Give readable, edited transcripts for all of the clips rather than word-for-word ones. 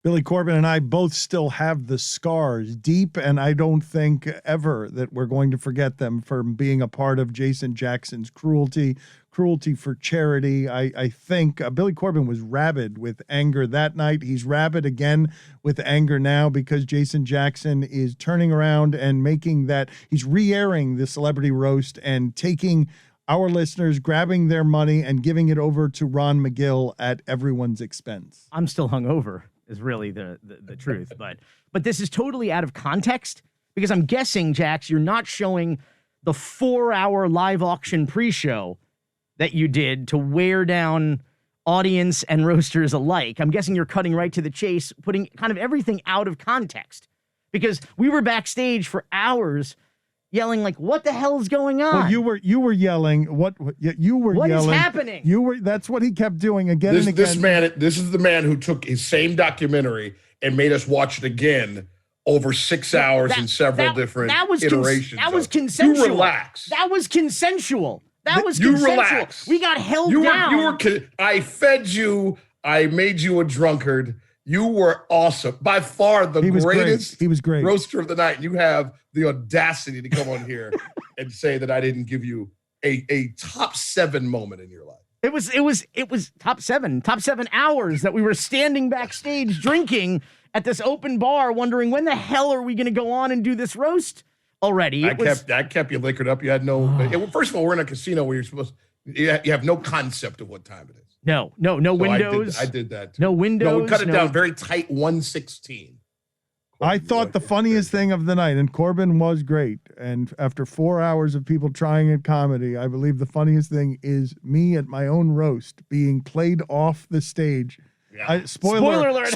Billy Corbin and I both still have the scars deep, and I don't think ever that we're going to forget them from being a part of Jason Jackson's cruelty for charity. I think Billy Corbin was rabid with anger that night. He's rabid again with anger now because Jason Jackson is turning around and making that, he's re-airing the celebrity roast and taking our listeners, grabbing their money and giving it over to Ron McGill at everyone's expense. I'm still hungover. Is really the truth. But this is totally out of context because I'm guessing, Jax, you're not showing the 4-hour live auction pre-show that you did to wear down audience and roasters alike. I'm guessing you're cutting right to the chase, putting kind of everything out of context because we were backstage for hours yelling like, what the hell is going on? Well, you were yelling. What yelling. Is happening? That's what he kept doing again and again. This is the man who took his same documentary and made us watch it again over 6 hours in several different iterations. That was consensual. You relax. That was consensual. You relax. We got held down. I fed you. I made you a drunkard. You were awesome. By far the greatest He was great. roaster of the night. You have the audacity to come on here and say that I didn't give you a top 7 moment in your life. It was top 7 hours that we were standing backstage drinking at this open bar wondering when the hell are we going to go on and do this roast already. That kept you liquored up. You had first of all, we're in a casino where you have no concept of what time it is. No windows. I did that too. No windows. No, we cut it down very tight, 1:16. I thought the funniest thing of the night, and Corbin was great, and after 4 hours of people trying at comedy, I believe the funniest thing is me at my own roast being played off the stage. Yeah. Spoiler alert.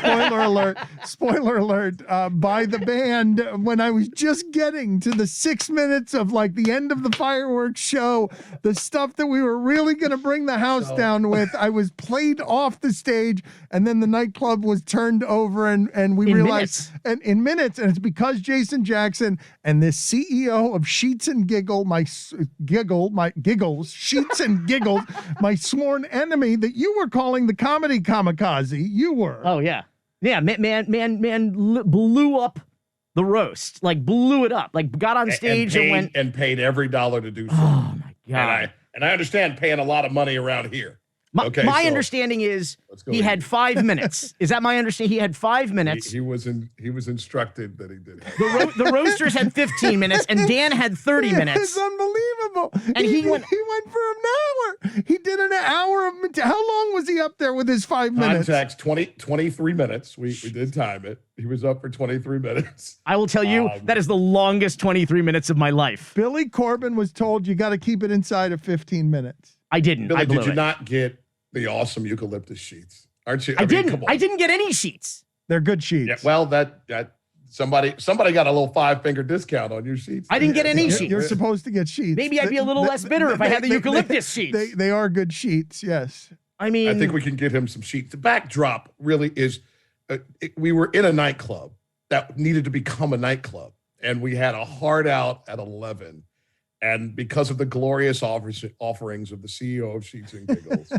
Spoiler alert by the band when I was just getting to the 6 minutes of like the end of the fireworks show, the stuff that we were really going to bring the house down with. I was played off the stage, and then the nightclub was turned over, and we realized in minutes, and it's because Jason Jackson and this CEO of Sheets and Giggles, Sheets and Giggles, my sworn enemy that you were calling the comedy kamikaze. You were. Oh yeah. Yeah, man blew up the roast. Like blew it up. Like got on stage and paid every dollar to do so. Oh my God. And I understand paying a lot of money around here. My understanding is he had 5 minutes. Is that my understanding? He had 5 minutes. He was instructed that he did. The roasters had 15 minutes, and Dan had 30 minutes. It's unbelievable. And he went for an hour. He did an hour of. How long was he up there with his 5 minutes? Context 23 minutes. We did time it. He was up for 23 minutes. I will tell you that is the longest 23 minutes of my life. Billy Corbin was told you got to keep it inside of 15 minutes. I didn't. Billy, did you not get the awesome eucalyptus sheets? Aren't you? I didn't get any sheets. They're good sheets. Yeah, well, that somebody got a little 5-finger discount on your sheets. I didn't get any sheets. You're supposed to get sheets. Maybe I'd be a little less bitter if I had the eucalyptus sheets. They are good sheets, yes. I mean, I think we can get him some sheets. The backdrop really is, we were in a nightclub that needed to become a nightclub, and we had a hard out at 11. And because of the glorious offerings of the CEO of Sheets and Giggles,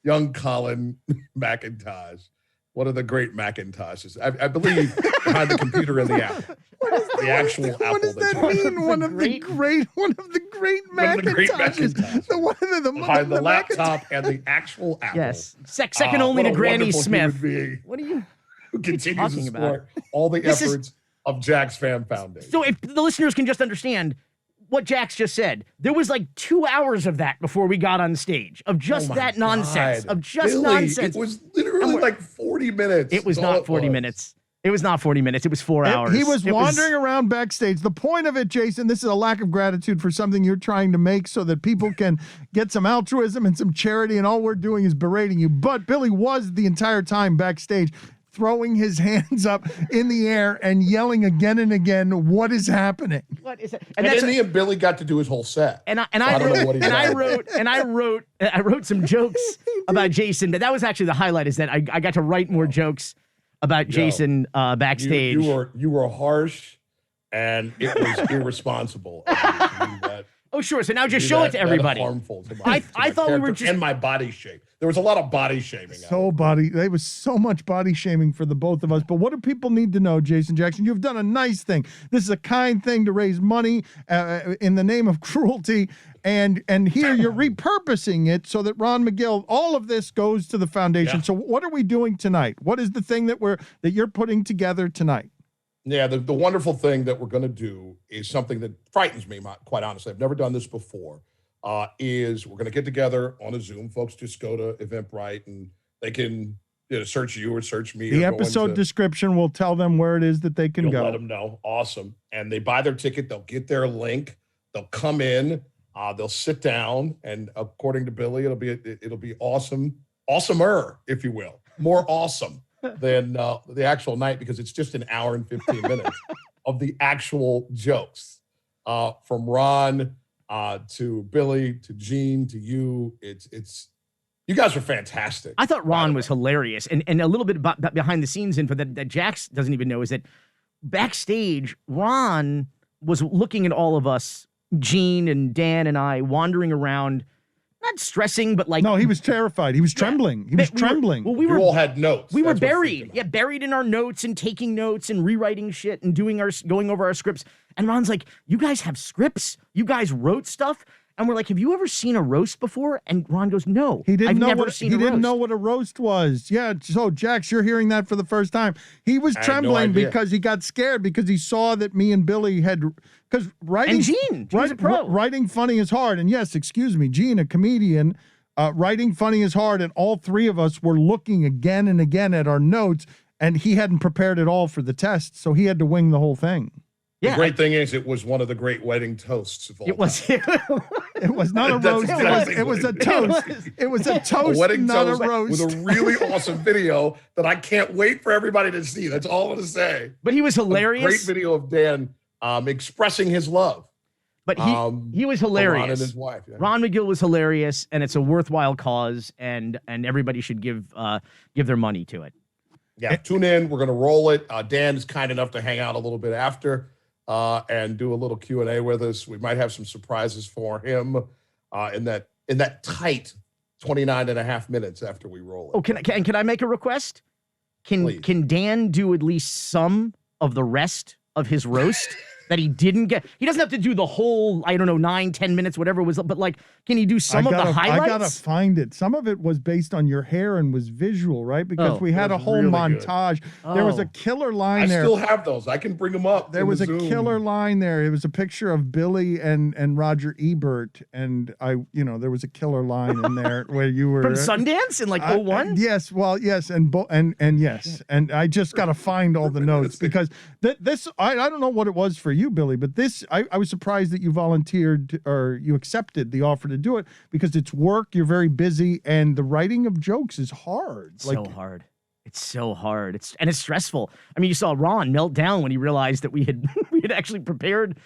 young Colin McIntosh, one of the great Macintoshes, I believe, behind the computer in the Apple. The actual Apple. What does that mean? One of the great Macintoshes. Behind the laptop and the actual Apple. Yes. Second only to Granny Smith. What are you? Who continues to support all the efforts of Jack's Fan Foundation. So if the listeners can just understand what Jax just said, there was like 2 hours of that before we got on stage of just that nonsense. Of just Billy, nonsense. It was literally like 40 minutes. It was not 40 minutes. It was not 40 minutes. It was 4 hours. He was wandering around backstage. The point of it, Jason, this is a lack of gratitude for something you're trying to make so that people can get some altruism and some charity, and all we're doing is berating you. But Billy was the entire time backstage throwing his hands up in the air and yelling again and again, what is happening? What is it? And then Billy got to do his whole set. I wrote some jokes about Jason. But that was actually the highlight, is that I got to write more jokes about Jason backstage. You were harsh, and it was irresponsible. Oh, sure. So now just Do show that- it to that everybody. harmful to I to my thought we were character just- and my body shape. There was a lot of body shaming. There was so much body shaming for the both of us. But what do people need to know, Jason Jackson? You've done a nice thing. This is a kind thing to raise money in the name of cruelty. And here you're repurposing it so that Ron McGill, all of this goes to the foundation. Yeah. So what are we doing tonight? What is the thing that you're putting together tonight? Yeah, the wonderful thing that we're going to do is something that frightens me, quite honestly. I've never done this before. Is we're going to get together on a Zoom. Folks just go to Eventbrite and they can search you or search me. The or go episode into- description will tell them where it is that they can You'll go. let them know. Awesome. And they buy their ticket. They'll get their link. They'll come in. They'll sit down. And according to Billy, it'll be awesome, awesomer, if you will, more awesome than the actual night, because it's just an hour and 15 minutes of the actual jokes from Ron to Billy to Gene to you. It's you guys are fantastic. I thought Ron was hilarious. And a little bit about behind the scenes info that Jax doesn't even know is that backstage, Ron was looking at all of us, Gene and Dan and I, wandering around, not stressing, but like. No, he was terrified. He was trembling. He was trembling. Well, We all had notes. we were That's what buried. freaked him Yeah, out. buried in our notes and taking notes and rewriting shit and going over our scripts. And Ron's like, "You guys have scripts? You guys wrote stuff?" And we're like, "Have you ever seen a roast before?" And Ron goes, "No, He didn't I've know never what seen he a didn't roast." know what a roast was. Yeah, so Jax, you're hearing that for the first time. He was I had no trembling idea. because he got scared because he saw that me and Billy had because writing And Gene, Gene's a pro. writing funny is hard. And yes, excuse me, Gene, a comedian, writing funny is hard, and all three of us were looking again and again at our notes, and he hadn't prepared at all for the test, so he had to wing the whole thing. The Yeah, great thing is, it was one of the great wedding toasts of all it was. time. It was not a That's roast. exactly It was a what it toast. was. It was a A toast, wedding not toast a roast. with a really awesome video that I can't wait for everybody to see. That's all I'm going to say. But he was A hilarious. great video of Dan expressing his love. But he was for Ron hilarious. and his wife. Yeah. Ron McGill was hilarious, and it's a worthwhile cause, and everybody should give their money to it. Yeah, tune in. We're going to roll it. Dan is kind enough to hang out a little bit after and do a little Q&A with us. We might have some surprises for him in that tight 29 and a half minutes after we roll it. Oh, can I make a request? Please. Can Dan do at least some of the rest of his roast that he didn't get? He doesn't have to do the whole, I don't know, 9-10 minutes, whatever it was, but like, can he do some of the highlights? I gotta find it. Some of it was based on your hair and was visual, right? Because Oh, we had it a was whole really montage. There was Oh. a killer I line there. still have those. I can bring them up. There in was the a Zoom. killer line there. It was a picture of Billy and Roger Ebert, and there was a killer line in there where you were From Sundance in like 01? Yes, well, yes, and yes, and I just got to find all the notes because this I don't know what it was for you, Billy, but this I was surprised that you volunteered or you accepted the offer to do it because it's work. You're very busy, and the writing of jokes is hard. So hard. It's so hard. It's stressful. I mean, you saw Ron melt down when he realized that we had actually prepared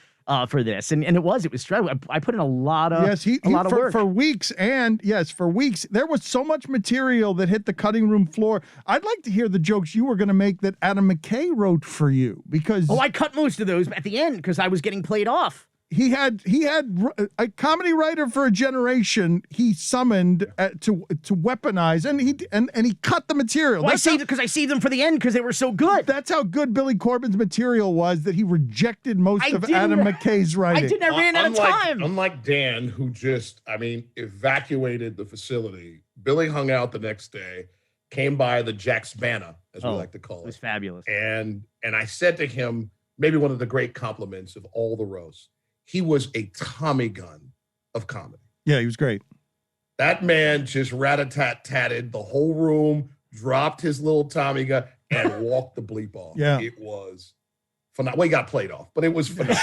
for this, and it was stressful. I put in a lot of a lot of work for weeks, and for weeks there was so much material that hit the cutting room floor. I'd like to hear the jokes you were going to make that Adam McKay wrote for you because I cut most of those at the end because I was getting played off. he had a comedy writer for a generation he summoned to weaponize, and he cut the material. Well, I saved them for the end because they were so good. That's how good Billy Corbin's material was that he rejected most of Adam McKay's writing. I ran out of time. Unlike Dan, who just, evacuated the facility, Billy hung out the next day, came by the Jack's Banna, as we like to call It was it. fabulous. And I said to him, maybe one of the great compliments of all the roasts, he was a Tommy gun of comedy. Yeah, he was great. That man just rat-a-tat-tatted the whole room, dropped his little Tommy gun, and walked the bleep off. Yeah. It was phenomenal. Well, he got played off, but it was phenomenal.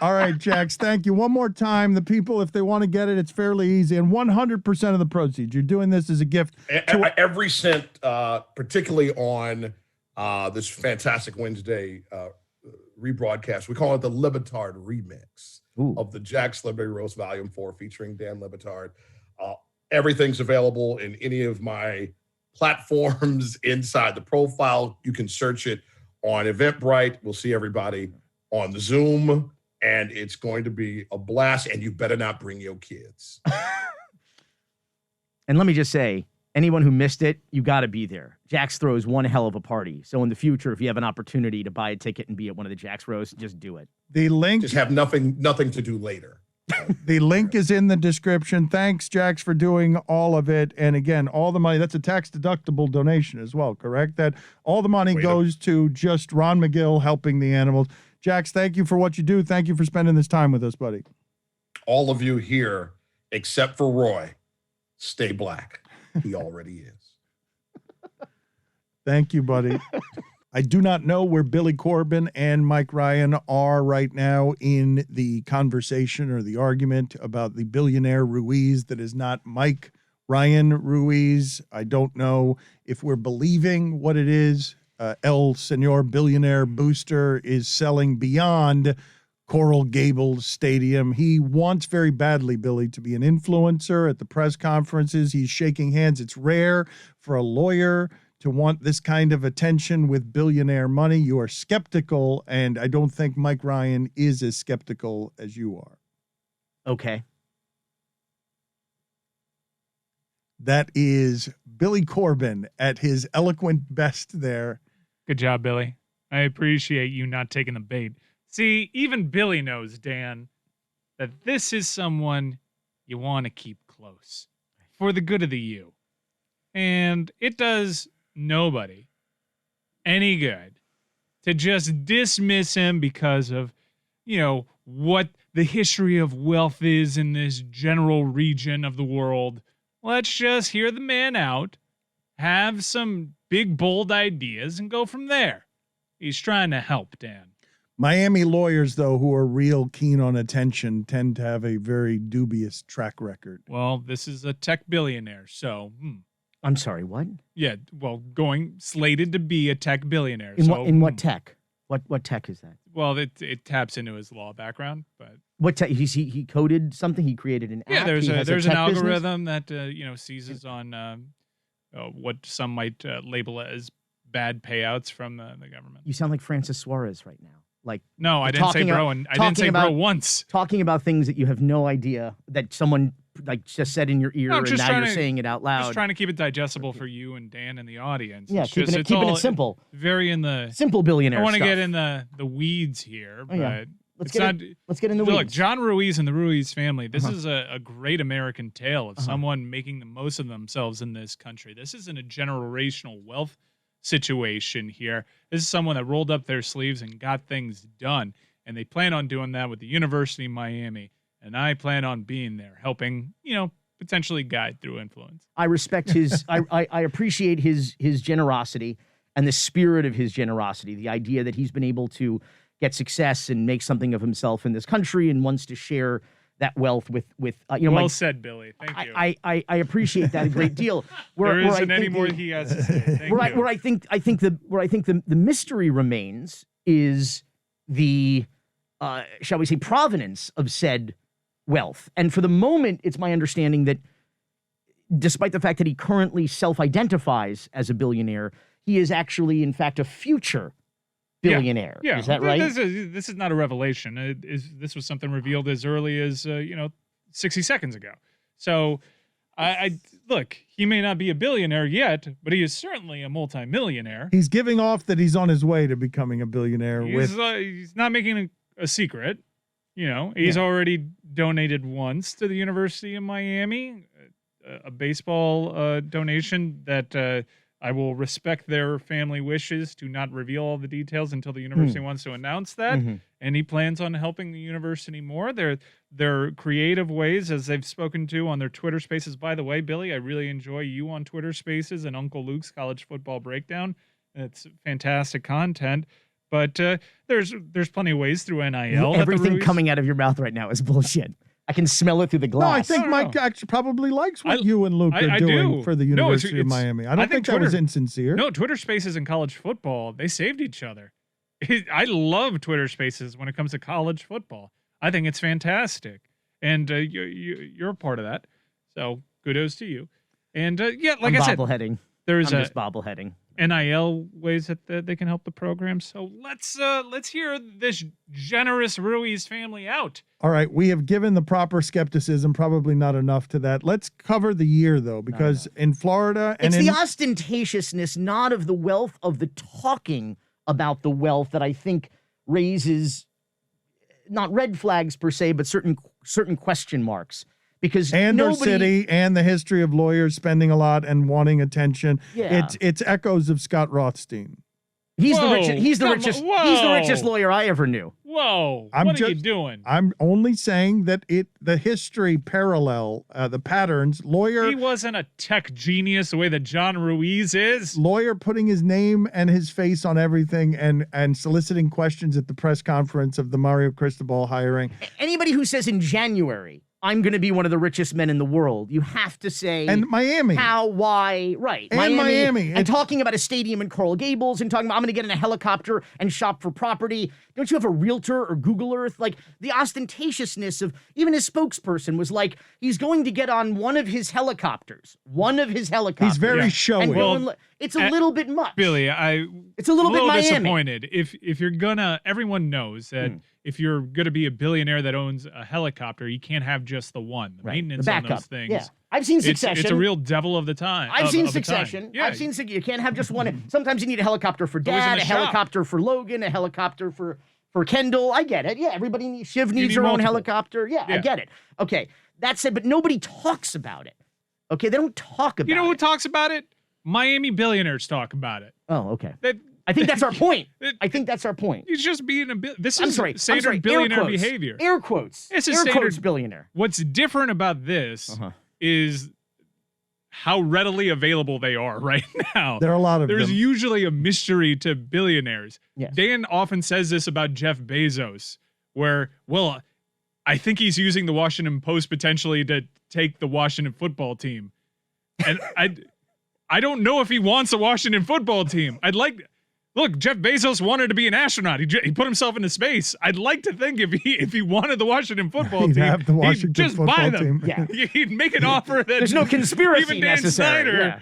All right, Jax, thank you. One more time, the people, if they want to get it, it's fairly easy. And 100% of the proceeds, you're doing this as a gift. Every cent, particularly on this fantastic Wednesday rebroadcast. We call it the LeBatard remix of the Jack Celebrity Roast Volume 4 featuring Dan LeBatard. Everything's available in any of my platforms inside the profile. You can search it on Eventbrite. We'll see everybody on the Zoom. and it's going to be a blast, and you better not bring your kids. And let me just say, anyone who missed it, you got to be there. Jax throws one hell of a party. So in the future, if you have an opportunity to buy a ticket and be at one of the Jax roasts, just do it. The link Just have nothing to do later. The link is in the description. Thanks, Jax, for doing all of it. And again, all the money, that's a tax-deductible donation as well, correct? That all the money goes to just Ron McGill helping the animals. Jax, thank you for what you do. Thank you for spending this time with us, buddy. All of you here, except for Roy, stay black. He already is. Thank you, buddy. I do not know where Billy Corbin and Mike Ryan are right now in the conversation or the argument about the billionaire Ruiz that is not Mike Ryan Ruiz. I don't know if we're believing what it is. El Senor Billionaire Booster is selling beyond Coral Gables Stadium. He wants very badly, Billy, to be an influencer at the press conferences. He's shaking hands. It's rare for a lawyer to want this kind of attention with billionaire money. You are skeptical, and I don't think Mike Ryan is as skeptical as you are. Okay. That is Billy Corbin at his eloquent best there. Good job, Billy. I appreciate you not taking the bait. See, even Billy knows, Dan, that this is someone you want to keep close for the good of the you. And it does nobody any good to just dismiss him because of, what the history of wealth is in this general region of the world. Let's just hear the man out, have some big, bold ideas, and go from there. He's trying to help, Dan. Miami lawyers, though, who are real keen on attention, tend to have a very dubious track record. Well, this is a tech billionaire, so... I'm sorry, what? Yeah, well, slated to be a tech billionaire. In what tech? What tech is that? Well, it taps into his law background, but... What tech? He coded something? He created an app? Yeah, there's an algorithm business? that, seizes on what some might label as bad payouts from the government. You sound like Francis Suarez right now. No, I didn't say bro, and I didn't say bro once. Talking about things that you have no idea that someone just said in your ear, and now you're saying it out loud. Just trying to keep it digestible for you and Dan and the audience. Yeah, keeping it simple. Very in the simple billionaire. I want to stuff. get in the weeds here, but let's get in the weeds. Look, John Ruiz and the Ruiz family. This is a great American tale of someone making the most of themselves in this country. This isn't a generational wealth situation here. This is someone that rolled up their sleeves and got things done, and they plan on doing that with the University of Miami, and I plan on being there helping potentially guide through influence. I respect his I appreciate his generosity and the spirit of his generosity, the idea that he's been able to get success and make something of himself in this country and wants to share that wealth with well said, Billy. Thank you. I appreciate that a great deal. There isn't any more he has to say. Where I think the mystery remains is the shall we say provenance of said wealth. And for the moment, it's my understanding that despite the fact that he currently self-identifies as a billionaire, he is actually in fact a future billionaire. Yeah. Is that right? This is not a revelation. This was something revealed as early as 60 seconds ago. So I look, he may not be a billionaire yet, but he is certainly a multimillionaire. He's giving off that he's on his way to becoming a billionaire. He's not making a secret. He's already donated once to the University of Miami, a baseball donation that I will respect their family wishes to not reveal all the details until the university wants to announce that. And he plans on helping the university more. Their creative ways, as they've spoken to on their Twitter Spaces. By the way, Billy, I really enjoy you on Twitter Spaces and Uncle Luke's College Football Breakdown. It's fantastic content. But there's plenty of ways through NIL. Everything coming out of your mouth right now is bullshit. I can smell it through the glass. No, I think Mike actually probably likes what you and Luke are doing for the University of Miami. I don't think that was insincere. No, Twitter Spaces and college football, they saved each other. I love Twitter Spaces when it comes to college football. I think it's fantastic. And you're a part of that. So kudos to you. And like I said, bobbleheading. there's I'm just bobbleheading. NIL ways that they can help the program. So let's hear this generous Ruiz family out. All right, we have given the proper skepticism, probably not enough to that. Let's cover the year, though, because in Florida and it's the ostentatiousness, not of the wealth, of the talking about the wealth that I think raises not red flags per se, but certain question marks. Because and their city and the history of lawyers spending a lot and wanting attention. Yeah. It's echoes of Scott Rothstein. He's Whoa, the richest. He's the come richest. on, He's the whoa. richest lawyer I ever knew. Whoa! I'm What are you just- doing? I'm only saying that the history parallel, the patterns, He wasn't a tech genius the way that John Ruiz is. lawyer putting his name and his face on everything and soliciting questions at the press conference of the Mario Cristobal hiring. Anybody who says in January, I'm going to be one of the richest men in the world, you have to say And Miami. how, why, right. And Miami. And talking about a stadium in Coral Gables and talking about I'm going to get in a helicopter and shop for property. Don't you have a realtor or Google Earth? Like the ostentatiousness of even his spokesperson was like, he's going to get on one of his helicopters. He's very Yeah. showy. And Well, it's a little bit much. Billy, It's a little bit Miami. disappointed. If you're gonna, everyone knows that if you're gonna be a billionaire that owns a helicopter, you can't have just the one. The Right. maintenance The on backup. those things. Yeah. I've seen Succession. It's a real devil of the time. I've seen of the time. Succession. Yeah. I've seen you can't have just one. Sometimes you need a helicopter for Always in Dad, the a shop. helicopter for Logan, a helicopter for Kendall. I get it. Yeah, everybody needs. Shiv needs need her own multiple. helicopter. Yeah, I Yeah. get it. Okay, that said, but nobody talks about it. Okay, they don't talk about You know who it. talks about it? Miami billionaires talk about it. Oh, okay. That I think that's our point. It- I think that's our point. he's just being this I'm is sorry. standard Air billionaire quotes. behavior. Air quotes. This is Air standard- quotes billionaire. What's different about this is how readily available they are right now. There are a lot of There's them. usually a mystery to billionaires. Yes. Dan often says this about Jeff Bezos, where, well, I think he's using the Washington Post potentially to take the Washington football team. And I don't know if he wants a Washington football team. Look, Jeff Bezos wanted to be an astronaut. He put himself into space. I'd like to think if he wanted the Washington football He'd team, have the Washington he'd just football buy them. team. Yeah. He'd make an offer that There's no conspiracy even Dan necessary. Snyder Yeah.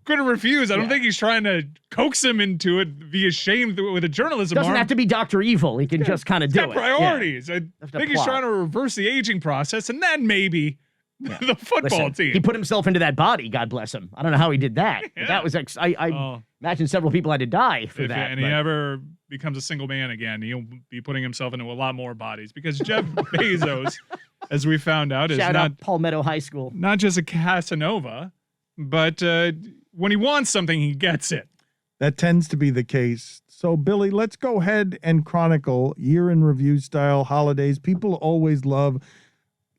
couldn't refuse. I don't Yeah. think he's trying to coax him into it via shame with a journalism Doesn't arm. have to be Dr. Evil. He can just kind of He's do got it. Yeah. priorities. I Have to think he's plot. trying to reverse the aging process, and then maybe the football Listen, team. he put himself into that body. God bless him. I don't know how he did that. But Yeah. that was I Oh. imagine several people had to die for that. And he but- ever becomes a single man again, he'll be putting himself into a lot more bodies because Jeff Bezos, as we found out, is Shout not out Palmetto High School. not just a Casanova, but when he wants something, he gets it. That tends to be the case. So, Billy, let's go ahead and chronicle year in review style holidays. People always love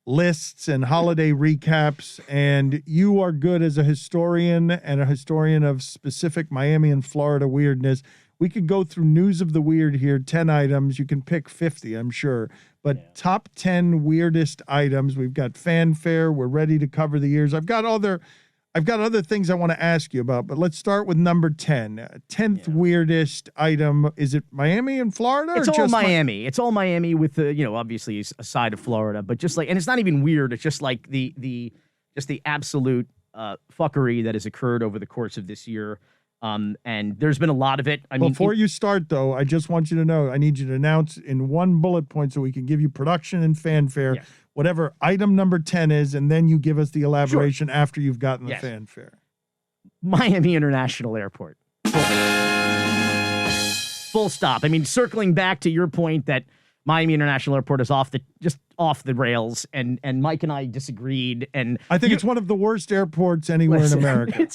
lists and holiday recaps, and you are good as a historian and a historian of specific Miami and Florida weirdness. We could go through news of the weird here, 10 items. You can pick 50, I'm sure. But top 10 weirdest items. We've got fanfare. We're ready to cover the years. I've got other things I want to ask you about, but let's start with number 10. 10th weirdest item. Is it Miami and Florida? It's or all just Miami. It's all Miami with the, obviously aside of Florida, but just like, and it's not even weird. It's just like the absolute fuckery that has occurred over the course of this year. And there's been a lot of it. I mean, Before you start, though, I just want you to know, I need you to announce in one bullet point so we can give you production and fanfare, Yes. whatever item number 10 is, and then you give us the elaboration after you've gotten the Yes. fanfare. Miami International Airport. Full stop. I mean, circling back to your point that Miami International Airport is off the rails, and Mike and I disagreed, and I think it's one of the worst airports anywhere Listen, in America.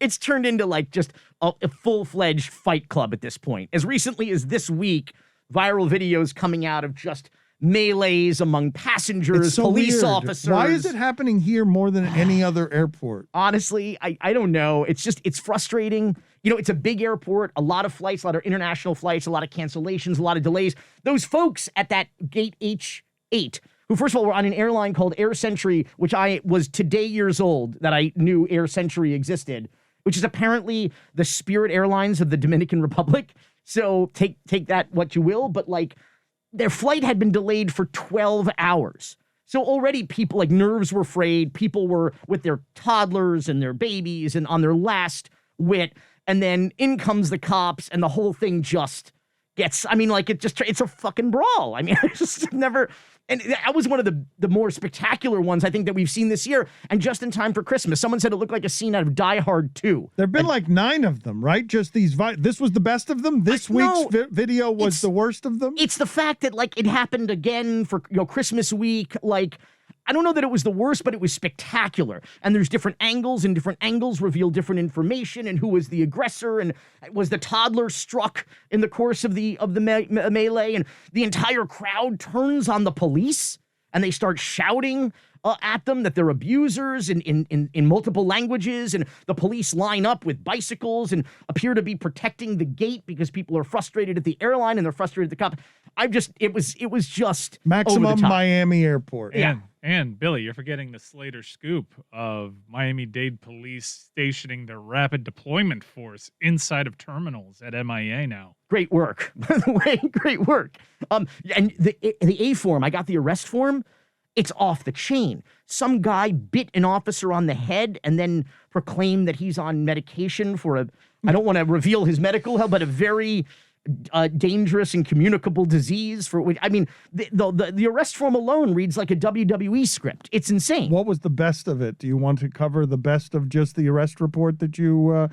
It's turned into like just a full-fledged fight club at this point. As recently as this week, viral videos coming out of just melees among passengers, It's so police weird. officers. Why is it happening here more than any other airport? Honestly, I don't know. It's frustrating. It's a big airport, a lot of flights, a lot of international flights, a lot of cancellations, a lot of delays. Those folks at that gate H8, who first of all were on an airline called Air Century, which I was today years old that I knew Air Century existed, which is apparently the Spirit Airlines of the Dominican Republic. So take that what you will, but like their flight had been delayed for 12 hours. So already people, like, nerves were frayed. People were with their toddlers and their babies and on their last wit, and then in comes the cops, and the whole thing just gets, I mean, like, it's a fucking brawl. I mean, I just never, and that was one of the more spectacular ones I think that we've seen this year, and just in time for Christmas. Someone said it looked like a scene out of Die Hard 2. There've been like 9 of them, right? Just these, this was the best of them? This week's video was the worst of them? It's the fact that, like, it happened again for, Christmas week, like, I don't know that it was the worst, but it was spectacular. And there's different angles, and different angles reveal different information, and who was the aggressor, and was the toddler struck in the course of the melee, and the entire crowd turns on the police, and they start shouting at them that they're abusers in multiple languages, and the police line up with bicycles and appear to be protecting the gate because people are frustrated at the airline and they're frustrated at the cop. It was just Maximum over the top. Miami Airport. Yeah. And Billy, you're forgetting the Slater scoop of Miami-Dade police stationing their rapid deployment force inside of terminals at MIA now. Great work, by the way. Great work. And the A form, I got the arrest form. It's off the chain. Some guy bit an officer on the head and then proclaimed that he's on medication for I don't want to reveal his medical health, but a very dangerous and communicable disease for which, I mean, the arrest form alone reads like a WWE script. It's insane. What was the best of it? Do you want to cover the best of just the arrest report that you,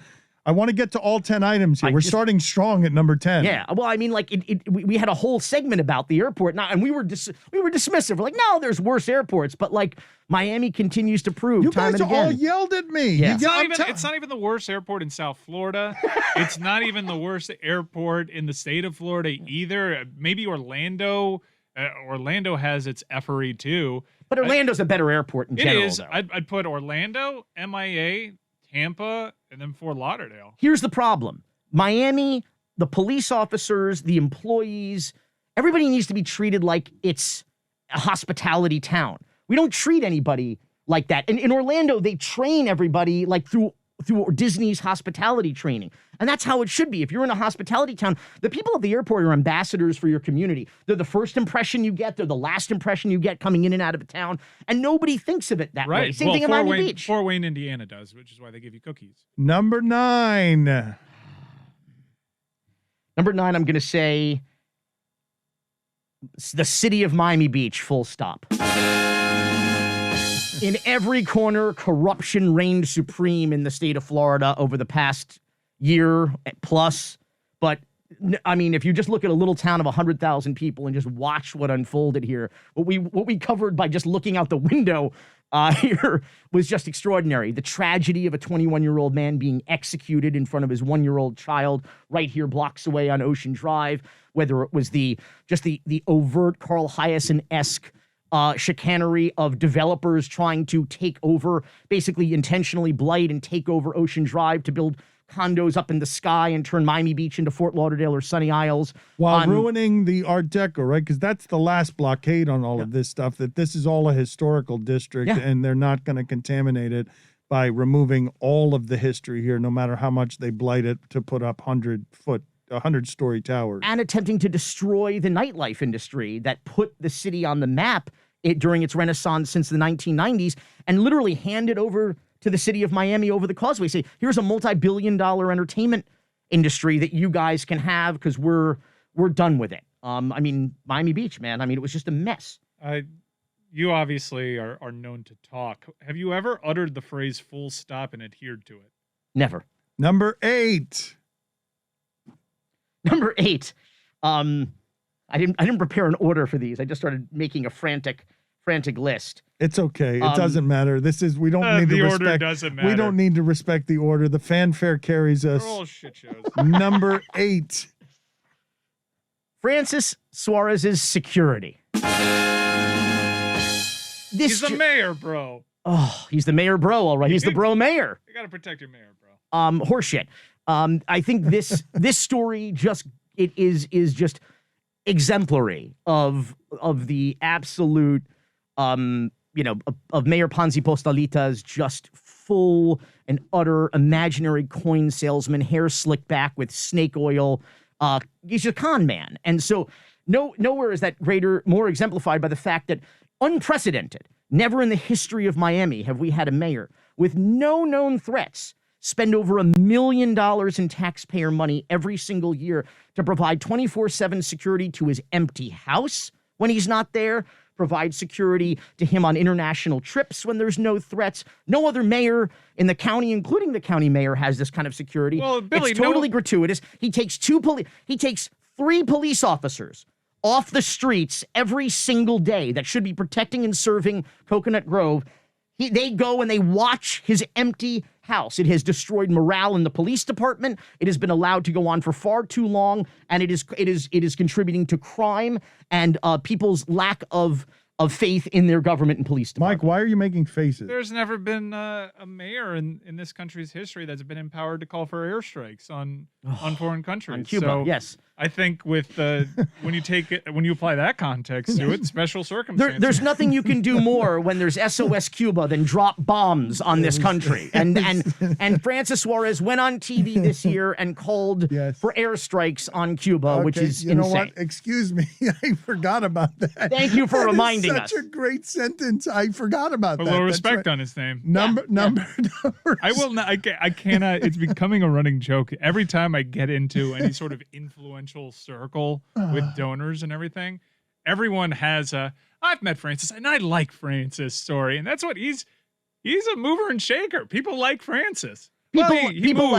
I want to get to all 10 items here. We're starting strong at number 10. Yeah. Well, I mean, like we had a whole segment about the airport now, and we were dismissive. We're like, no, there's worse airports, but like Miami continues to prove you time guys and again. all yelled at me. Yeah. It's not even the worst airport in South Florida. It's not even the worst airport in the state of Florida either. Maybe Orlando. Orlando has its effery too. But Orlando's a better airport in general. It is. Though. I'd put Orlando, MIA, Tampa, and then Fort Lauderdale. Here's the problem. Miami, the police officers, the employees, everybody needs to be treated like it's a hospitality town. We don't treat anybody like that. And in Orlando, they train everybody like through Disney's hospitality training. And that's how it should be. If you're in a hospitality town, the people at the airport are ambassadors for your community. They're the first impression you get. They're the last impression you get coming in and out of a town. And nobody thinks of it that way. Same thing in Miami Beach. Fort Wayne, Indiana does, which is why they give you cookies. Number 9. Number 9, I'm going to say the city of Miami Beach, full stop. In every corner, corruption reigned supreme in the state of Florida over the past year plus. But, I mean, if you just look at a little town of 100,000 people and just watch what unfolded here, what we covered by just looking out the window here was just extraordinary. The tragedy of a 21-year-old man being executed in front of his 1-year-old child right here blocks away on Ocean Drive, whether it was the overt Carl Hyacin-esque chicanery of developers trying to take over, basically intentionally blight and take over Ocean Drive to build condos up in the sky and turn Miami Beach into Fort Lauderdale or Sunny Isles. While ruining the Art Deco, right? Because that's the last blockade on all of this stuff, that this is all a historical district and they're not going to contaminate it by removing all of the history here, no matter how much they blight it to put up 100-story towers. And attempting to destroy the nightlife industry that put the city on the map during its renaissance since the 1990s and literally handed over to the city of Miami over the causeway. Say, here's a multi-billion-dollar entertainment industry that you guys can have because we're done with it. I mean, Miami Beach, man. I mean, it was just a mess. You obviously are known to talk. Have you ever uttered the phrase full stop and adhered to it? Never. Number 8. Number 8. I didn't prepare an order for these. I just started making a frantic list. It's okay. It doesn't matter. We don't need to respect. The order doesn't matter. We don't need to respect the order. The fanfare carries us. They're all shit shows. Number 8. Francis Suarez's security. He's the mayor, bro. Oh, he's the mayor, bro. All right, he's the bro mayor. You gotta protect your mayor, bro. Horseshit. I think this story is just exemplary of the absolute of Mayor Ponzi Postalita's just full and utter imaginary coin salesman, hair slicked back with snake oil. He's a con man. And so nowhere is that more exemplified by the fact that unprecedented, never in the history of Miami have we had a mayor with no known threats spend over $1 million in taxpayer money every single year to provide 24/7 security to his empty house when he's not there, provide security to him on international trips when there's no threats. No other mayor in the county, including the county mayor, has this kind of security. Well, Billy, it's totally gratuitous. He takes 3 police officers off the streets every single day that should be protecting and serving Coconut Grove. They go and they watch his empty house. It has destroyed morale in the police department. It has been allowed to go on for far too long, and it is contributing to crime and people's lack of faith in their government and police department. Mike, why are you making faces? There's never been a mayor in this country's history that's been empowered to call for airstrikes on foreign countries. On Cuba, so yes. I think with when you apply that context to it, special circumstances. There's nothing you can do more when there's SOS Cuba than drop bombs on this country. And Francis Suarez went on TV this year and called for airstrikes on Cuba, which is you know insane. what? Excuse me, I forgot about that. Thank you for That is reminding us. Such a great sentence. I forgot about Put that. a little That's respect right. on his name. Number. I will not. I cannot. It's becoming a running joke. Every time I get into any sort of influential circle with donors and everything, everyone has a "I've met Francis and I like Francis" story, and that's what he's a mover and shaker. People like Francis. People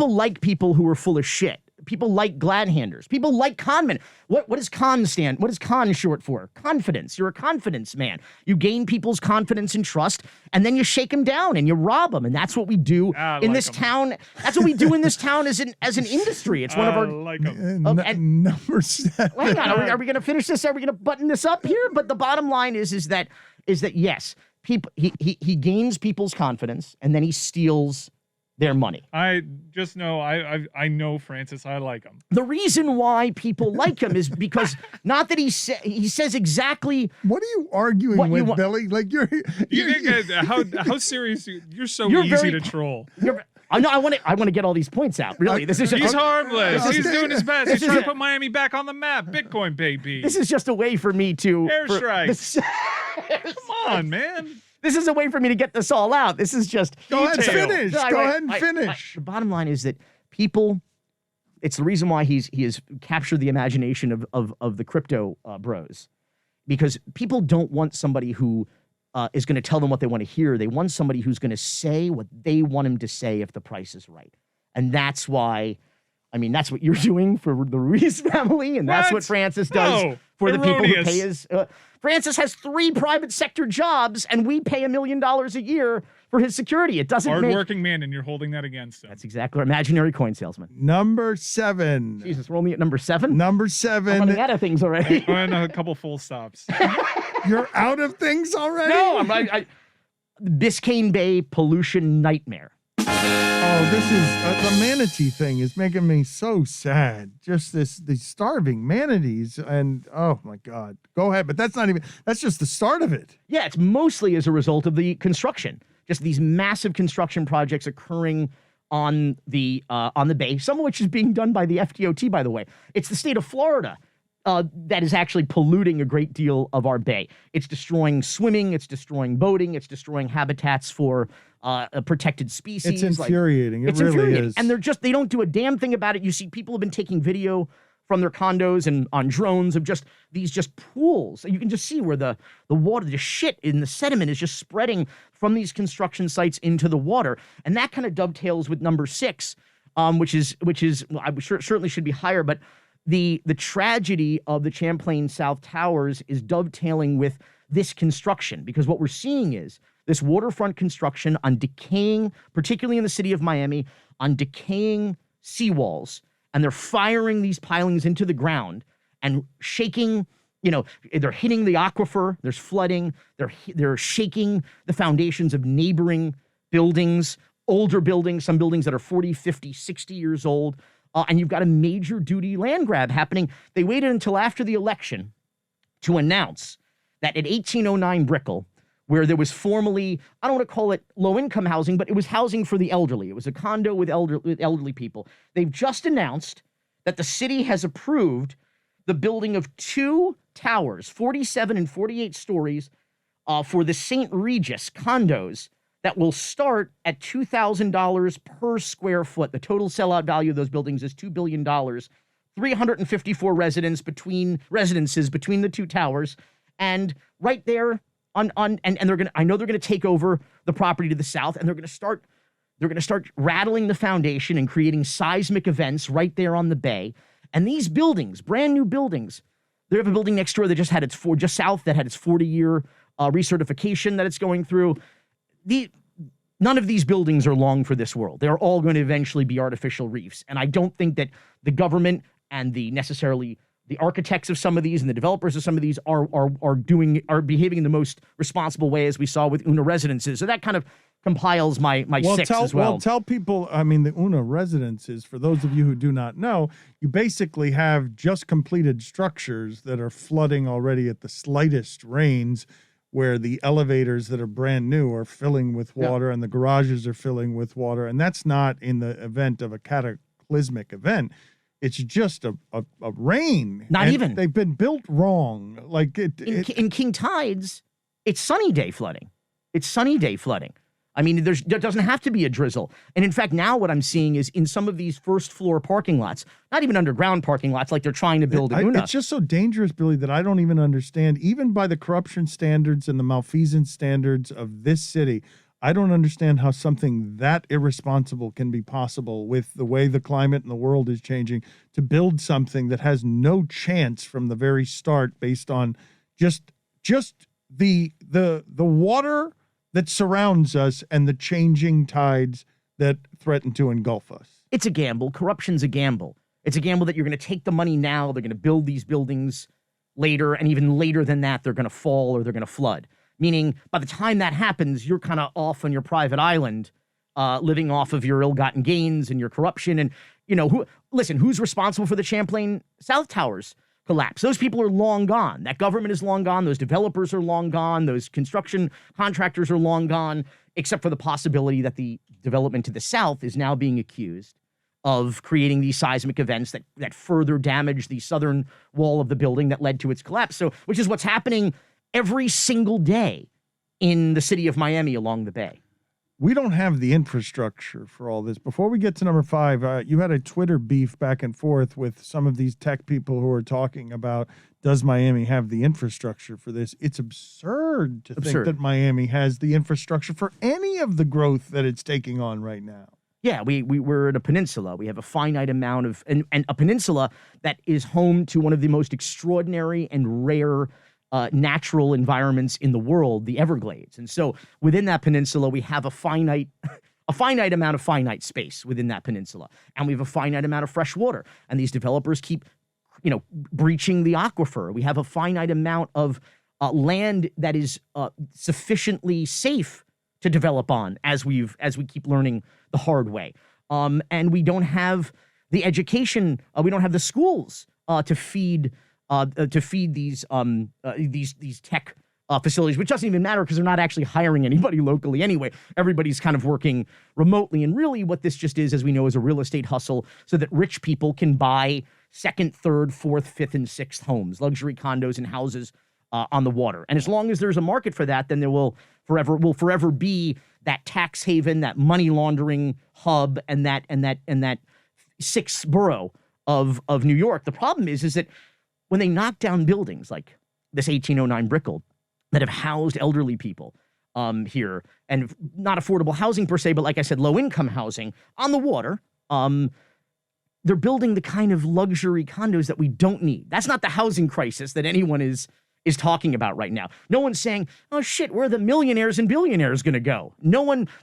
like people who are full of shit. People like glad-handers. People like conmen. What does con stand? What is con short for? Confidence. You're a confidence man. You gain people's confidence and trust, and then you shake them down and you rob them. And that's what we do in this town. That's what we do in this town as an industry. It's one of our. Like 'em. Number 7. Well, hang on. Are we going to finish this? Are we going to button this up here? But the bottom line is that yes, people he gains people's confidence and then he steals their money. I just know I know Francis. I like him. The reason why people like him is because not that he says exactly. What are you arguing What you with, want- Billy? Like you're You think how serious? You're so You're easy very- to troll. I know. I want to get all these points out. Really, this is just He's harmless. this He's is- doing his best. this He's trying is- to put Miami back on the map. Bitcoin, baby. This is just a way for me to Airstrikes. Come on, man. This is a way for me to get this all out. This is just Go ahead, Detail. finish. No, Go ahead and finish. The bottom line is that people. It's the reason why he has captured the imagination of the crypto bros, because people don't want somebody who is going to tell them what they want to hear. They want somebody who's going to say what they want him to say if the price is right, and that's why. I mean, that's what you're doing for the Ruiz family, and that's what Francis does No, for the people who erroneous. pay his. Francis has 3 private sector jobs, and we pay $1 million a year for his security. It doesn't make. Hardworking man, and you're holding that against him. That's exactly our imaginary coin salesman. Number 7. Jesus, roll me at number 7. Number I'm 7. running out of things already. And a couple full stops. You're out of things already? No, Biscayne Bay pollution nightmare. Oh, this is the manatee thing is making me so sad. Just these starving manatees, and oh my God, go ahead. But that's just the start of it. Yeah, it's mostly as a result of the construction. Just these massive construction projects occurring on the bay, some of which is being done by the FDOT, by the way. It's the state of Florida that is actually polluting a great deal of our bay. It's destroying swimming, it's destroying boating, it's destroying habitats for protected species. It's infuriating. It's it really infuriating. is. And they don't do a damn thing about it. You see people have been taking video from their condos and on drones of these pools. You can just see where the water, the shit in the sediment is just spreading from these construction sites into the water. And that kind of dovetails with number 6, which is well, certainly should be higher, but the tragedy of the Champlain South Towers is dovetailing with this construction, because what we're seeing is this waterfront construction on decaying, particularly in the city of Miami, on decaying seawalls, and they're firing these pilings into the ground and shaking, they're hitting the aquifer, there's flooding, they're shaking the foundations of neighboring buildings, older buildings, some buildings that are 40, 50, 60 years old, and you've got a major duty land grab happening. They waited until after the election to announce that at 1809 Brickell, where there was formerly, I don't want to call it low-income housing, but it was housing for the elderly. It was a condo with elderly people. They've just announced that the city has approved the building of 2 towers, 47 and 48 stories, for the St. Regis condos that will start at $2,000 per square foot. The total sellout value of those buildings is $2 billion. 354 residences between the two towers. And right there and they're gonna, I know they're gonna take over the property to the south, and they're gonna start rattling the foundation and creating seismic events right there on the bay. And these buildings, brand new buildings, they have a building next door that just had just south that had its 40-year recertification that it's going through. None of these buildings are long for this world. They're all going to eventually be artificial reefs. And I don't think that the government and the architects of some of these and the developers of some of these are behaving in the most responsible way, as we saw with Una Residences. So that kind of compiles my six as well. Well, tell people, I mean, the Una Residences, for those of you who do not know, you basically have just completed structures that are flooding already at the slightest rains, where the elevators that are brand new are filling with water and the garages are filling with water. And that's not in the event of a cataclysmic event. It's just a rain. Not and even. They've been built wrong. Like in King Tides, it's sunny day flooding. It's sunny day flooding. I mean, there doesn't have to be a drizzle. And in fact, now what I'm seeing is in some of these first floor parking lots, not even underground parking lots like they're trying to build in Una. It's just so dangerous, Billy, that I don't even understand, even by the corruption standards and the malfeasance standards of this city, I don't understand how something that irresponsible can be possible with the way the climate and the world is changing, to build something that has no chance from the very start based on just the water that surrounds us and the changing tides that threaten to engulf us. It's a gamble. Corruption's a gamble. It's a gamble that you're going to take the money now, they're going to build these buildings later, and even later than that, they're going to fall or they're going to flood. Meaning, by the time that happens, you're kind of off on your private island, living off of your ill-gotten gains and your corruption. And, who's responsible for the Champlain South Towers collapse? Those people are long gone. That government is long gone. Those developers are long gone. Those construction contractors are long gone, except for the possibility that the development to the south is now being accused of creating these seismic events that further damage the southern wall of the building that led to its collapse. So, which is what's happening every single day in the city of Miami along the bay. We don't have the infrastructure for all this. Before we get to number 5, you had a Twitter beef back and forth with some of these tech people who are talking about, does Miami have the infrastructure for this? It's absurd to think that Miami has the infrastructure for any of the growth that it's taking on right now. Yeah, we're in a peninsula. We have a finite amount of, and a peninsula that is home to one of the most extraordinary and rare natural environments in the world, the Everglades. And so within that peninsula, we have a finite amount of finite space within that peninsula. And we have a finite amount of fresh water. And these developers keep, breaching the aquifer. We have a finite amount of land that is sufficiently safe to develop on, as we keep learning the hard way. And we don't have the education, we don't have the schools to feed these tech facilities, which doesn't even matter because they're not actually hiring anybody locally anyway. Everybody's kind of working remotely. And really what this just is, as we know, is a real estate hustle so that rich people can buy second, third, fourth, fifth, and sixth homes, luxury condos and houses on the water. And as long as there's a market for that, then there will forever be that tax haven, that money laundering hub, and that sixth borough of New York. The problem is that when they knock down buildings like this 1809 Brickell that have housed elderly people here, and not affordable housing per se, but like I said, low-income housing on the water, they're building the kind of luxury condos that we don't need. That's not the housing crisis that anyone is talking about right now. No one's saying, oh shit, where are the millionaires and billionaires going to go?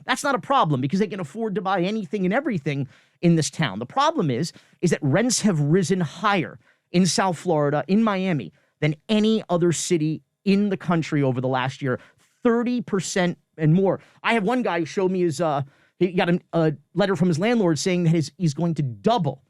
That's not a problem because they can afford to buy anything and everything in this town. The problem is that rents have risen higher in South Florida, in Miami, than any other city in the country over the last year, 30% and more. I have one guy who showed me he got a letter from his landlord saying that he's going to double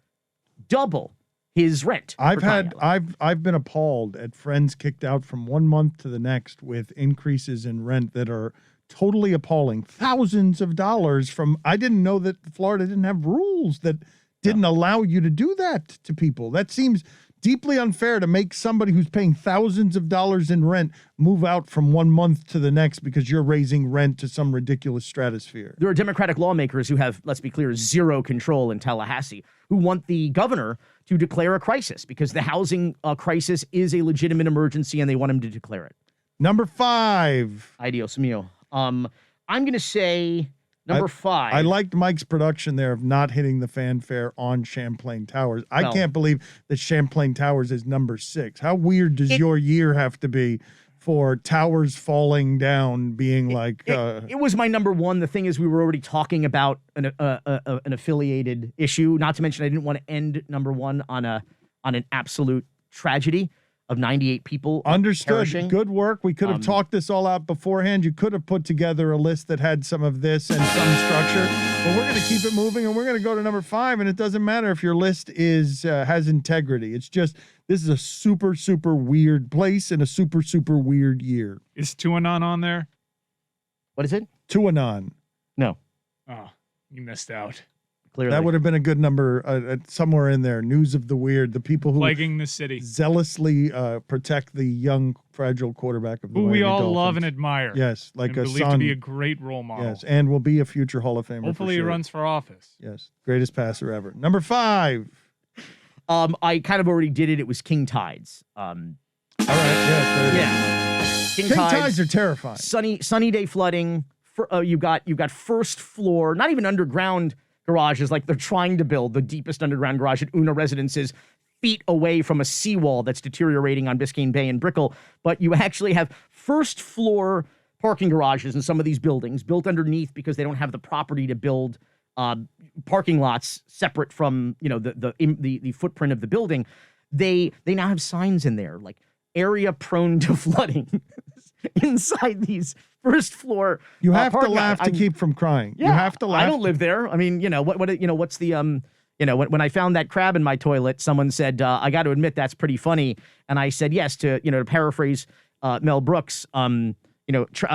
his rent. I've been appalled at friends kicked out from one month to the next with increases in rent that are totally appalling. Thousands of dollars from, I didn't know that Florida didn't have rules that didn't allow you to do that to people. That seems deeply unfair to make somebody who's paying thousands of dollars in rent move out from 1 month to the next because you're raising rent to some ridiculous stratosphere. There are Democratic lawmakers who have, let's be clear, zero control in Tallahassee, who want the governor to declare a crisis because the housing crisis is a legitimate emergency and they want him to declare it. Number 5. Adios mio. I'm going to say number 5. I liked Mike's production there of not hitting the fanfare on Champlain Towers. I Well, can't believe that Champlain Towers is number 6. How weird does your year have to be for towers falling down being it was my number 1. The thing is, we were already talking about an affiliated issue. Not to mention, I didn't want to end number 1 on an absolute tragedy of 98 people. Understood. Perishing. Good work. We could have talked this all out beforehand. You could have put together a list that had some of this and some structure. But we're going to keep it moving, and we're going to go to number 5. And it doesn't matter if your list has integrity. It's just this is a super, super weird place and a super, super weird year. Is Tuanon on there? What is it? Tuanon. No, Oh, you missed out. clearly. That would have been a good number somewhere in there. News of the weird. The people who Plaguing the city. zealously protect the young, fragile quarterback of the Who we Miami all Dolphins. love and admire. Yes, like and a believe son. to be a great role model. Yes, and will be a future Hall of Famer. Hopefully for he sure. runs for office. Yes, greatest passer ever. Number 5. I kind of already did it. It was King Tides. All right. Yes. There it is. Yeah. King tides are terrifying. Sunny day flooding. You got first floor, not even underground garages like they're trying to build the deepest underground garage at Una Residences, feet away from a seawall that's deteriorating on Biscayne Bay and Brickell. But you actually have first floor parking garages in some of these buildings built underneath because they don't have the property to build parking lots separate from the footprint of the building. They now have signs in there like area prone to flooding inside these first floor. You have to parking laugh lots. to keep from crying. Yeah, You have to laugh. I don't live there. I mean, what's the when I found that crab in my toilet, someone said, I got to admit that's pretty funny, and I said yes to paraphrase Mel Brooks.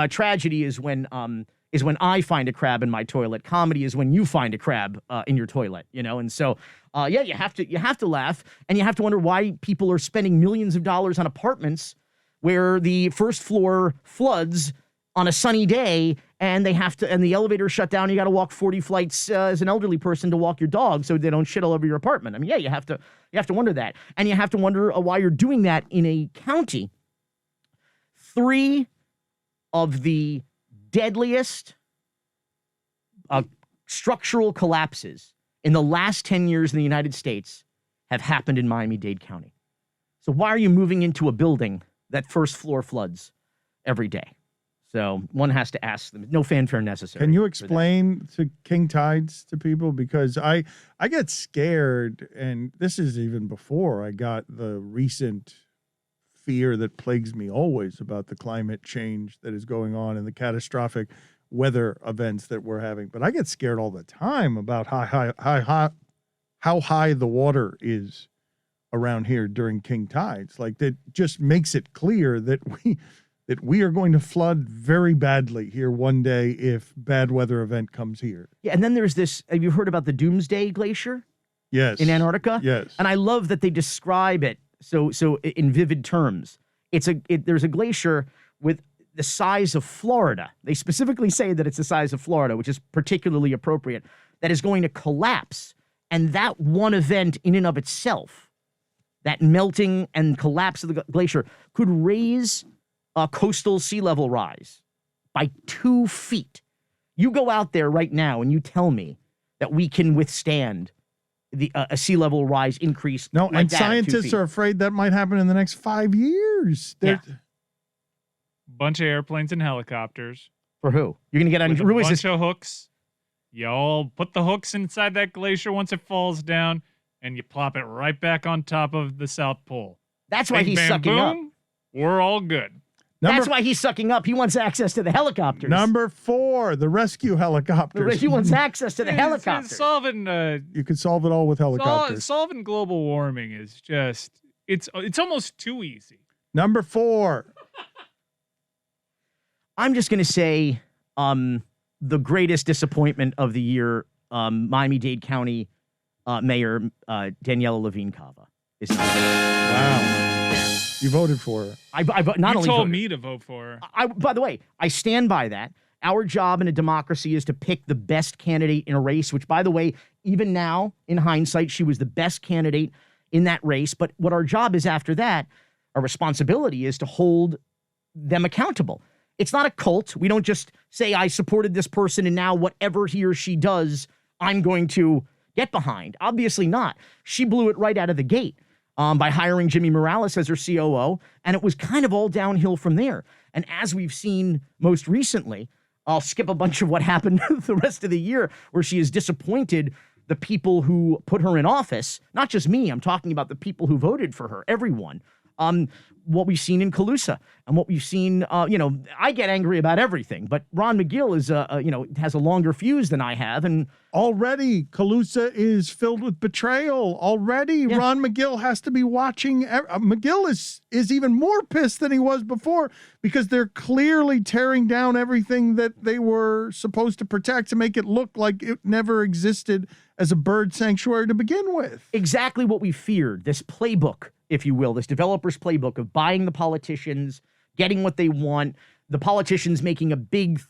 Tragedy is when I find a crab in my toilet. Comedy is when you find a crab in your toilet. And so you have to laugh, and you have to wonder why people are spending millions of dollars on apartments where the first floor floods on a sunny day, and the elevator shut down. You got to walk 40 flights as an elderly person to walk your dog so they don't shit all over your apartment. I mean, you have to wonder that, and you have to wonder why you're doing that in a county. 3 of the deadliest structural collapses in the last 10 years in the United States have happened in Miami-Dade County. So why are you moving into a building that first floor floods every day? So one has to ask them. No fanfare necessary. Can you explain to King Tides to people? Because I get scared, and this is even before I got the recent fear that plagues me always about the climate change that is going on and the catastrophic weather events that we're having. But I get scared all the time about how high the water is around here during King Tides. Like, that just makes it clear that we are going to flood very badly here one day if bad weather event comes here. Yeah, and then there's this. Have you heard about the Doomsday Glacier? Yes. In Antarctica? Yes. And I love that they describe it so in vivid terms. There's a glacier with the size of Florida. They specifically say that it's the size of Florida, which is particularly appropriate, that is going to collapse. And that one event in and of itself, that melting and collapse of the glacier, could raise coastal sea level rise by 2 feet. You go out there right now and you tell me that we can withstand a sea level rise increase. No, like and that at 2 scientists feet. are afraid that might happen in the next 5 years. Yeah. Bunch of airplanes and helicopters. For who? You're going to get on With a Ruiz. bunch of hooks. Y'all put the hooks inside that glacier once it falls down, and you plop it right back on top of the South Pole. That's why Bing, he's bam, sucking up. boom, we're all good. That's why he's sucking up. He wants access to the helicopters. Number 4, the rescue helicopters. He wants access to the helicopters. Solving You could solve it all with helicopters. solving global warming is just it's almost too easy. Number 4. I'm just going to say the greatest disappointment of the year, Miami-Dade County Mayor Daniela Levine Cava. is not. Wow. You voted for her. I not you only told voted, me to vote for her. By the way, I stand by that. Our job in a democracy is to pick the best candidate in a race, which, by the way, even now, in hindsight, she was the best candidate in that race. But what our job is after that, our responsibility is to hold them accountable. It's not a cult. We don't just say, I supported this person, and now whatever he or she does, I'm going to get behind. Obviously not. She blew it right out of the gate by hiring Jimmy Morales as her COO, and it was kind of all downhill from there. And as we've seen most recently, I'll skip a bunch of what happened the rest of the year, where she has disappointed the people who put her in office. Not just me. I'm talking about the people who voted for her, everyone. What we've seen in Calusa and what we've seen, I get angry about everything, but Ron McGill is, has a longer fuse than I have. And already Calusa is filled with betrayal. Already Ron McGill has to be watching. McGill is even more pissed than he was before because they're clearly tearing down everything that they were supposed to protect to make it look like it never existed as a bird sanctuary to begin with. Exactly what we feared. This playbook, if you will, this developer's playbook of buying the politicians, getting what they want, the politicians making a big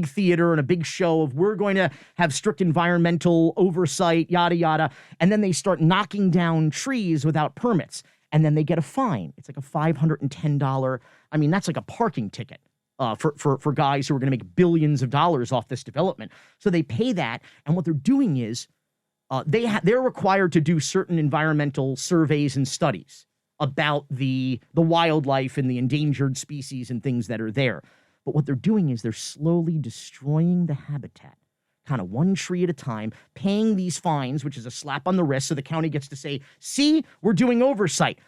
theater and a big show of we're going to have strict environmental oversight, yada, yada. And then they start knocking down trees without permits. And then they get a fine. It's like a $510. I mean, that's like a parking ticket for guys who are going to make billions of dollars off this development. So they pay that. And what they're doing is they're required to do certain environmental surveys and studies about the wildlife and the endangered species and things that are there. But what they're doing is they're slowly destroying the habitat, kind of one tree at a time, paying these fines, which is a slap on the wrist, so the county gets to say, see, we're doing oversight.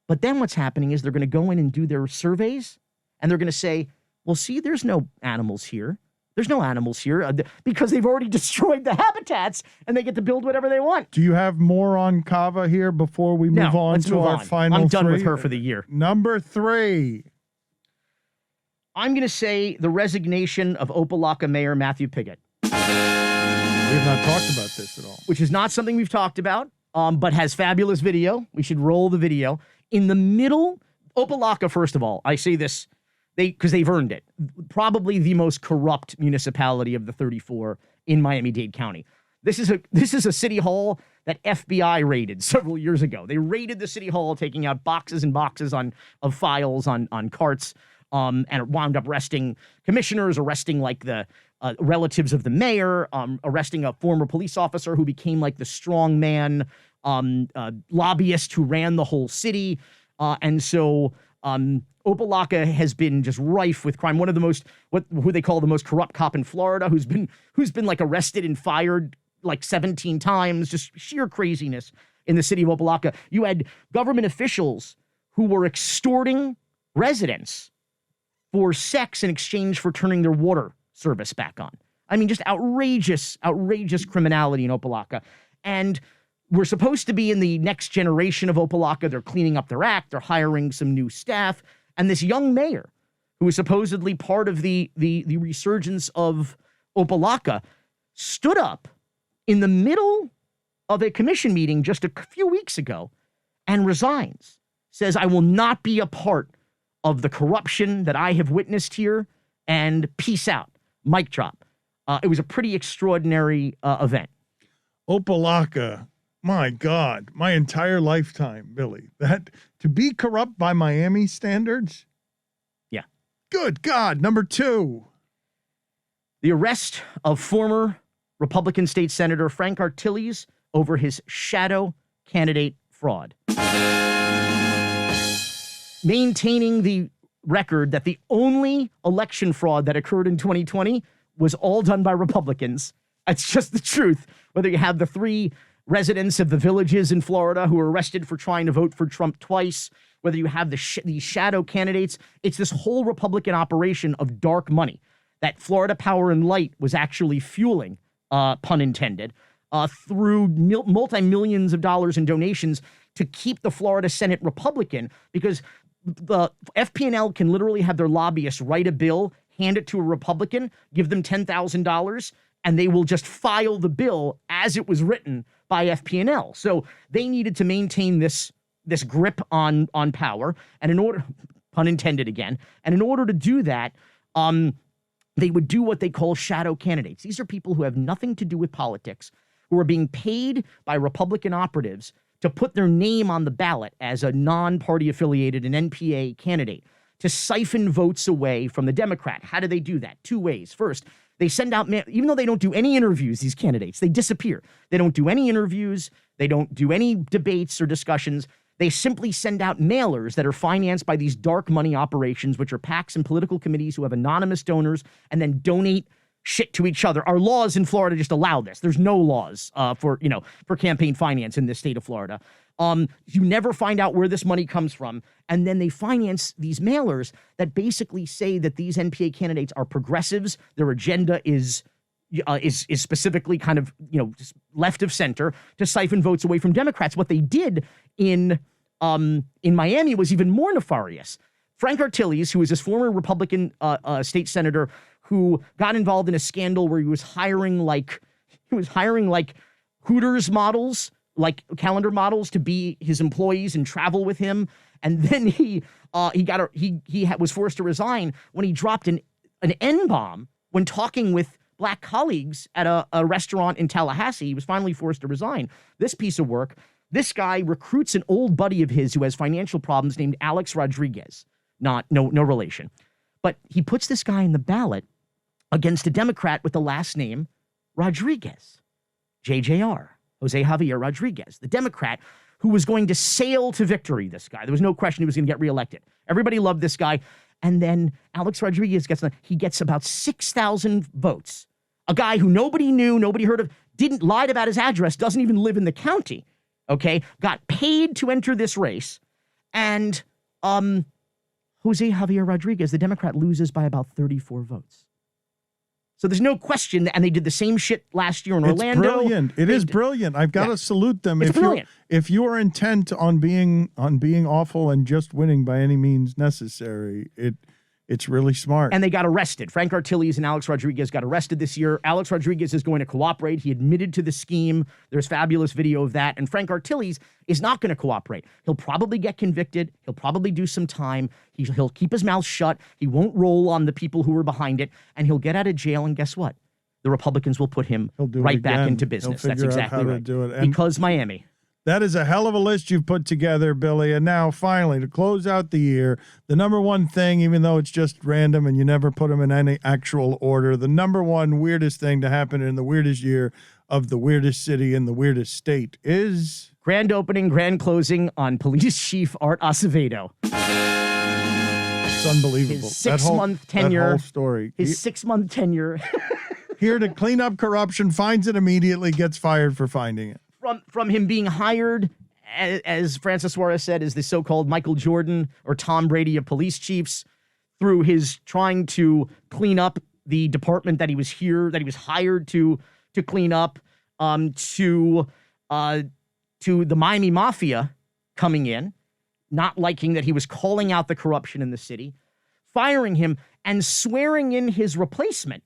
But then what's happening is they're going to go in and do their surveys, and they're going to say, well, see, there's no animals here. There's no animals here because they've already destroyed the habitats and they get to build whatever they want. Do you have more on Cava here before we move on to our final I'm done three? with her for the year. Number 3. I'm going to say the resignation of Opa-Locka Mayor Matthew Piggott. We have not talked about this at all. Which is not something we've talked about, but has fabulous video. We should roll the video. In the middle, Opa-Locka, first of all, I say this, because they've earned it. Probably the most corrupt municipality of the 34 in Miami-Dade County. This is a city hall that FBI raided several years ago. They raided the city hall, taking out boxes and boxes of files on carts, and it wound up arresting commissioners, arresting like the relatives of the mayor, arresting a former police officer who became like the strong man lobbyist who ran the whole city. And so Opa-Locka has been just rife with crime. One of the most, who they call the most corrupt cop in Florida, who's been like arrested and fired like 17 times, just sheer craziness in the city of Opa-Locka. You had government officials who were extorting residents for sex in exchange for turning their water service back on. I mean, just outrageous criminality in Opa-Locka. And we're supposed to be in the next generation of Opa-Locka. They're cleaning up their act. They're hiring some new staff. And this young mayor, who is supposedly part of the resurgence of Opa-Locka, stood up in the middle of a commission meeting just a few weeks ago and resigns. Says, I will not be a part of the corruption that I have witnessed here, and peace out. Mic drop. It was a pretty extraordinary event. Opa-Locka, my God, my entire lifetime, Billy, that to be corrupt by Miami standards. Yeah. Good God. Number 2. The arrest of former Republican State Senator Frank Artilles over his shadow candidate fraud. Maintaining the record that the only election fraud that occurred in 2020 was all done by Republicans. It's just the truth. Whether you have the 3 residents of the villages in Florida who were arrested for trying to vote for Trump twice, whether you have these shadow candidates, it's this whole Republican operation of dark money that Florida Power and Light was actually fueling, pun intended, through multi-millions of dollars in donations to keep the Florida Senate Republican, because the FP&L can literally have their lobbyists write a bill, hand it to a Republican, give them $10,000, and they will just file the bill as it was written by FP&L. So they needed to maintain this this grip on power, and in order, pun intended again, and in order to do that, they would do what they call shadow candidates. These are people who have nothing to do with politics, who are being paid by Republican operatives to put their name on the ballot as a non-party affiliated, an NPA candidate, to siphon votes away from the Democrat. How do they do that? Two ways. First, they send out, even though they don't do any interviews, these candidates, they disappear. They don't do any interviews. They don't do any debates or discussions. They simply send out mailers that are financed by these dark money operations, which are PACs and political committees who have anonymous donors and then donate shit to each other. Our laws in Florida just allow this. There's no laws for campaign finance in this state of Florida. You never find out where this money comes from. And then they finance these mailers that basically say that these NPA candidates are progressives. Their agenda is specifically kind of, just left of center to siphon votes away from Democrats. What they did in Miami was even more nefarious. Frank Artilles, who is this former Republican state senator who got involved in a scandal where he was hiring like Hooters models, like calendar models, to be his employees and travel with him. And then he was forced to resign when he dropped an N-bomb when talking with black colleagues at a restaurant in Tallahassee. He was finally forced to resign. This piece of work, this guy recruits an old buddy of his who has financial problems named Alex Rodriguez. No relation. But he puts this guy in the ballot against a Democrat with the last name Rodriguez. JJR, Jose Javier Rodriguez, the Democrat who was going to sail to victory, this guy. There was no question he was going to get reelected. Everybody loved this guy. And then Alex Rodriguez gets about 6,000 votes. A guy who nobody knew, nobody heard of, lied about his address, doesn't even live in the county, okay? Got paid to enter this race. And Jose Javier Rodriguez, the Democrat, loses by about 34 votes. So there's no question, and they did the same shit last year in Orlando. It's brilliant. It is brilliant. I've got to salute them. It's brilliant. If you are intent on being awful and just winning by any means necessary, it's really smart. And they got arrested. Frank Artilles and Alex Rodriguez got arrested this year. Alex Rodriguez is going to cooperate. He admitted to the scheme. There's fabulous video of that. And Frank Artilles is not going to cooperate. He'll probably get convicted. He'll probably do some time. He'll keep his mouth shut. He won't roll on the people who were behind it. And he'll get out of jail. And guess what? The Republicans will put him right back into business. That's exactly right. Do it. Because Miami. That is a hell of a list you've put together, Billy. And now, finally, to close out the year, the number one thing, even though it's just random and you never put them in any actual order, the number one weirdest thing to happen in the weirdest year of the weirdest city in the weirdest state is... Grand opening, grand closing on Police Chief Art Acevedo. It's unbelievable. His 6-month tenure. That whole story. His 6-month tenure. Here to clean up corruption, finds it immediately, gets fired for finding it. From him being hired, as Francis Suarez said, as the so-called Michael Jordan or Tom Brady of police chiefs, through his trying to clean up the department that he was hired to clean up, to the Miami Mafia coming in, not liking that he was calling out the corruption in the city, firing him, and swearing in his replacement,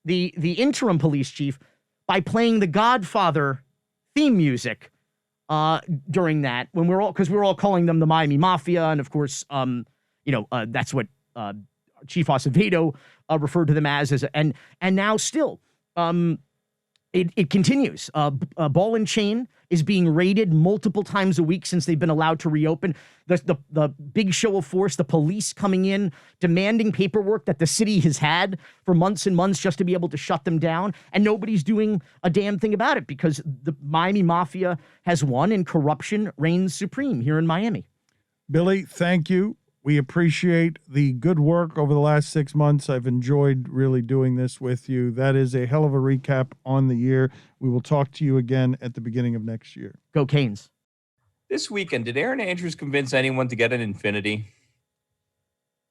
the interim police chief, by playing the Godfather theme music during that, when because we're all calling them the Miami Mafia, and of course, that's what Chief Acevedo referred to them as and now still, it continues. Ball and Chain is being raided multiple times a week since they've been allowed to reopen. The big show of force, the police coming in, demanding paperwork that the city has had for months and months just to be able to shut them down. And nobody's doing a damn thing about it because the Miami Mafia has won and corruption reigns supreme here in Miami. Billy, thank you. We appreciate the good work over the last 6 months. I've enjoyed really doing this with you. That is a hell of a recap on the year. We will talk to you again at the beginning of next year. Go Canes. This weekend, did Erin Andrews convince anyone to get an Infinity?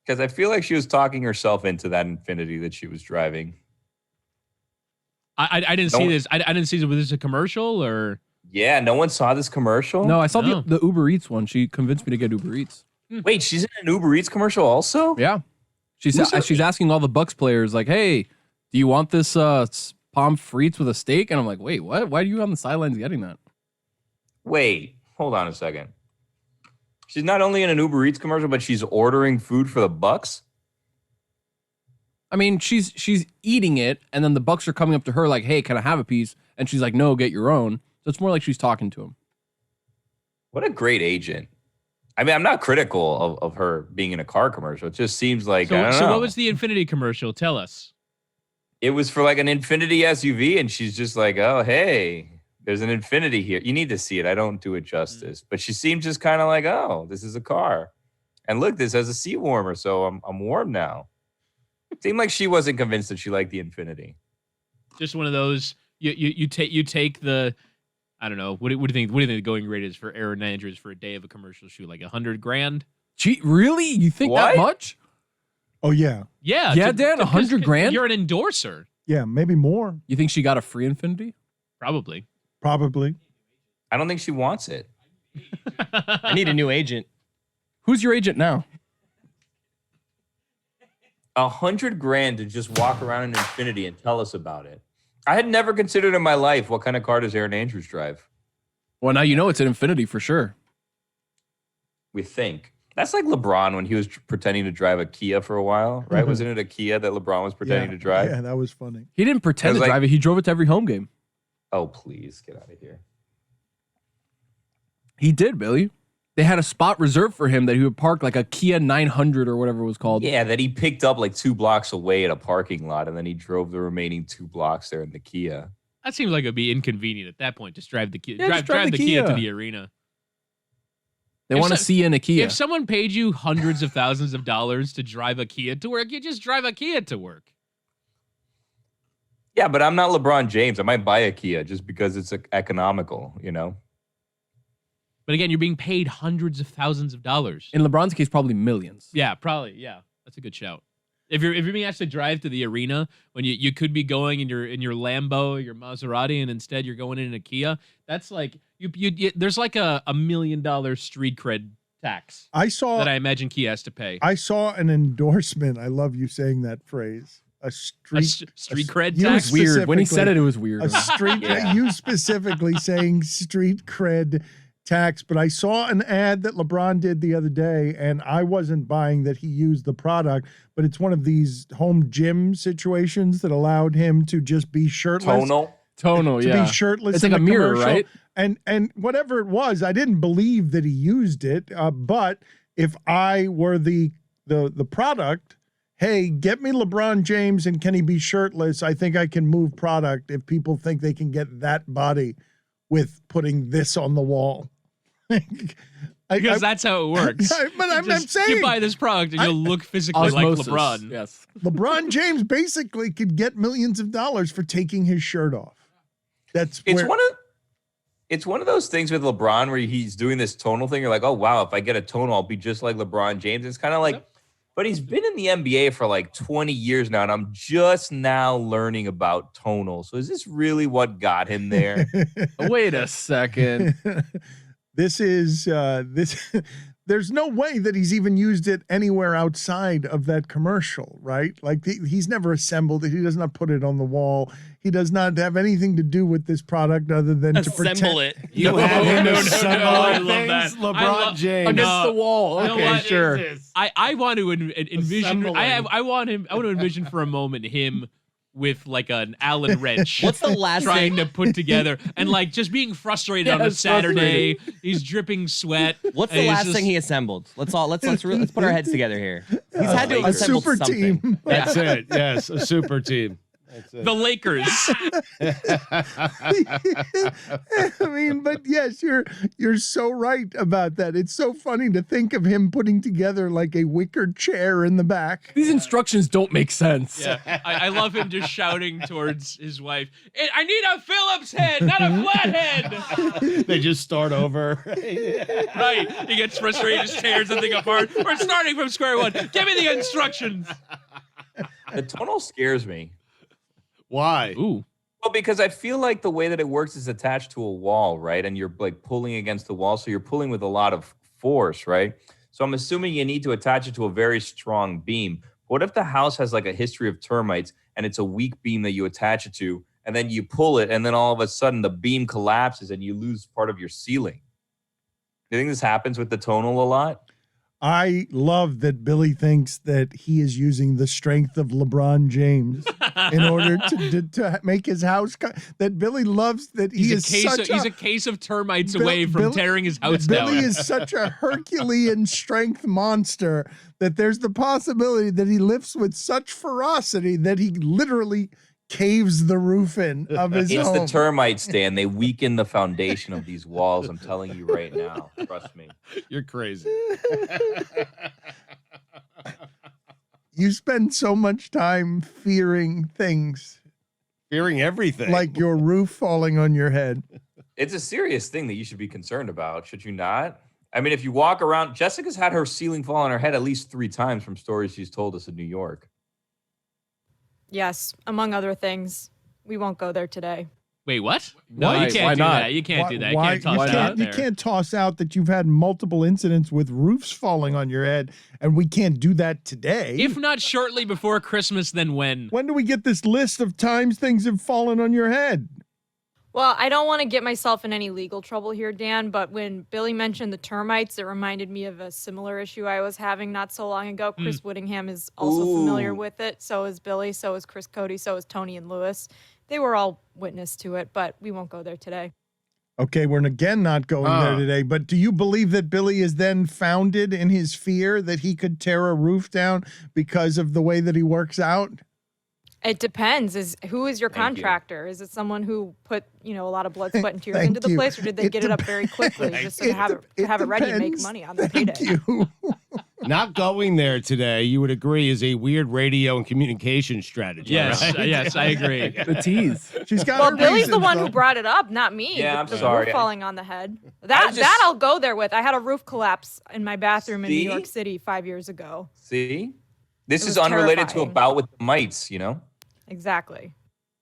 Because I feel like she was talking herself into that Infinity that she was driving. I didn't see this. I didn't see, was this a commercial or? Yeah, no one saw this commercial? No, I saw the Uber Eats one. She convinced me to get Uber Eats. Wait, she's in an Uber Eats commercial also? Yeah. She's asking all the Bucks players, like, hey, do you want this pommes frites with a steak? And I'm like, wait, what? Why are you on the sidelines getting that? Wait, hold on a second. She's not only in an Uber Eats commercial, but she's ordering food for the Bucks. I mean, she's eating it, and then the Bucks are coming up to her like, "Hey, can I have a piece?" And she's like, "No, get your own." So it's more like she's talking to him. What a great agent. I mean, I'm not critical of her being in a car commercial. It just seems like, I don't know. So what was the Infinity commercial? Tell us. It was for like an Infinity SUV, and she's just like, oh, hey, there's an Infinity here. You need to see it. I don't do it justice. But she seemed just kind of like, oh, this is a car. And look, this has a seat warmer, so I'm warm now. It seemed like she wasn't convinced that she liked the Infinity. Just one of those. You take the. I don't know. What do you think? What do you think the going rate is for Aaron Andrews for a day of a commercial shoot? Like $100,000? Gee, really? You think that much? Oh yeah. Yeah. Yeah, Dan, $100,000? You're an endorser. Yeah, maybe more. You think she got a free Infinity? Probably. Probably. I don't think she wants it. I need a new agent. Who's your agent now? $100,000 to just walk around in Infinity and tell us about it. I had never considered in my life what kind of car does Aaron Andrews drive. Well, now you know it's an Infinity for sure. We think. That's like LeBron when he was pretending to drive a Kia for a while, right? Wasn't it a Kia that LeBron was pretending to drive? Yeah, that was funny. He didn't pretend to drive it. He drove it to every home game. Oh, please get out of here. He did, Billy. They had a spot reserved for him that he would park like a Kia 900 or whatever it was called. Yeah, that he picked up like 2 blocks away at a parking lot, and then he drove the remaining 2 blocks there in the Kia. That seems like it'd be inconvenient at that point. Just drive the Kia. Yeah, drive the Kia to the arena. They want to see you in a Kia. If someone paid you hundreds of thousands of dollars to drive a Kia to work, you just drive a Kia to work. Yeah, but I'm not LeBron James. I might buy a Kia just because it's economical, you know? But again, you're being paid hundreds of thousands of dollars. In LeBron's case, probably millions. Yeah, probably. Yeah, that's a good shout. If you're being asked to drive to the arena when you could be going in your Lambo, your Maserati, and instead you're going in a Kia, that's like you there's like a $1 million street cred tax. I saw that I imagine Kia has to pay. I saw an endorsement. I love you saying that phrase. A street cred you tax. Weird. When he said it, it was weird. A street. You specifically saying street cred tax, but I saw an ad that LeBron did the other day, and I wasn't buying that he used the product, but it's one of these home gym situations that allowed him to just be shirtless. Tonal, to yeah. be shirtless. It's in like a the mirror, commercial. right? And whatever it was, I didn't believe that he used it. But if I were the product, hey, get me LeBron James and can he be shirtless? I think I can move product if people think they can get that body with putting this on the wall. Because that's how it works. But I'm saying you buy this product and you'll look physically Osmosis, like LeBron. Yes. LeBron James basically could get millions of dollars for taking his shirt off. It's one of those things with LeBron where he's doing this tonal thing. You're like, oh wow, if I get a tonal, I'll be just like LeBron James. It's kind of like, but he's been in the NBA for like 20 years now, and I'm just now learning about tonal. So is this really what got him there? Wait a second. This is this. There's no way that he's even used it anywhere outside of that commercial, right? Like he's never assembled it. He does not put it on the wall. He does not have anything to do with this product other than to Assemble it. You have him assemble I love that. things, LeBron James. Against the wall. You know Okay, what? sure. I want to envision. I want to envision for a moment him with like an Allen wrench. What's the last trying thing? to put together and like just being frustrated on a Saturday. He's dripping sweat. What's and the he's last just- thing he assembled? Let's put our heads together here. He's had to have a assembled super something. team. That's it. Yes, a super team. That's it. The Lakers. I mean, but yes, you're so right about that. It's so funny to think of him putting together like a wicker chair in the back. These instructions don't make sense. Yeah, I love him just shouting towards his wife. I need a Phillips head, not a flathead. They just start over. Right. He gets frustrated, just tears the thing apart. We're starting from square one. Give me the instructions. The tonal scares me. Why? Ooh. Well, because I feel like the way that it works is attached to a wall, right? And you're like pulling against the wall. So you're pulling with a lot of force, right? So I'm assuming you need to attach it to a very strong beam. What if the house has like a history of termites and it's a weak beam that you attach it to, and then you pull it, and then all of a sudden the beam collapses and you lose part of your ceiling? You think this happens with the tonal a lot? I love that Billy thinks that he is using the strength of LeBron James in order to make his house. That Billy loves that he is he's a case of termites away from Billy- tearing his house Billy down. is such a Herculean strength monster that there's the possibility that he lifts with such ferocity that he literally caves the roof in of his It's home. the termites, Dan. They weaken the foundation of these walls. I'm telling you right now. Trust me. You're crazy. You spend so much time fearing things Fearing everything. like your roof falling on your head. It's a serious thing that you should be concerned about, should you not? I mean, if you walk around, Jessica's had her ceiling fall on her head at least 3 times from stories she's told us in New York. Yes, among other things. We won't go there today. Wait, what? No, Why- you can't why do not? that. You can't do that. Why- You can't toss that out you there. can't toss out that you've had multiple incidents with roofs falling on your head, and we can't do that today. If not shortly before Christmas, then when? When do we get this list of times things have fallen on your head? Well, I don't want to get myself in any legal trouble here, Dan, but when Billy mentioned the termites, it reminded me of a similar issue I was having not so long ago. Chris Whittingham is also familiar with it. So is Billy, so is Chris Cody, so is Tony and Lewis. They were all witness to it, but we won't go there today. Okay, we're again not going there today, but do you believe that Billy is then founded in his fear that he could tear a roof down because of the way that he works out? It depends. Who is your Thank you. contractor? Is it someone who put, a lot of blood, sweat, and tears Thank into the you. place, or did they get it up very quickly just to have it ready to make depends. money on the Thank payday? you. Not going there today, you would agree, is a weird radio and communication strategy. Yes, right? yes, I agree. The tease. She's got Well, her Billy's the reasons, one though. who brought it up, not me. Yeah, I'm the sorry. Roof falling on the head. I That was just- that I'll go there with. I had a roof collapse in my bathroom in New See? York City 5 years ago. See? This It is was unrelated to a terrifying. bout with the mites, you know? Exactly.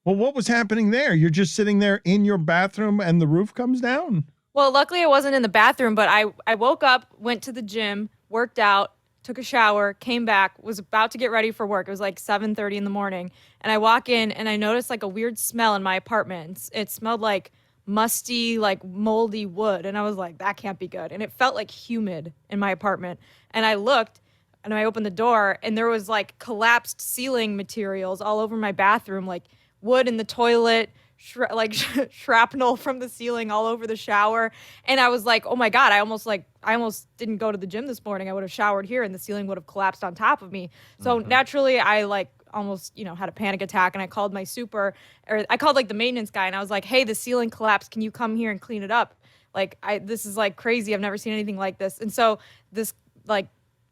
Well, what was happening there? You're just sitting there in your bathroom and the roof comes down. Well, luckily I wasn't in the bathroom, but I woke up, went to the gym, worked out, took a shower, came back, was about to get ready for work. It was like 7:30 in the morning. And I walk in and I noticed like a weird smell in my apartment. It smelled like musty, like moldy wood. And I was like, that can't be good. And it felt like humid in my apartment. And I looked and I opened the door and there was like collapsed ceiling materials all over my bathroom, like wood in the toilet, shrapnel from the ceiling all over the shower. And I was like, oh my God, I almost didn't go to the gym this morning. I would have showered here and the ceiling would have collapsed on top of me. So naturally I almost, had a panic attack and I called my I called like the maintenance guy and I was like, hey, the ceiling collapsed. Can you come here and clean it up? This is like crazy. I've never seen anything like this. And so this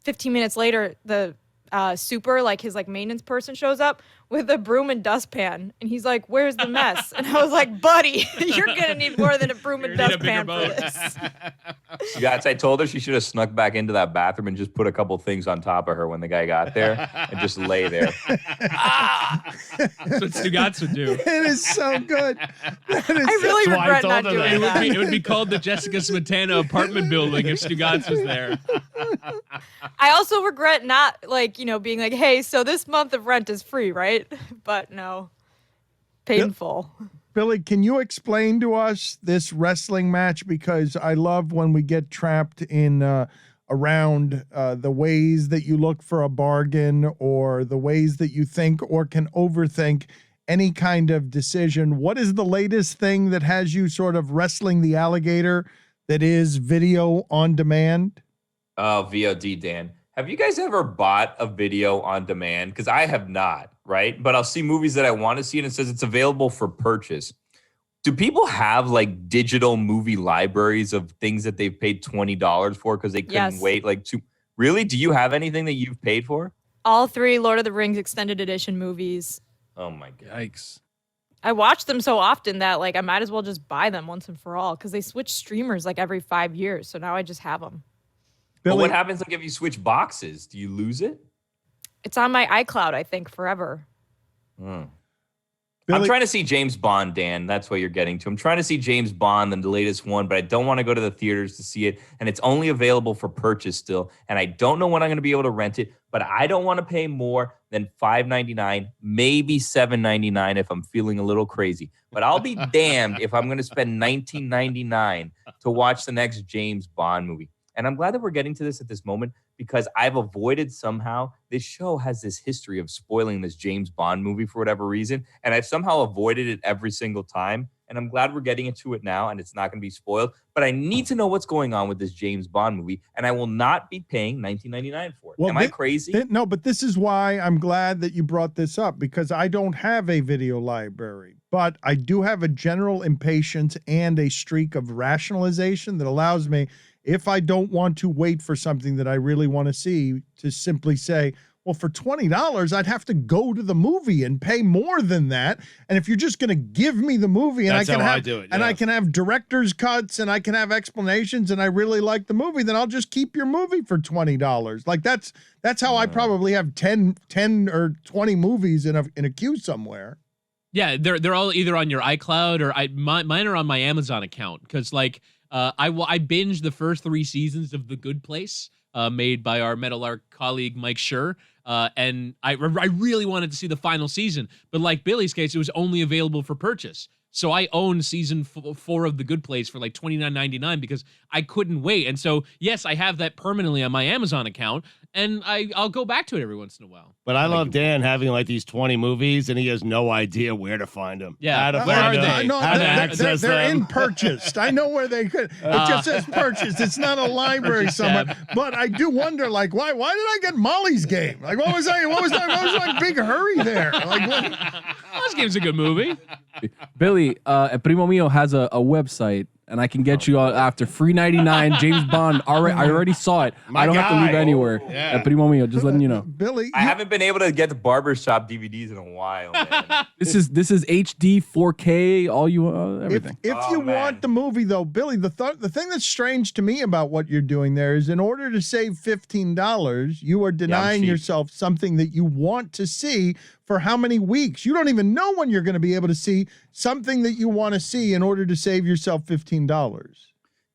15 minutes later, the his maintenance person shows up with a broom and dustpan. And he's like, where's the mess? And I was like, buddy, you're going to need more than a broom and You're gonna need a dustpan bigger for boat. this. Guys, I told her she should have snuck back into that bathroom and just put a couple things on top of her when the guy got there and just lay there. That's what Stugotz would do. It is so good. That is I really why I regret told not her doing that. that. It would be called the Jessica Smetana apartment building if Stugotz was there. I also regret not being like, hey, so this month of rent is free, right? But no, painful. Billy, can you explain to us this wrestling match? Because I love when we get trapped in around the ways that you look for a bargain or the ways that you think or can overthink any kind of decision. What is the latest thing that has you sort of wrestling the alligator that is video on demand? Oh, VOD, Dan. Have you guys ever bought a video on demand? Because I have not, right? But I'll see movies that I want to see and it says it's available for purchase. Do people have like digital movie libraries of things that they've paid $20 for because they couldn't Yes. wait Really? Do you have anything that you've paid for? All 3 Lord of the Rings extended edition movies. Oh my God. Yikes. I watch them so often that I might as well just buy them once and for all because they switch streamers every 5 years. So now I just have them. But Billy, what happens if you switch boxes? Do you lose it? It's on my iCloud, I think, forever. Billy, I'm trying to see James Bond, Dan. That's what you're getting to. I'm trying to see James Bond, the latest one, but I don't want to go to the theaters to see it. And it's only available for purchase still. And I don't know when I'm going to be able to rent it, but I don't want to pay more than $5.99, maybe $7.99 if I'm feeling a little crazy. But I'll be damned if I'm going to spend $19.99 to watch the next James Bond movie. And I'm glad that we're getting to this at this moment because I've avoided somehow. This show has this history of spoiling this James Bond movie for whatever reason. And I've somehow avoided it every single time. And I'm glad we're getting into it now and it's not going to be spoiled. But I need to know what's going on with this James Bond movie. And I will not be paying $19.99 for it. Well, Am I crazy? No, but this is why I'm glad that you brought this up, because I don't have a video library, but I do have a general impatience and a streak of rationalization that allows me, if I don't want to wait for something that I really want to see, to simply say, well, for $20, I'd have to go to the movie and pay more than that. And if you're just going to give me the movie and That's I can how have I do it, and yeah. I can have director's cuts and I can have explanations and I really like the movie, then I'll just keep your movie for $20. Like that's how I probably have 10 or 20 movies in a queue somewhere. Yeah, they're all either on your iCloud or mine are on my Amazon account because like I binged the first 3 seasons of The Good Place, made by our Metal Arc colleague Mike Schur, and I really wanted to see the final season, but like Billy's case, it was only available for purchase. So I own season 4 of The Good Place for like $29.99 because I couldn't wait. And so, yes, I have that permanently on my Amazon account, and I'll go back to it every once in a while. But I love Dan having like these 20 movies, and he has no idea where to find them. Yeah, how to where find are them, they? No, how to they're access them. in purchased. I know where they could. It just says purchased. It's not a library Purchase somewhere. tab. But I do wonder, like, why did I get Molly's Game? Like, what was that big hurry there? Like, what? This game's a good movie. Billy, Primo Mio has a website, and I can get you after free 99 James Bond. I already saw it. My I don't have to guy. leave anywhere. Yeah. Primo Mio, just letting you know. Billy, I haven't been able to get the barbershop DVDs in a while, man. This is HD 4K, all you everything. If Oh, you man. want the movie, though, Billy, the thing that's strange to me about what you're doing there is, in order to save $15, you are denying cheap. yourself something that you want to see for how many weeks? You don't even know when you're going to be able to see something that you want to see in order to save yourself $15.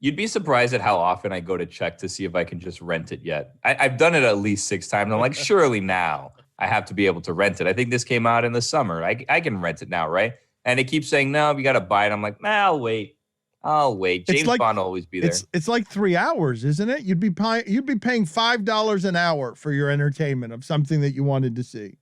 You'd be surprised at how often I go to check to see if I can just rent it yet. I've done it at least 6 times. I'm like, surely now I have to be able to rent it. I think this came out in the summer. I can rent it now, right? And it keeps saying, no, you got to buy it. I'm like, nah, I'll wait. It's James like- Bond will always be there. It's like 3 hours, isn't it? You'd be paying $5 an hour for your entertainment of something that you wanted to see.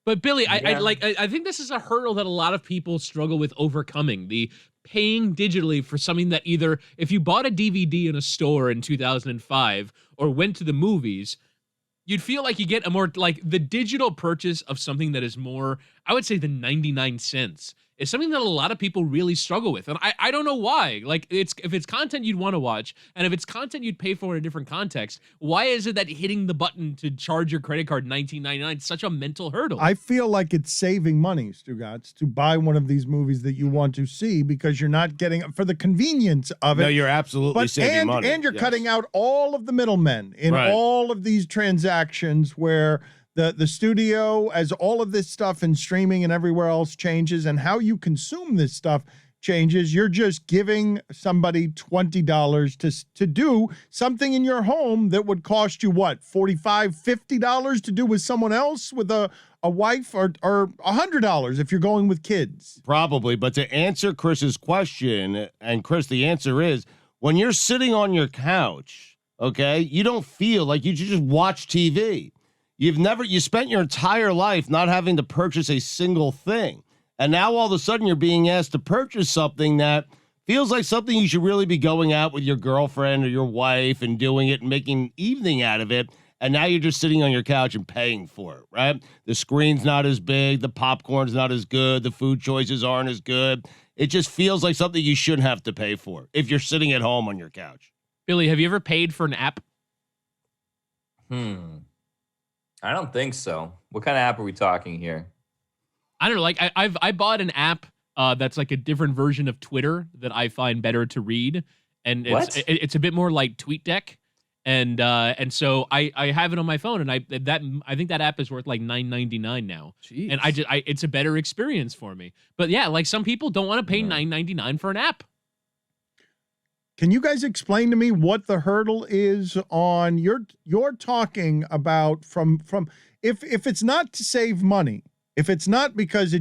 But Billy, I Yeah. think this is a hurdle that a lot of people struggle with overcoming. The paying digitally for something that either if you bought a DVD in a store in 2005 or went to the movies, you'd feel like you get a more like the digital purchase of something that is more, I would say, than 99 cents. Is something that a lot of people really struggle with. And I don't know why. Like if it's content you'd want to watch, and if it's content you'd pay for in a different context, why is it that hitting the button to charge your credit card $19.99 is such a mental hurdle? I feel like it's saving money, Stugotz, to buy one of these movies that you want to see because you're not getting for the convenience of it. No, you're absolutely saving money. And you're Yes. cutting out all of the middlemen in Right. all of these transactions where the studio, as all of this stuff and streaming and everywhere else changes and how you consume this stuff changes, you're just giving somebody $20 to do something in your home that would cost you what, $45, $50 to do with someone else, with a wife, or $100 if you're going with kids. Probably, but to answer Chris's question, and Chris, the answer is when you're sitting on your couch, okay, you don't feel like you should just watch TV. You spent your entire life not having to purchase a single thing. And now all of a sudden you're being asked to purchase something that feels like something you should really be going out with your girlfriend or your wife and doing it and making an evening out of it. And now you're just sitting on your couch and paying for it, right? The screen's not as big. The popcorn's not as good. The food choices aren't as good. It just feels like something you shouldn't have to pay for if you're sitting at home on your couch. Billy, have you ever paid for an app? I don't think so. What kind of app are we talking here? I don't know. Like I bought an app that's like a different version of Twitter that I find better to read, and What? it's a bit more like TweetDeck. And so I have it on my phone, and I think that app is worth like $9.99 now. Jeez. And it's a better experience for me. But yeah, like some people don't want to pay $9.99 for an app. Can you guys explain to me what the hurdle is on you're talking about from if it's not to save money, if it's not because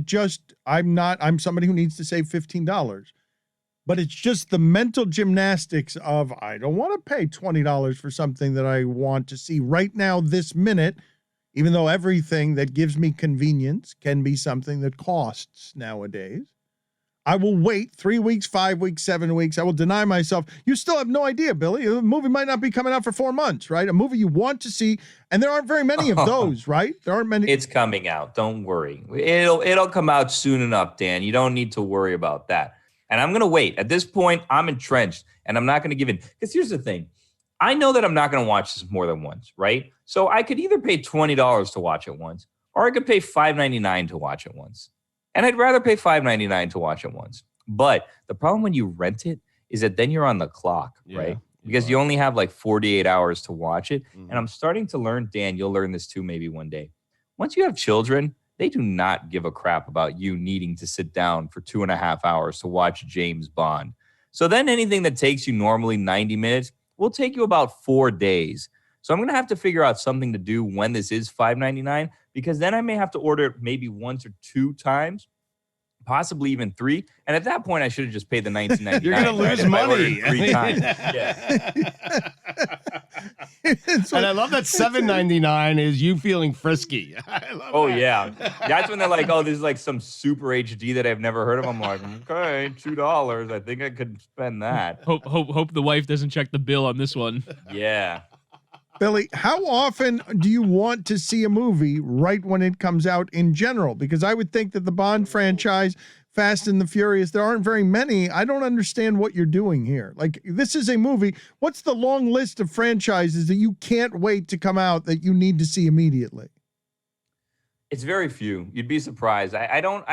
I'm somebody who needs to save $15, but it's just the mental gymnastics of I don't want to pay $20 for something that I want to see right now this minute, even though everything that gives me convenience can be something that costs nowadays. I will wait 3 weeks, 5 weeks, 7 weeks. I will deny myself. You still have no idea, Billy. The movie might not be coming out for 4 months, right? A movie you want to see, and there aren't very many of those, right? There aren't many. It's coming out. Don't worry. It'll come out soon enough, Dan. You don't need to worry about that. And I'm going to wait. At this point, I'm entrenched, and I'm not going to give in. Because here's the thing. I know that I'm not going to watch this more than once, right? So I could either pay $20 to watch it once, or I could pay $5.99 to watch it once. And I'd rather pay $5.99 to watch it once. But the problem when you rent it is that then you're on the clock, right? Because you only have like 48 hours to watch it. Mm-hmm. And I'm starting to learn, Dan, you'll learn this too maybe one day. Once you have children, they do not give a crap about you needing to sit down for 2.5 hours to watch James Bond. So then anything that takes you normally 90 minutes will take you about 4 days. So I'm going to have to figure out something to do when this is $5.99, because then I may have to order it maybe once or 2 times, possibly even 3. And at that point, I should have just paid the $19.99. You're going to lose money 3 times. Yeah. And I love that $7.99 is you feeling frisky. I love that. Yeah. That's when they're like, oh, this is like some super HD that I've never heard of. I'm like, okay, $2. I think I could spend that. Hope the wife doesn't check the bill on this one. Yeah. Billy, how often do you want to see a movie right when it comes out in general? Because I would think that the Bond franchise, Fast and the Furious, there aren't very many. I don't understand what you're doing here. Like, this is a movie. What's the long list of franchises that you can't wait to come out that you need to see immediately? It's very few. You'd be surprised. I don't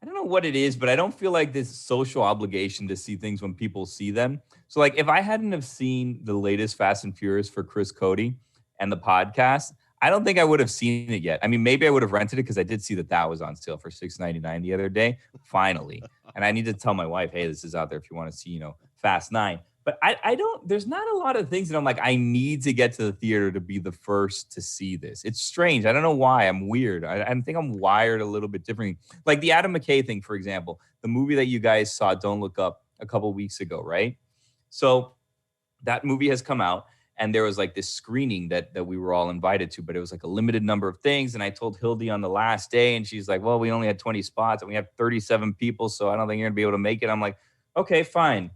know what it is, but I don't feel like this social obligation to see things when people see them. So like if I hadn't have seen the latest Fast and Furious for Chris Cody and the podcast, I don't think I would have seen it yet. I mean, maybe I would have rented it because I did see that was on sale for $6.99 the other day, finally. And I need to tell my wife, hey, this is out there if you want to see, Fast 9. But there's not a lot of things that I'm like, I need to get to the theater to be the first to see this. It's strange. I don't know why. I'm weird. I think I'm wired a little bit differently. Like the Adam McKay thing, for example, the movie that you guys saw, Don't Look Up, a couple weeks ago, right? So that movie has come out, and there was like this screening that we were all invited to, but it was like a limited number of things. And I told Hildy on the last day, and she's like, well, we only had 20 spots, and we have 37 people, so I don't think you're gonna be able to make it. I'm like, okay, fine.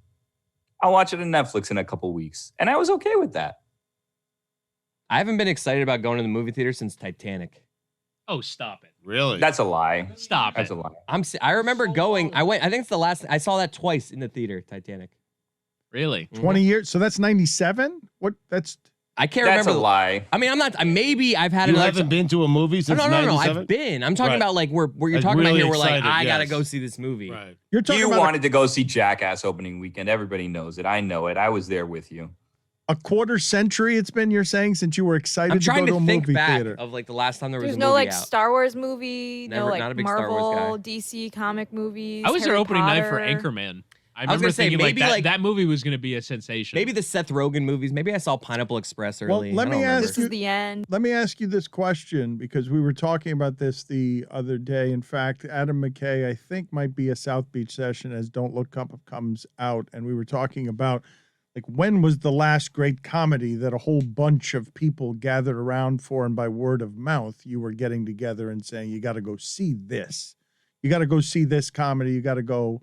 I'll watch it on Netflix in a couple weeks. And I was okay with that. I haven't been excited about going to the movie theater since Titanic. Oh, stop it. Really? That's a lie. Stop That's it. a lie. I remember going. I think it's the last. I saw that twice in the theater, Titanic. Really? 20 years. So that's 97? What? That's I can't That's remember. a lie. I mean, I'm not. Maybe I've had You another. haven't been to a movie since No. 97? I've been. I'm talking Right. about like where you're Like, talking really about here. We're like, excited, I gotta yes. go see this movie. Right. you're talking You about wanted to go see Jackass opening weekend. Everybody knows it. I know it. I was there with you. a quarter century. It's been, you're saying, since you were excited I'm to trying go to a to think movie back theater. of like the last time there was There's a no movie like out. Star Wars movie, Never- no like not a big Star Wars Marvel, guy. DC comic movies. I was there Harry opening night for Potter. Anchorman. I was remember gonna say, thinking maybe, like like- that movie was going to be a sensation. Maybe the Seth Rogen movies. Maybe I saw Pineapple Express Well, early. let I me don't remember. ask This is the end. Let me ask you this question, because we were talking about this the other day. In fact, Adam McKay, I think, might be a South Beach session as Don't Look Up comes out. And we were talking about, like, when was the last great comedy that a whole bunch of people gathered around for, and by word of mouth, you were getting together and saying, you got to go see this. You got to go see this comedy. You got to go.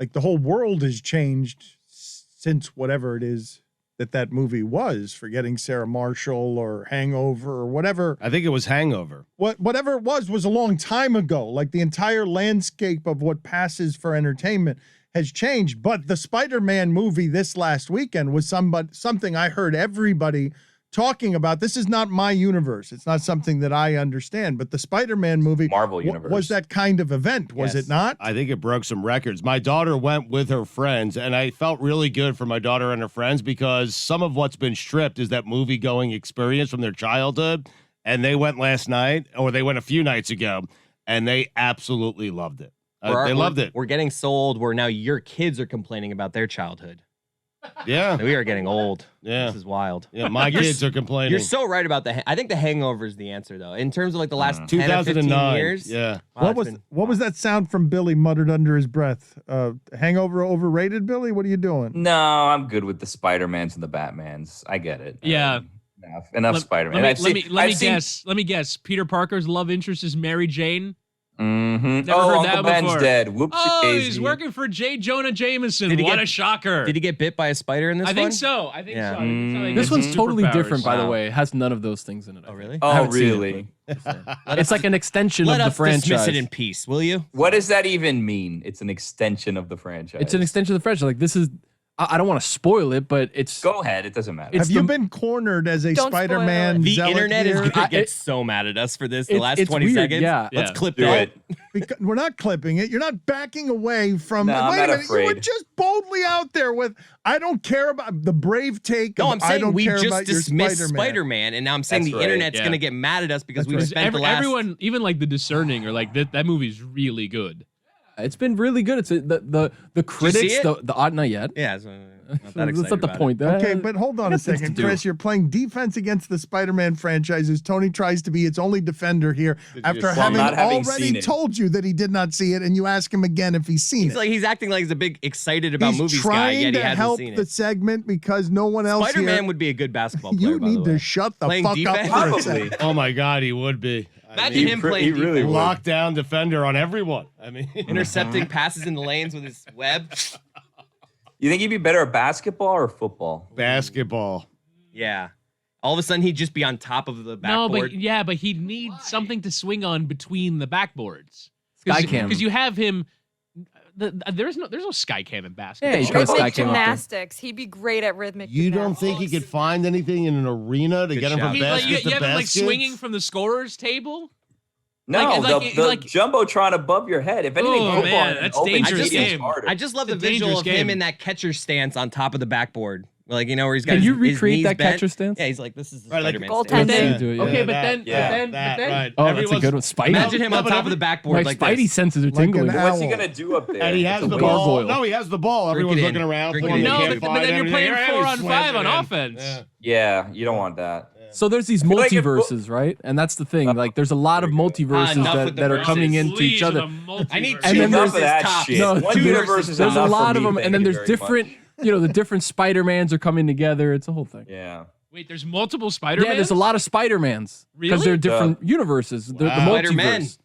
Like, the whole world has changed since whatever it is that movie was, forgetting Sarah Marshall or Hangover or whatever. I think it was Hangover. Whatever it was a long time ago. Like, the entire landscape of what passes for entertainment has changed. But the Spider-Man movie this last weekend was something I heard everybody talking about, this is not my universe. It's not something that I understand, but the Spider-Man movie Marvel universe. was that kind of event, was Yes. it not? I think it broke some records. My daughter went with her friends, and I felt really good for my daughter and her friends because some of what's been stripped is that movie-going experience from their childhood, and they went last night, or they went a few nights ago, and they absolutely loved it. They loved it. We're getting sold where now your kids are complaining about their childhood. Yeah. We are getting old. Yeah. This is wild. Yeah, my kids are complaining. You're so right about I think The Hangover is the answer, though. In terms of like the last 10 or 15 2009. years. Yeah. Wow, What was that sound from Billy muttered under his breath? Hangover overrated, Billy? What are you doing? No, I'm good with the Spider-Mans and the Batmans. I get it. Yeah. Enough Spider-Man. Let me guess. Peter Parker's love interest is Mary Jane. Mm-hmm. Never heard Uncle that Ben's before. dead. Whoopsie Oh, daisy. he's working for J. Jonah Jameson. Did he What get- a shocker. Did he get bit by a spider in this I one? think so. I think Yeah. so. I think so. He This gets one's some totally superpowers. different, by the Wow. way. It has none of those things in it. I Oh, think. really? I Oh, haven't seen it, really? It's like an extension Let of the us dismiss franchise. it in peace, will you? What does that even mean? It's an extension of the franchise. It's an extension of the franchise. Like this is. I don't want to spoil it, but it's. Go ahead. It doesn't matter. It's Have you the- been cornered as a Don't spoil Spider-Man it. The zealot internet is here? going to get so mad at us for this the It's- last it's 20 weird, seconds. yeah. Let's Yeah. clip Do that. it. Because we're not clipping it. You're not backing away from. No, I'm wait not a minute. You were afraid. just boldly out there with, I don't care about the brave take. No, of, I'm I saying don't we care just about your dismissed Spider-Man. Spider-Man, and now I'm saying That's the right, internet's yeah. going to get mad at us because That's we've right. spent the last. Everyone, even like the discerning, or like that movie's really good. It's been really good. It's the critics. it? The odd not yet. Yeah, so not that That's excited not the about it. point. Okay, but hold on a got things to second, do. Chris. You're playing defense against the Spider-Man franchises. Tony tries to be its only defender here after Well, having not having already seen it. told you that he did not see it, and you ask him again if he's seen He's it. like he's acting like he's a big excited about He's movies guy, trying yet to he hasn't help seen the it. segment because no one else Spider-Man here. would be a good basketball player. You by the need way. to shut the Playing fuck up defense? for a Probably. second. Oh my God, he would be. Imagine him playing he really defense. would. Lockdown defender on everyone. I mean, intercepting passes in the lanes with his web. You think he'd be better at basketball or football? basketball. Yeah. All of a sudden, he'd just be on top of the No, backboard. but he'd need something to swing on between the backboards. Skycam. Because you have him. There's no Skycam in basketball. Yeah, you put a Rhythmic Skycam up there. gymnastics. He'd be great at rhythmic You don't gymnastics. think he could find anything in an arena to Good get him shot. from He's like, basket you to have him like basket? swinging from the scorer's table. No, Like- the like- jumbotron above your head. If anything, Oh, football man, and that's open dangerous stadium's game. harder. I just love It's the a visual of dangerous him game. in that catcher stance on top of the backboard. Like, you know, where he's got Can his, you his recreate knees that bent. catcher stance? Yeah, he's like, this is the Right, like Spider-Man goaltending. stance. Yeah, Then- do it, Okay, yeah. but then- right. Oh, that's a Everyone's- good one. Spidey. Imagine him on but top of the backboard My like Spidey this. senses are Like an tingling. owl. What's he gonna do up there? And he has It's a the ball. gargoyle. No, he has the ball. Drink Everyone's it looking in. around. Drink it thinking in. they No, can't but find then you're everything. playing Yeah, 4 he's on 5 slamming on it in. offense. Yeah. Yeah, you don't want that. So there's these Like if- multiverses, right? And that's the thing. Like, there's a lot of multiverses enough that, with the that are verses. coming into Please, each other. the multiverse. I need And two then Enough versus of that top. shit. No, One dude, universe is There's a enough lot for of me, them, thank and then you there's very different. much. The different Spider-Mans are coming together. It's a whole thing. Yeah. Wait, there's multiple Spider-Man? Yeah, there's a lot of Spider-Mans because Really? they're different universes. They're the Spider-Man. multiverse.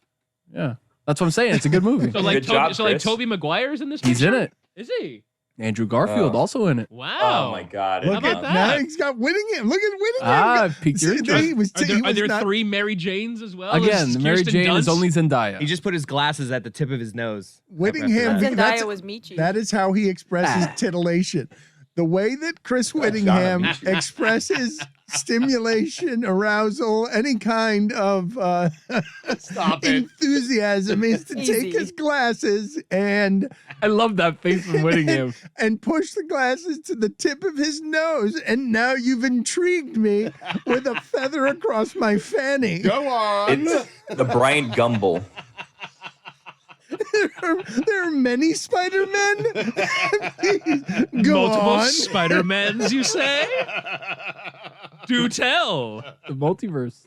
Yeah, that's what I'm saying. It's a good movie. So like, Good job, so like Chris. Toby Maguire's in this He's in picture? it. Is he? Andrew Garfield Oh. also in it. Wow. Oh my God. Look How about at that? now he's got Whittingham. Look at Whittingham. Ah, piqued your See, interest. he was- Are there, he are was there not- 3 Mary Janes as well? Again, Is the Mary Kirsten Jane is Dunst? only Zendaya. He just put his glasses at the tip of his nose. Whittingham. After that. that's- Zendaya was Michi. That is how he expresses titillation. The way that Chris Whittingham expresses stimulation, arousal, any kind of Stop it. enthusiasm is to take Easy. his glasses and I love that face from Whittingham. and push the glasses to the tip of his nose. And now you've intrigued me with a feather across my fanny. Go on. It's the Bryant Gumbel. There are many Spider-Men. Go Multiple on. Spider-Mans, you say? Do tell. The multiverse.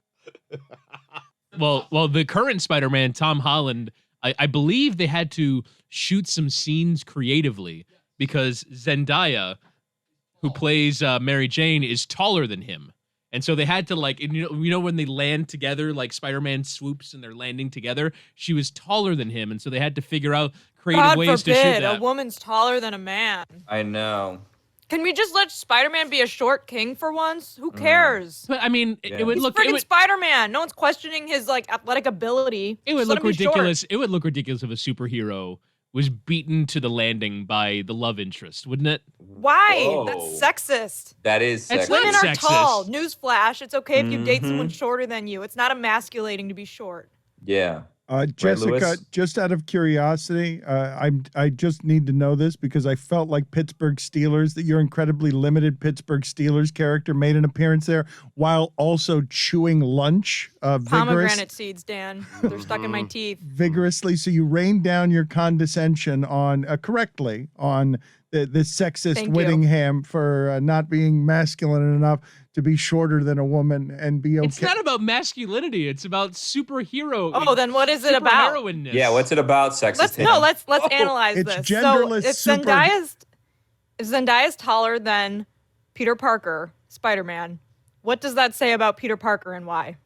Well, the current Spider-Man, Tom Holland, I believe they had to shoot some scenes creatively because Zendaya, who plays Mary Jane, is taller than him. And so they had to like, and you know when they land together, like Spider-Man swoops and they're landing together, she was taller than him. And so they had to figure out creative God ways to shoot forbid, that. a woman's taller than a man. I know. Can we just let Spider-Man be a short king for once? Who cares? But I mean, Yeah. it would He's look, freaking Spider-Man. No one's questioning his like athletic ability. it would Just let look him be short. ridiculous. It would look ridiculous if a superhero was beaten to the landing by the love interest, wouldn't it? Why? Whoa. That's sexist. That is It's sexist. not Women are sexist. tall. Newsflash. It's okay if you date someone Mhm. shorter than you. It's not emasculating to be short. Yeah. Jessica, Lewis? just out of curiosity, I just need to know this because I felt like Pittsburgh Steelers, that your incredibly limited Pittsburgh Steelers character made an appearance there while also chewing lunch Pomegranate seeds, Dan. They're stuck in my teeth. vigorously. So you rained down your condescension on correctly on the sexist Thank you. Whittingham for not being masculine enough to be shorter than a woman and be okay. It's not about masculinity. It's about superhero. Oh, then what is it about? Superheroiness. Yeah. What's it about? Sexist. Let's analyze it's this. genderless So if Zendaya's taller than Peter Parker, Spider-Man, what does that say about Peter Parker and why?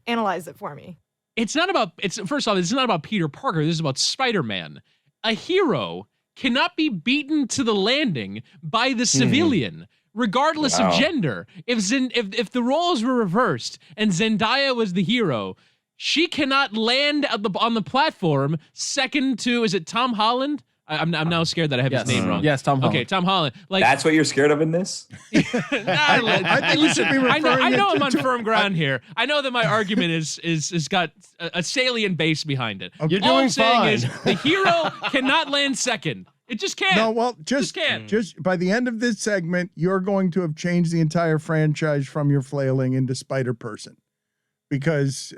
Analyze it for me. It's not about. It's first off, it's not about Peter Parker. This is about Spider-Man. A hero cannot be beaten to the landing by the civilian, regardless Wow. of gender. If the roles were reversed and Zendaya was the hero, she cannot land on the platform second to, is it Tom Holland? I'm now scared that I have his name wrong. Yes, Tom Holland. Okay, Tom Holland. Like That's what you're scared of in this? I think you should be I know referring I'm it on to- firm ground here. I know that my argument is got a salient base behind it. You're All I'm doing saying fine. is the hero cannot land second. It just can't. No, well, just can't. just by the end of this segment, you're going to have changed the entire franchise from your flailing into Spider Person, because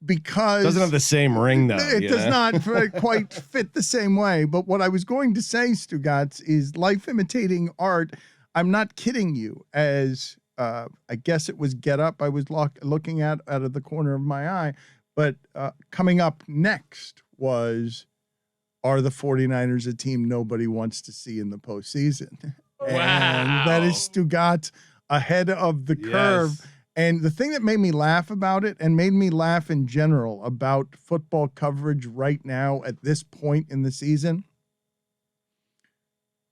Doesn't have the same ring though. it you does know? not quite fit the same way. But what I was going to say, Stugotz, is life imitating art. I'm not kidding you. As I guess it was Get Up I was looking at out of the corner of my eye. But coming up next was, are the 49ers a team nobody wants to see in the postseason? And that is Stugotz ahead of the curve. Yes. And the thing that made me laugh about it, and made me laugh in general about football coverage right now at this point in the season,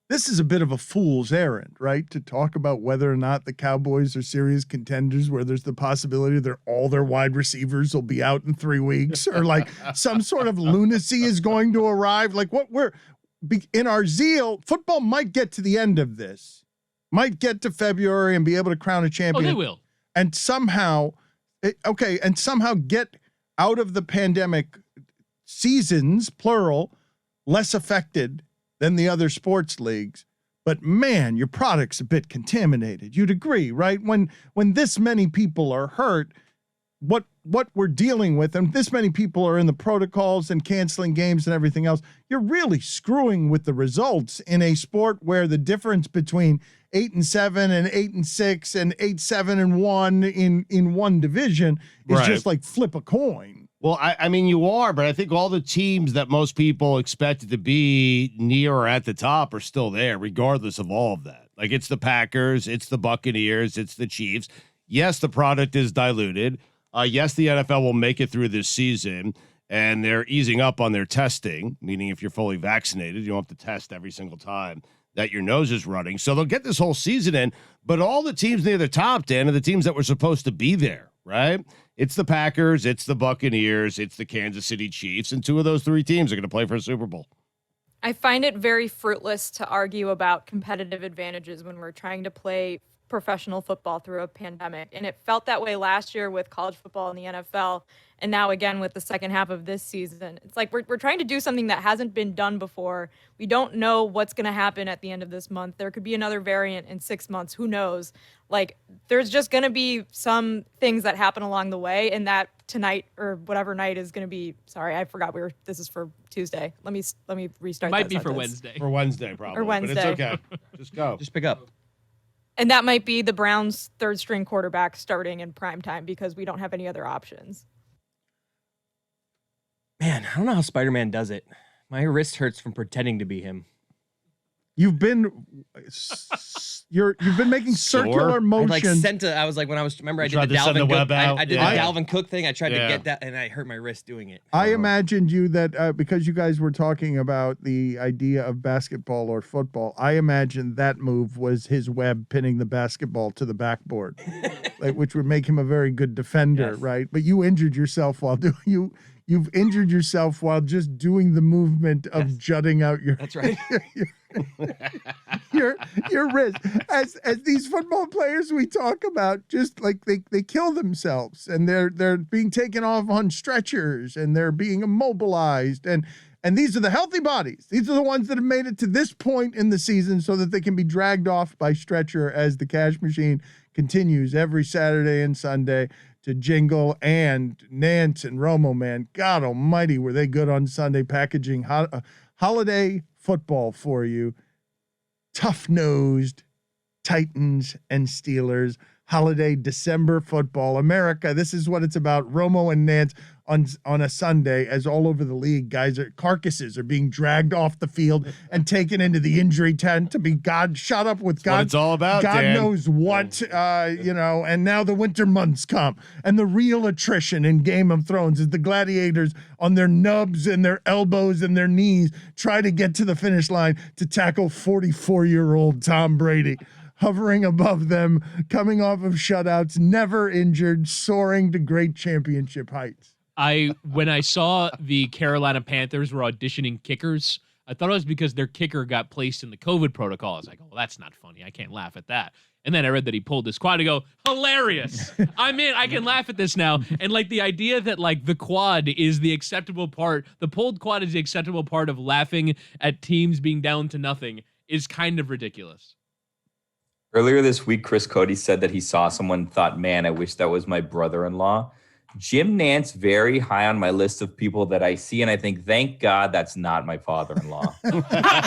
this is a bit of a fool's errand, right? To talk about whether or not the Cowboys are serious contenders, where there's the possibility that all their wide receivers will be out in 3 weeks, or like some sort of lunacy is going to arrive. Like what in our zeal, football might get to the end of this, might get to February and be able to crown a Oh, champion. they will. And somehow get out of the pandemic seasons, plural, less affected than the other sports leagues. But man, your product's a bit contaminated. You'd agree, right? When this many people are hurt, what we're dealing with, and this many people are in the protocols and canceling games and everything else, you're really screwing with the results in a sport where the difference between 8-7 and 8-6 and 8-7 and 1 in one division is Right. just like flip a coin. Well, I mean, you are, but I think all the teams that most people expected to be near or at the top are still there, regardless of all of that. Like, it's the Packers, it's the Buccaneers, it's the Chiefs. Yes, the product is diluted. Yes, the NFL will make it through this season, and they're easing up on their testing, meaning if you're fully vaccinated, you don't have to test every single time that your nose is running. So they'll get this whole season in, but all the teams near the top, Dan, are the teams that were supposed to be there, right? It's the Packers, it's the Buccaneers, it's the Kansas City Chiefs, and 2 of those 3 teams are going to play for a Super Bowl. I find it very fruitless to argue about competitive advantages when we're trying to play professional football through a pandemic. And it felt that way last year with college football and the NFL, and now again with the second half of this season. It's like we're trying to do something that hasn't been done before. We don't know what's going to happen at the end of this month. There could be another variant in 6 months. Who knows? Like, there's just going to be some things that happen along the way, and that tonight or whatever night is going to be. Sorry, I forgot this is for Tuesday. Let me restart. Might that be for sentence. Wednesday. For Wednesday, probably. Or But it's Wednesday. okay. Just go. Just pick up. And that might be the Browns' third string quarterback starting in prime time because we don't have any other options. Man, I don't know how Spider-Man does it. My wrist hurts from pretending to be him. You've been making circular I motions. like sent I was like, when I was, remember I did tried the to send Dalvin the Cook, web out? I did Yeah. the Dalvin Cook thing. I tried to Yeah. get that, and I hurt my wrist doing it. I imagined you that because you guys were talking about the idea of basketball or football, I imagined that move was his web pinning the basketball to the backboard. which would make him a very good defender, Yes. right? But you injured yourself while doing you've injured yourself while just doing the movement of Yes. jutting out your That's right. your wrist. As these football players we talk about, just like they kill themselves and they're being taken off on stretchers and they're being immobilized and these are the healthy bodies. These are the ones that have made it to this point in the season so that they can be dragged off by stretcher as the cash machine continues every Saturday and Sunday to jingle. And Nance and Romo, man, God almighty, were they good on Sunday packaging holiday football for you. Tough-nosed Titans and Steelers. Holiday December football. America, this is what it's about. Romo and Nance on a Sunday, as all over the league, carcasses are being dragged off the field and taken into the injury tent to be shot up with God. What it's all about, God Dan. knows what, and now the winter months come. And the real attrition in Game of Thrones is the gladiators on their nubs and their elbows and their knees try to get to the finish line to tackle 44-year-old Tom Brady. Hovering above them, coming off of shutouts, never injured, soaring to great championship heights. When I saw the Carolina Panthers were auditioning kickers, I thought it was because their kicker got placed in the COVID protocol. I was like, well, that's not funny. I can't laugh at that. And then I read that he pulled his quad. I go, hilarious. I'm in. I can laugh at this now. And like the idea that like the quad is the acceptable part, the pulled quad is the acceptable part of laughing at teams being down to nothing is kind of ridiculous. Earlier this week, Chris Cody said that he saw someone, thought, man, I wish that was my brother-in-law. Jim Nance, very high on my list of people that I see, and I think, thank God that's not my father-in-law.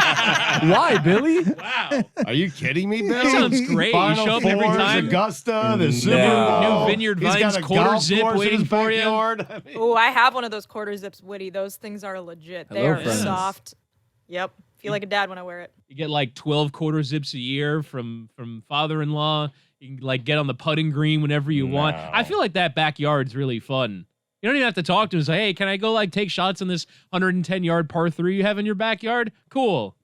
Why, Billy? Wow. Are you kidding me, Bill? That sounds great. Final You show up every Fours, time. Augusta, the No. Super Bowl. New Vineyard He's Vines got a quarter golf zip course in waiting his for you. backyard. I mean, Oh, I have one of those quarter zips, Woody. Those things are legit. They Hello, are friends. soft. Yep. Feel like a dad when I wear it. You get like 12 quarter zips a year from father-in-law. You can like get on the putting green whenever you want. No. I feel like that backyard's really fun. You don't even have to talk to him. Say, hey, can I go like take shots on this 110-yard par 3 you have in your backyard? Cool.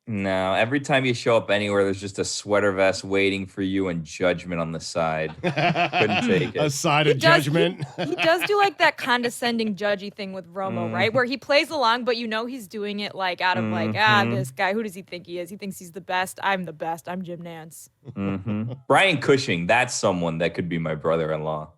No, every time you show up anywhere, there's just a sweater vest waiting for you and judgment on the side. Couldn't take a it. side of judgment. He does do like that condescending, judgy thing with Romo, right? Where he plays along, but you know he's doing it like out of like, this guy, who does he think he is? He thinks he's the best. I'm the best. I'm Jim Nance. Brian Cushing, that's someone that could be my brother-in-law.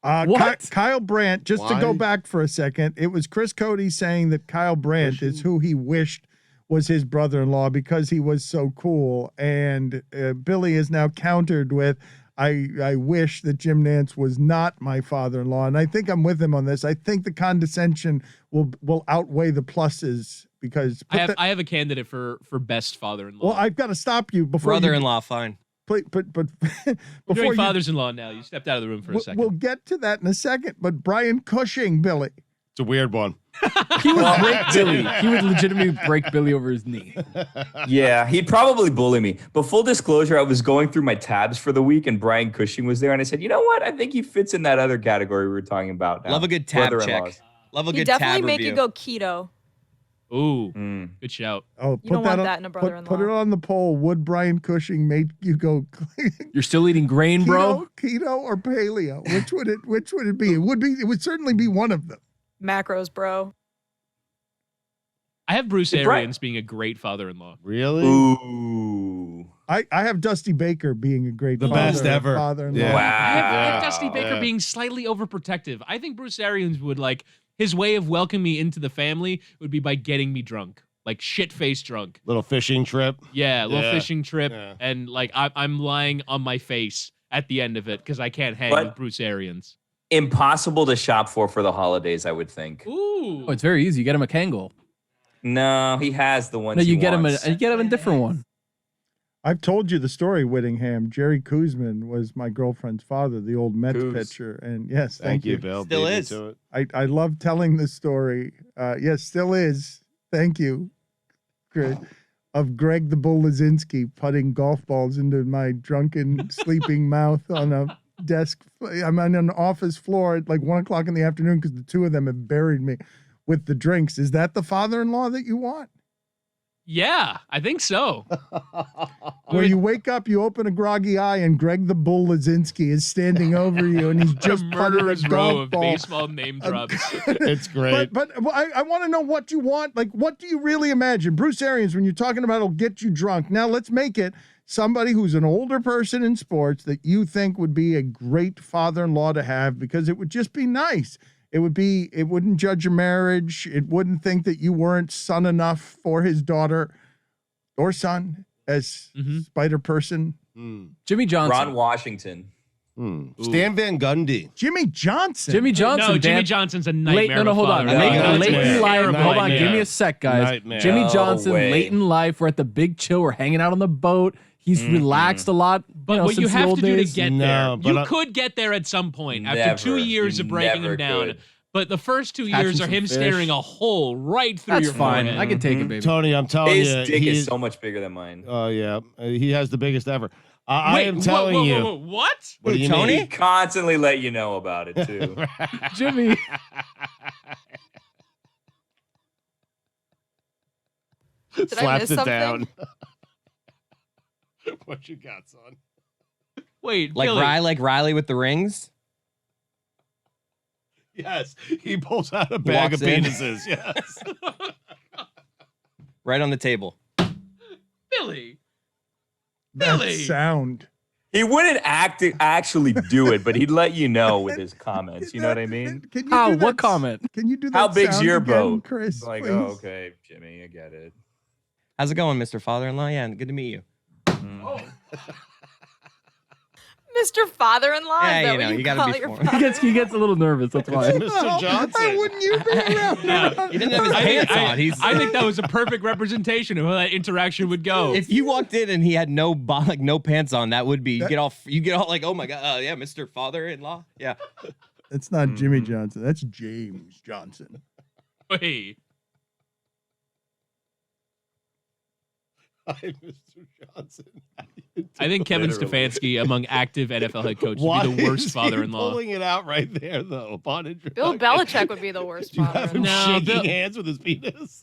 What? Kyle Brandt, just to go Why? back for a second, it was Chris Cody saying that Kyle Brandt is who he wished was his brother-in-law because he was so cool. And Billy is now countered with, I wish that Jim Nance was not my father-in-law. And I think I'm with him on this. I think the condescension will outweigh the pluses because I have a candidate for best father-in-law. well, I've got to stop you before Brother-in-law, fine. but We're before doing you, fathers-in-law now. You stepped out of the room for a second. we'll get to that in a second. But Brian Cushing, Billy. It's a weird one. He would break Billy. He would legitimately break Billy over his knee. Yeah, he'd probably bully me. But full disclosure, I was going through my tabs for the week and Brian Cushing was there. And I said, you know what? I think he fits in that other category we were talking about. Now. Love a good tab Brother-in-laws. check. Love a He good definitely tab make review. you go keto. Ooh, good shout. Oh, You don't want that in a put brother-in-law. it on the poll. Would Brian Cushing make you go You're still eating grain, bro? keto or paleo? Which would it be? It would certainly be one of them. Macros, bro. I have Bruce Hey, Brian. Arians being a great father-in-law. Really? Ooh. I have Dusty Baker being a great The best ever. father-in-law. Yeah. I have Wow. Dusty Baker Yeah. being slightly overprotective. I think Bruce Arians would like his way of welcoming me into the family would be by getting me drunk, like shit-faced drunk. Little fishing trip. Yeah, a little Yeah. fishing trip, Yeah. and like I'm lying on my face at the end of it because I can't hang But- with Bruce Arians. Impossible to shop for the holidays, I would think. Ooh, Oh, it's very easy. You get him a Kangol. No, he has the ones No, you he get wants. him a different one. I've told you the story, Whittingham. Jerry Kuzman was my girlfriend's father, the old Mets Kuz. pitcher. And yes, Thank you, Bill. Still Beat me is. to it. I love telling the story. Yes, still is. Thank you, Chris. Of Greg the Bull Lazinski putting golf balls into my drunken, sleeping mouth on a desk. I'm on an office floor at like 1:00 in the afternoon because the two of them have buried me with the drinks. Is that the father-in-law that you want? Yeah, I think so. Where you wake up, you open a groggy eye, and Greg the Bull Lazinski is standing over you, and he's What a just putting a murderous row golf of ball. baseball name drops. It's great. But I want to know what you want. Like, what do you really imagine? Bruce Arians, when you're talking about it'll get you drunk. Now let's make it somebody who's an older person in sports that you think would be a great father-in-law to have, because it would just be nice. It wouldn't judge your marriage. It wouldn't think that you weren't son enough for his daughter or son as Spider Person. Jimmy Johnson. Ron Washington. Stan Van Gundy. Jimmy Johnson. Jimmy Johnson. No, Jimmy Dan. Johnson's a nightmare. Hold on. No, Late in nightmare. life. Hold on. Nightmare. Give me a sec, guys. Nightmare. Jimmy No Johnson, way. late in life. We're at the big chill. We're hanging out on the boat. He's relaxed a lot. But what you since the have old to do days. to get No, there, but you could get there at some point after Never. 2 years You of breaking never him down. could. But the first 2 Catching years are some him fish. staring a hole right through That's your fine. forehead. I can take it, baby. Tony, I'm telling His you, dick he is so much bigger than mine. Oh yeah, he has the biggest ever. I Wait, am telling you. whoa, what? What do you Tony? He mean? constantly let you know about it too. Jimmy. Did I Slaps miss it something? down. What you got, son? Wait, Like Billy. Riley with the rings. Yes, he pulls out a bag of Walks in. penises. Yes. Right on the table. Billy. That Billy. sound. He wouldn't actually do it, but he'd let you know with his comments. You know what I mean? Can you How? do that What comment? Can you do that? How big's sound your again, boat? Chris? It's like, please? oh, okay, Jimmy, I get it. How's it going, Mr. Father-in-law? Yeah, good to meet you. Mr. Father-in-law. Yeah, Is that you know, what you gotta call be your formal. father? He gets a little nervous. That's why. Mr. Johnson. Why wouldn't you be around? He didn't have his pants on. I think that was a perfect representation of how that interaction would go. If you walked in and he had no pants on, that would be you get all like, oh my god, yeah, Mr. Father-in-law, yeah. That's not Jimmy Johnson. That's James Johnson. Wait. Hi, Mr. Johnson. I think Kevin Literally. Stefanski, among active NFL head coaches, Why would be the worst is he father-in-law. pulling it out right there, though. Upon Bill Belichick would be the worst Do you have him father-in-law. No, shaking Bill- hands with his penis?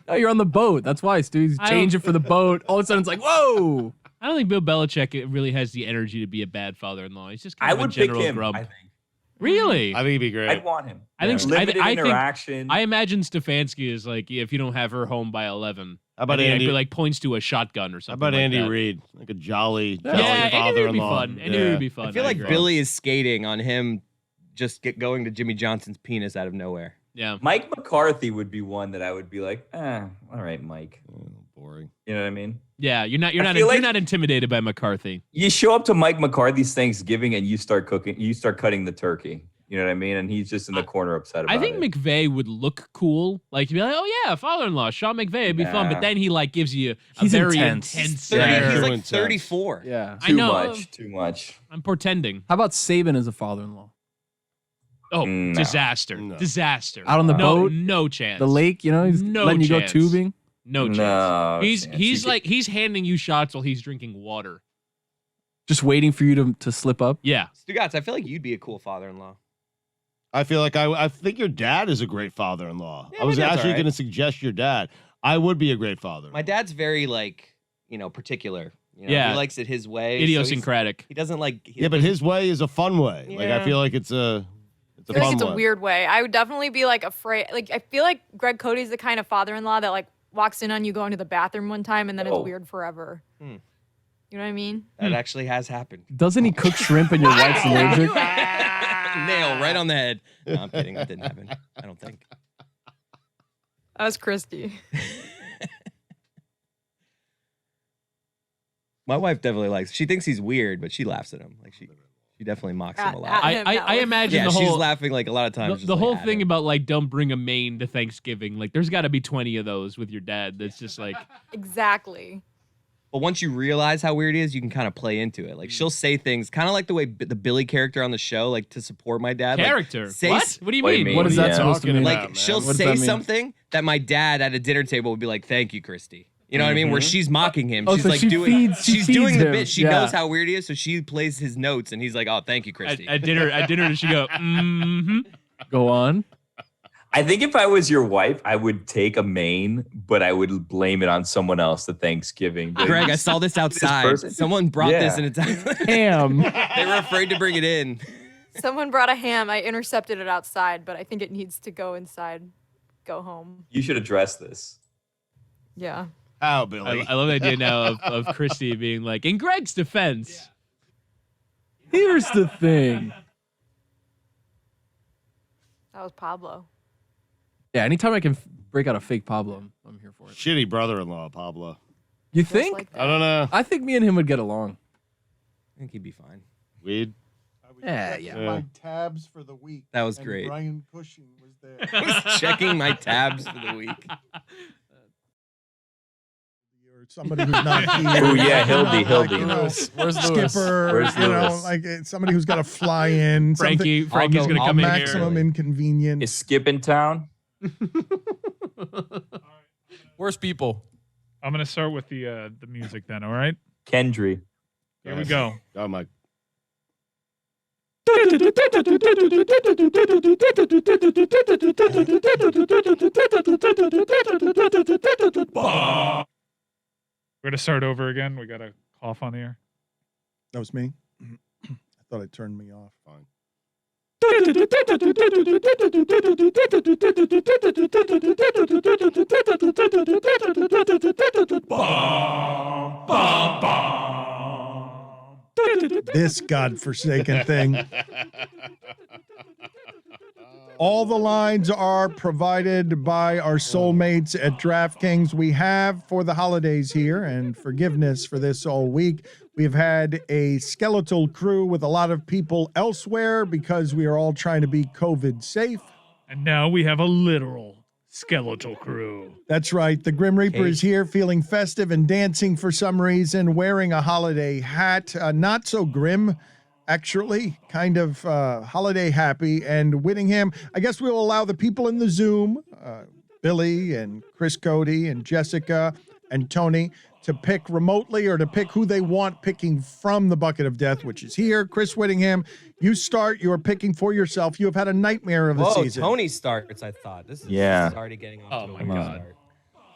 Oh, you're on the boat. That's why, Stu. He's I changing for the boat. All of a sudden, it's like, whoa. I don't think Bill Belichick really has the energy to be a bad father-in-law. He's just kind I of a would pick general him. grump. I think. Really? I think he'd be great. I'd want him. I think- limited I think- interaction. I imagine Stefanski is like, if you don't have her home by 11. How about I think Andy? He like points to a shotgun or How something. about like Andy that. Reid? Like a jolly, Yeah, jolly Andy Reid would be father-in-law. fun. Andy Reid would be fun. I feel like agree. Billy is skating on him just going to Jimmy Johnson's penis out of nowhere. Yeah. Mike McCarthy would be one that I would be like, all right, Mike. Oh, boring. You know what I mean? Yeah, you're I feel you're like- not intimidated by McCarthy. You show up to Mike McCarthy's Thanksgiving and you start cooking. You start cutting the turkey. You know what I mean? And he's just in the corner upset about I think it. McVay would look cool. Like, you'd be like, oh, yeah, father-in-law, Sean McVay, it'd be fun. But Nah. then he, like, gives you a He's very intense. intense He's Yeah. like Intense. 34. Yeah. I Too know. much. Too much. I'm pretending. How about Saban as a father-in-law? Oh, No. disaster. No. Disaster. Out on the no, boat? No chance. The lake, you know, he's No letting you chance. go tubing. No chance. No He's chance. he's You like he's handing you shots while he's drinking water. Just waiting for you to slip up. Yeah. Stugotz, I feel like you'd be a cool father-in-law. I feel like I think your dad is a great father-in-law. Yeah, I was my dad's actually all right. going to suggest your dad. I would be a great father. My dad's very particular. You know, Yeah. he likes it his way. so Idiosyncratic. he doesn't like. Yeah, but his way is a fun way. Like I Yeah. feel like it's a I feel like fun it's a way. weird way. I would definitely be like afraid. Like I feel like Greg Cody's the kind of father-in-law that like walks in on you going to the bathroom one time and then it's Oh. weird forever. Hmm. You know what I mean? That actually has happened. Doesn't he cook shrimp and your wife's allergic? Nail right on the head. No, I'm kidding. That didn't happen. I don't think. That was Christy. My wife definitely likes. She thinks he's weird, but she laughs at him. Like she definitely mocks him a lot. At him, I no. imagine Yeah, the she's whole laughing like a lot of times. the, just, the like, whole at thing him. about like don't bring a main to Thanksgiving. Like there's got to be 20 of those with your dad. That's just like Exactly. But once you realize how weird he is, you can kind of play into it. Like she'll say things kind of like the way the Billy character on the show, like to support my dad. Like, character. say What? What do you What do you mean? mean? What is that Yeah. supposed to mean? Talking like about, man. she'll What does say that mean? something that my dad at a dinner table would be like, "Thank you, Christy." You know what I mean? Where she's mocking him. Oh, She's so like she doing. feeds- she she's doing feeds the him. bit. She Yeah. knows how weird he is, so she plays his notes, and he's like, "Oh, thank you, Christy." At dinner, does she go? Mm-hmm. Go on. I think if I was your wife, I would take a main, but I would blame it on someone else at Thanksgiving. Greg, I saw this outside. person? Someone brought this in a time. Ham. They were afraid to bring it in. Someone brought a ham. I intercepted it outside, but I think it needs to go inside. Go home. You should address this. Yeah. How, Billy? I love the idea now of Christy being like, in Greg's defense, Here's the thing. That was Pablo. Yeah, anytime I can break out a fake Pablo, I'm here for it. Shitty brother-in-law, Pablo. You Just think? like that. I don't know. I think me and him would get along. I think he'd be fine. Weed. Yeah. My tabs for the week. That was and great. Brian Cushing was there. I was checking my tabs for the week. Or somebody who's not here. Oh, yeah, he'll be. Like, you know, Where's Lewis? skipper, Where's you know, Lewis? like somebody who's got to fly in. Frankie's I'll going to go- come in maximum here. inconvenience. Is Skip in town? Worst people. I'm gonna start with the music then. All right. Kendry. Here we go. Oh, my. We're gonna start over again. We got a cough on the air. That was me. I thought it turned me off. Fine. This godforsaken thing. All the lines are provided by our soulmates at DraftKings. We have for the holidays here and forgiveness for this all week. We've had a skeletal crew with a lot of people elsewhere because we are all trying to be COVID safe. And now we have a literal skeletal crew. That's right. The Grim Reaper is here feeling festive and dancing for some reason, wearing a holiday hat. Not so grim, actually, kind of holiday happy. And Whittingham, I guess we'll allow the people in the Zoom, Billy and Chris Cody and Jessica and Tony, to pick remotely or to pick who they want, picking from the bucket of death, which is here. Chris Whittingham, you start. You're picking for yourself. You have had a nightmare of a season. Tony starts, I thought. This is already getting off to a weird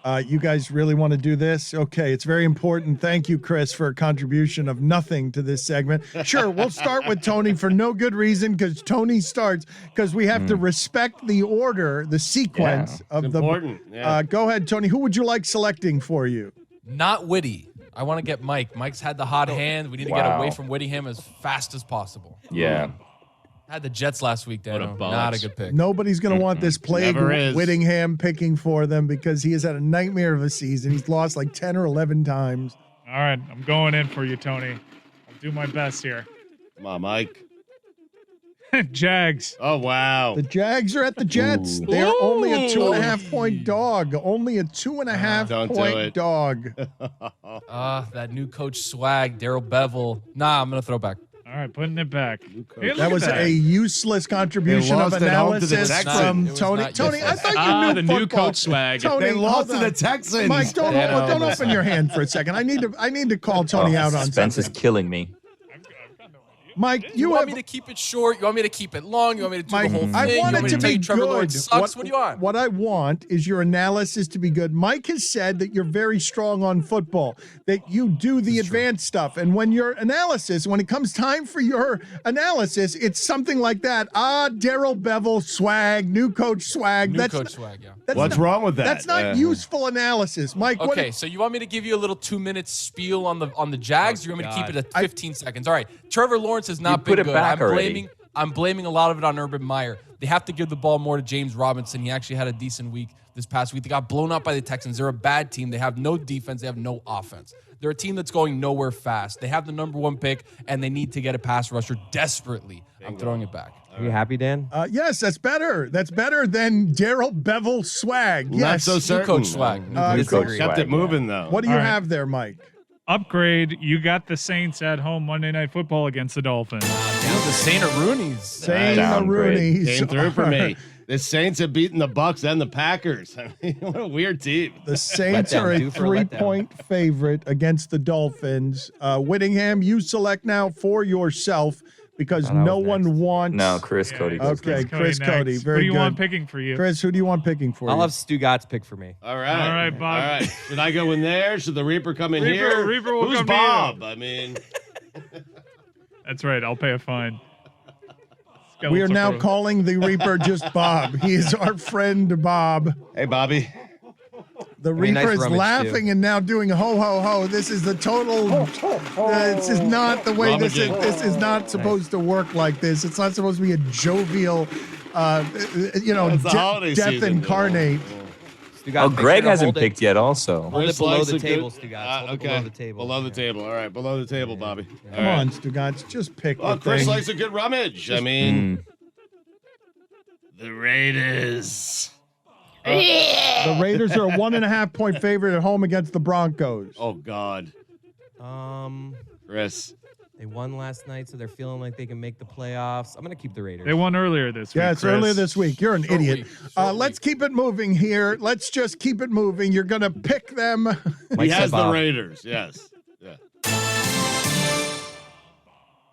start. You guys really want to do this? Okay, it's very important. Thank you, Chris, for a contribution of nothing to this segment. Sure, we'll start with Tony for no good reason because Tony starts because we have to respect the order, the sequence of It's the. important. Yeah. Go ahead, Tony. Who would you like selecting for you? Not Witty. I want to get Mike. Mike's had the hot hand. We need to get away from Whittingham as fast as possible. Yeah. I had the Jets last week, What a Dano. bollocks. Not a good pick. Nobody's going to want this plague Never is. Whittingham picking for them because he has had a nightmare of a season. He's lost like 10 or 11 times. All right, I'm going in for you, Tony. I'll do my best here. Come on, Mike. Jags. Oh, wow. The Jags are at the Jets. Ooh. They're only a 2.5-point dog. Only a 2.5 Don't do point it. dog. That new coach swag, Daryl Bevel. Nah, I'm going to throw back. All right, putting it back. Hey, look That at was a useless contribution They of lost at home to the analysis Texans. from It was Tony. not Tony, I useless. thought you knew the new football. coach swag. Tony, They lost hold to on. the Texans. Mike, don't Dano. open your hand for a second. I need to call Tony out on Suspense something. is killing me. Mike, You you want have. me to keep it short? You want me to keep it long? You want me to do Mike, the whole thing? I want you it want me to tell be you Trevor good. Lawrence sucks? What do you want? What I want is your analysis to be good. Mike has said that you're very strong on football, that you do the advanced stuff. And when your analysis, when it comes time for your analysis, it's something like that. Daryl Bevel swag, new coach swag. New coach swag, yeah. That's What's not- wrong with that? That's not useful analysis. Mike, what Okay, so you want me to give you a little 2-minute spiel on the Jags? You want me to keep it at 15 seconds? All right. Trevor Lawrence has not put been it good. back already. I'm blaming a lot of it on Urban Meyer. They have to give the ball more to James Robinson. He actually had a decent week this past week. They got blown out by the Texans. They're a bad team. They have no defense. They have no offense. They're a team that's going nowhere fast. They have the number 1 pick, and they need to get a pass rusher desperately. I'm throwing it back. Are you happy, Dan? yes, that's better. That's better than Daryl Bevel swag. Not Yes. so New certain. coach swag. New New coach coach swag. Kept swag, it moving, though. What do you All right. have there, Mike? Upgrade. You got the Saints at home Monday Night Football against the Dolphins. Down to Saint Rooney's. Saying the Downgrade. Roonies Came through for are- me. The Saints have beaten the Bucks and the Packers. I mean, what a weird team. The Saints Letdown, are a due for a letdown. 3-point favorite against the Dolphins. Whittingham, you select now for yourself because Thought I no was one next. wants. No, Chris Cody. goes Okay, next. Chris Cody. next. Very Who do you good. want picking for you? Chris, who do you want picking for I'll you? have Stugotz pick for me. All right. All right, Bob. All right. Should I go in there? Should the Reaper come in Reaper- here? Reaper will Who's come to you. Bob? I mean, That's right. I'll pay a fine. We are now Skeletal. calling the Reaper just Bob. He is our friend hey, Bob. Bobby. The mean, nice Reaper is rummage, laughing and now doing ho ho ho. This is the total. This is not the way this is. Rummaging. This is not supposed to work like this. It's not supposed to be a jovial, It's the holiday death season, incarnate. Stugotz, Oh, make Greg sure to hasn't hold it- picked yet. Also, Hold it Chris below likes the a table, good- Stugotz. Hold it okay. below the table. Below the Yeah. table. All right. Below the table, Bobby. All Come right. on, Stugotz, just pick Well, the Chris thing. likes a good rummage. I mean, the Raiders. The Raiders are a 1.5 point favorite at home against the Broncos. Oh, God. Chris. They won last night, so they're feeling like they can make the playoffs. I'm gonna keep the Raiders. They won earlier this week. Yeah, it's Chris. earlier this week. You're an Short idiot. week. Short Let's keep it moving here. Let's just keep it moving. You're going to pick them. Mike He said has the Bob. Raiders. Yes. Yeah.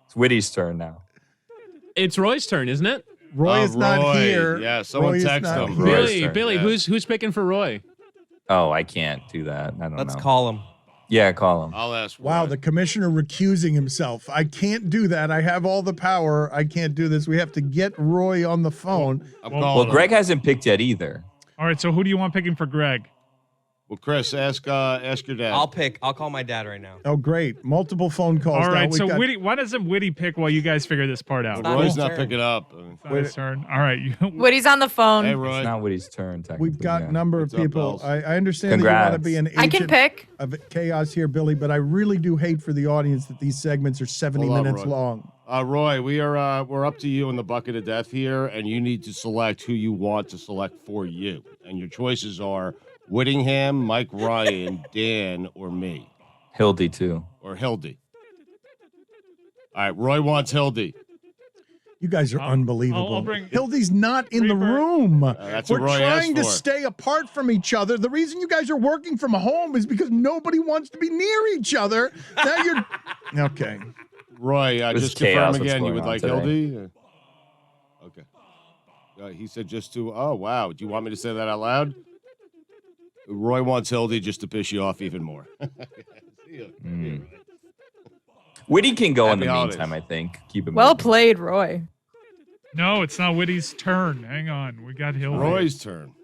it's Whitty's turn now. It's Roy's turn, isn't it? Roy is not Roy. here. Yeah, someone Roy is text not him. here. Roy's Billy, turn, Billy, yeah. who's picking for Roy? Oh, I can't do that. I don't Let's know. call him. Yeah, call him. I'll ask. Wow, Roy. the commissioner recusing himself. I can't do that. I have all the power. I can't do this. We have to get Roy on the phone. I'm Well, Well, calling him. Greg hasn't picked yet either. All right, so who do you want picking for Greg? Well, Chris, ask your dad. I'll call my dad right now. Oh, great. Multiple phone calls. All now. right, We so got- Whitty, why doesn't Whitty pick while you guys figure this part out? not Roy's his not turn. picking up. It's not his turn. All right, you, Woody's on the phone. Hey, It's Roy. not Whitty's turn. Technically. We've got yeah. a number of What's up, people. Bells? I understand that you want to Congrats. be an agent I can pick. of chaos here, Billy, but I really do hate for the audience that these segments are 70 Hold on, minutes Roy. long. Roy, we're up to you in the bucket of death here, and you need to select who you want to select for you. And your choices are Whittingham, Mike Ryan, Dan, or me, Hildy too. or Hildy. All right, Roy wants Hildy. You guys are I'll- unbelievable. I'll bring- Hildy's not in the Reaper. room. That's We're what Roy trying to asked for. stay apart from each other. The reason you guys are working from home is because nobody wants to be near each other. Now you're okay. Roy, This just is chaos, confirm what's again. You going would on like today. Hildy? Okay. He said just to. Oh wow. Do you want me to say that out loud? Roy wants Hildy just to piss you off even more. See ya. Mm. Whitty can go in Happy the holidays. meantime. I think. Keep him. Well played, Roy. no, it's not Whitty's turn. Hang on, we got Hildy. Roy's turn.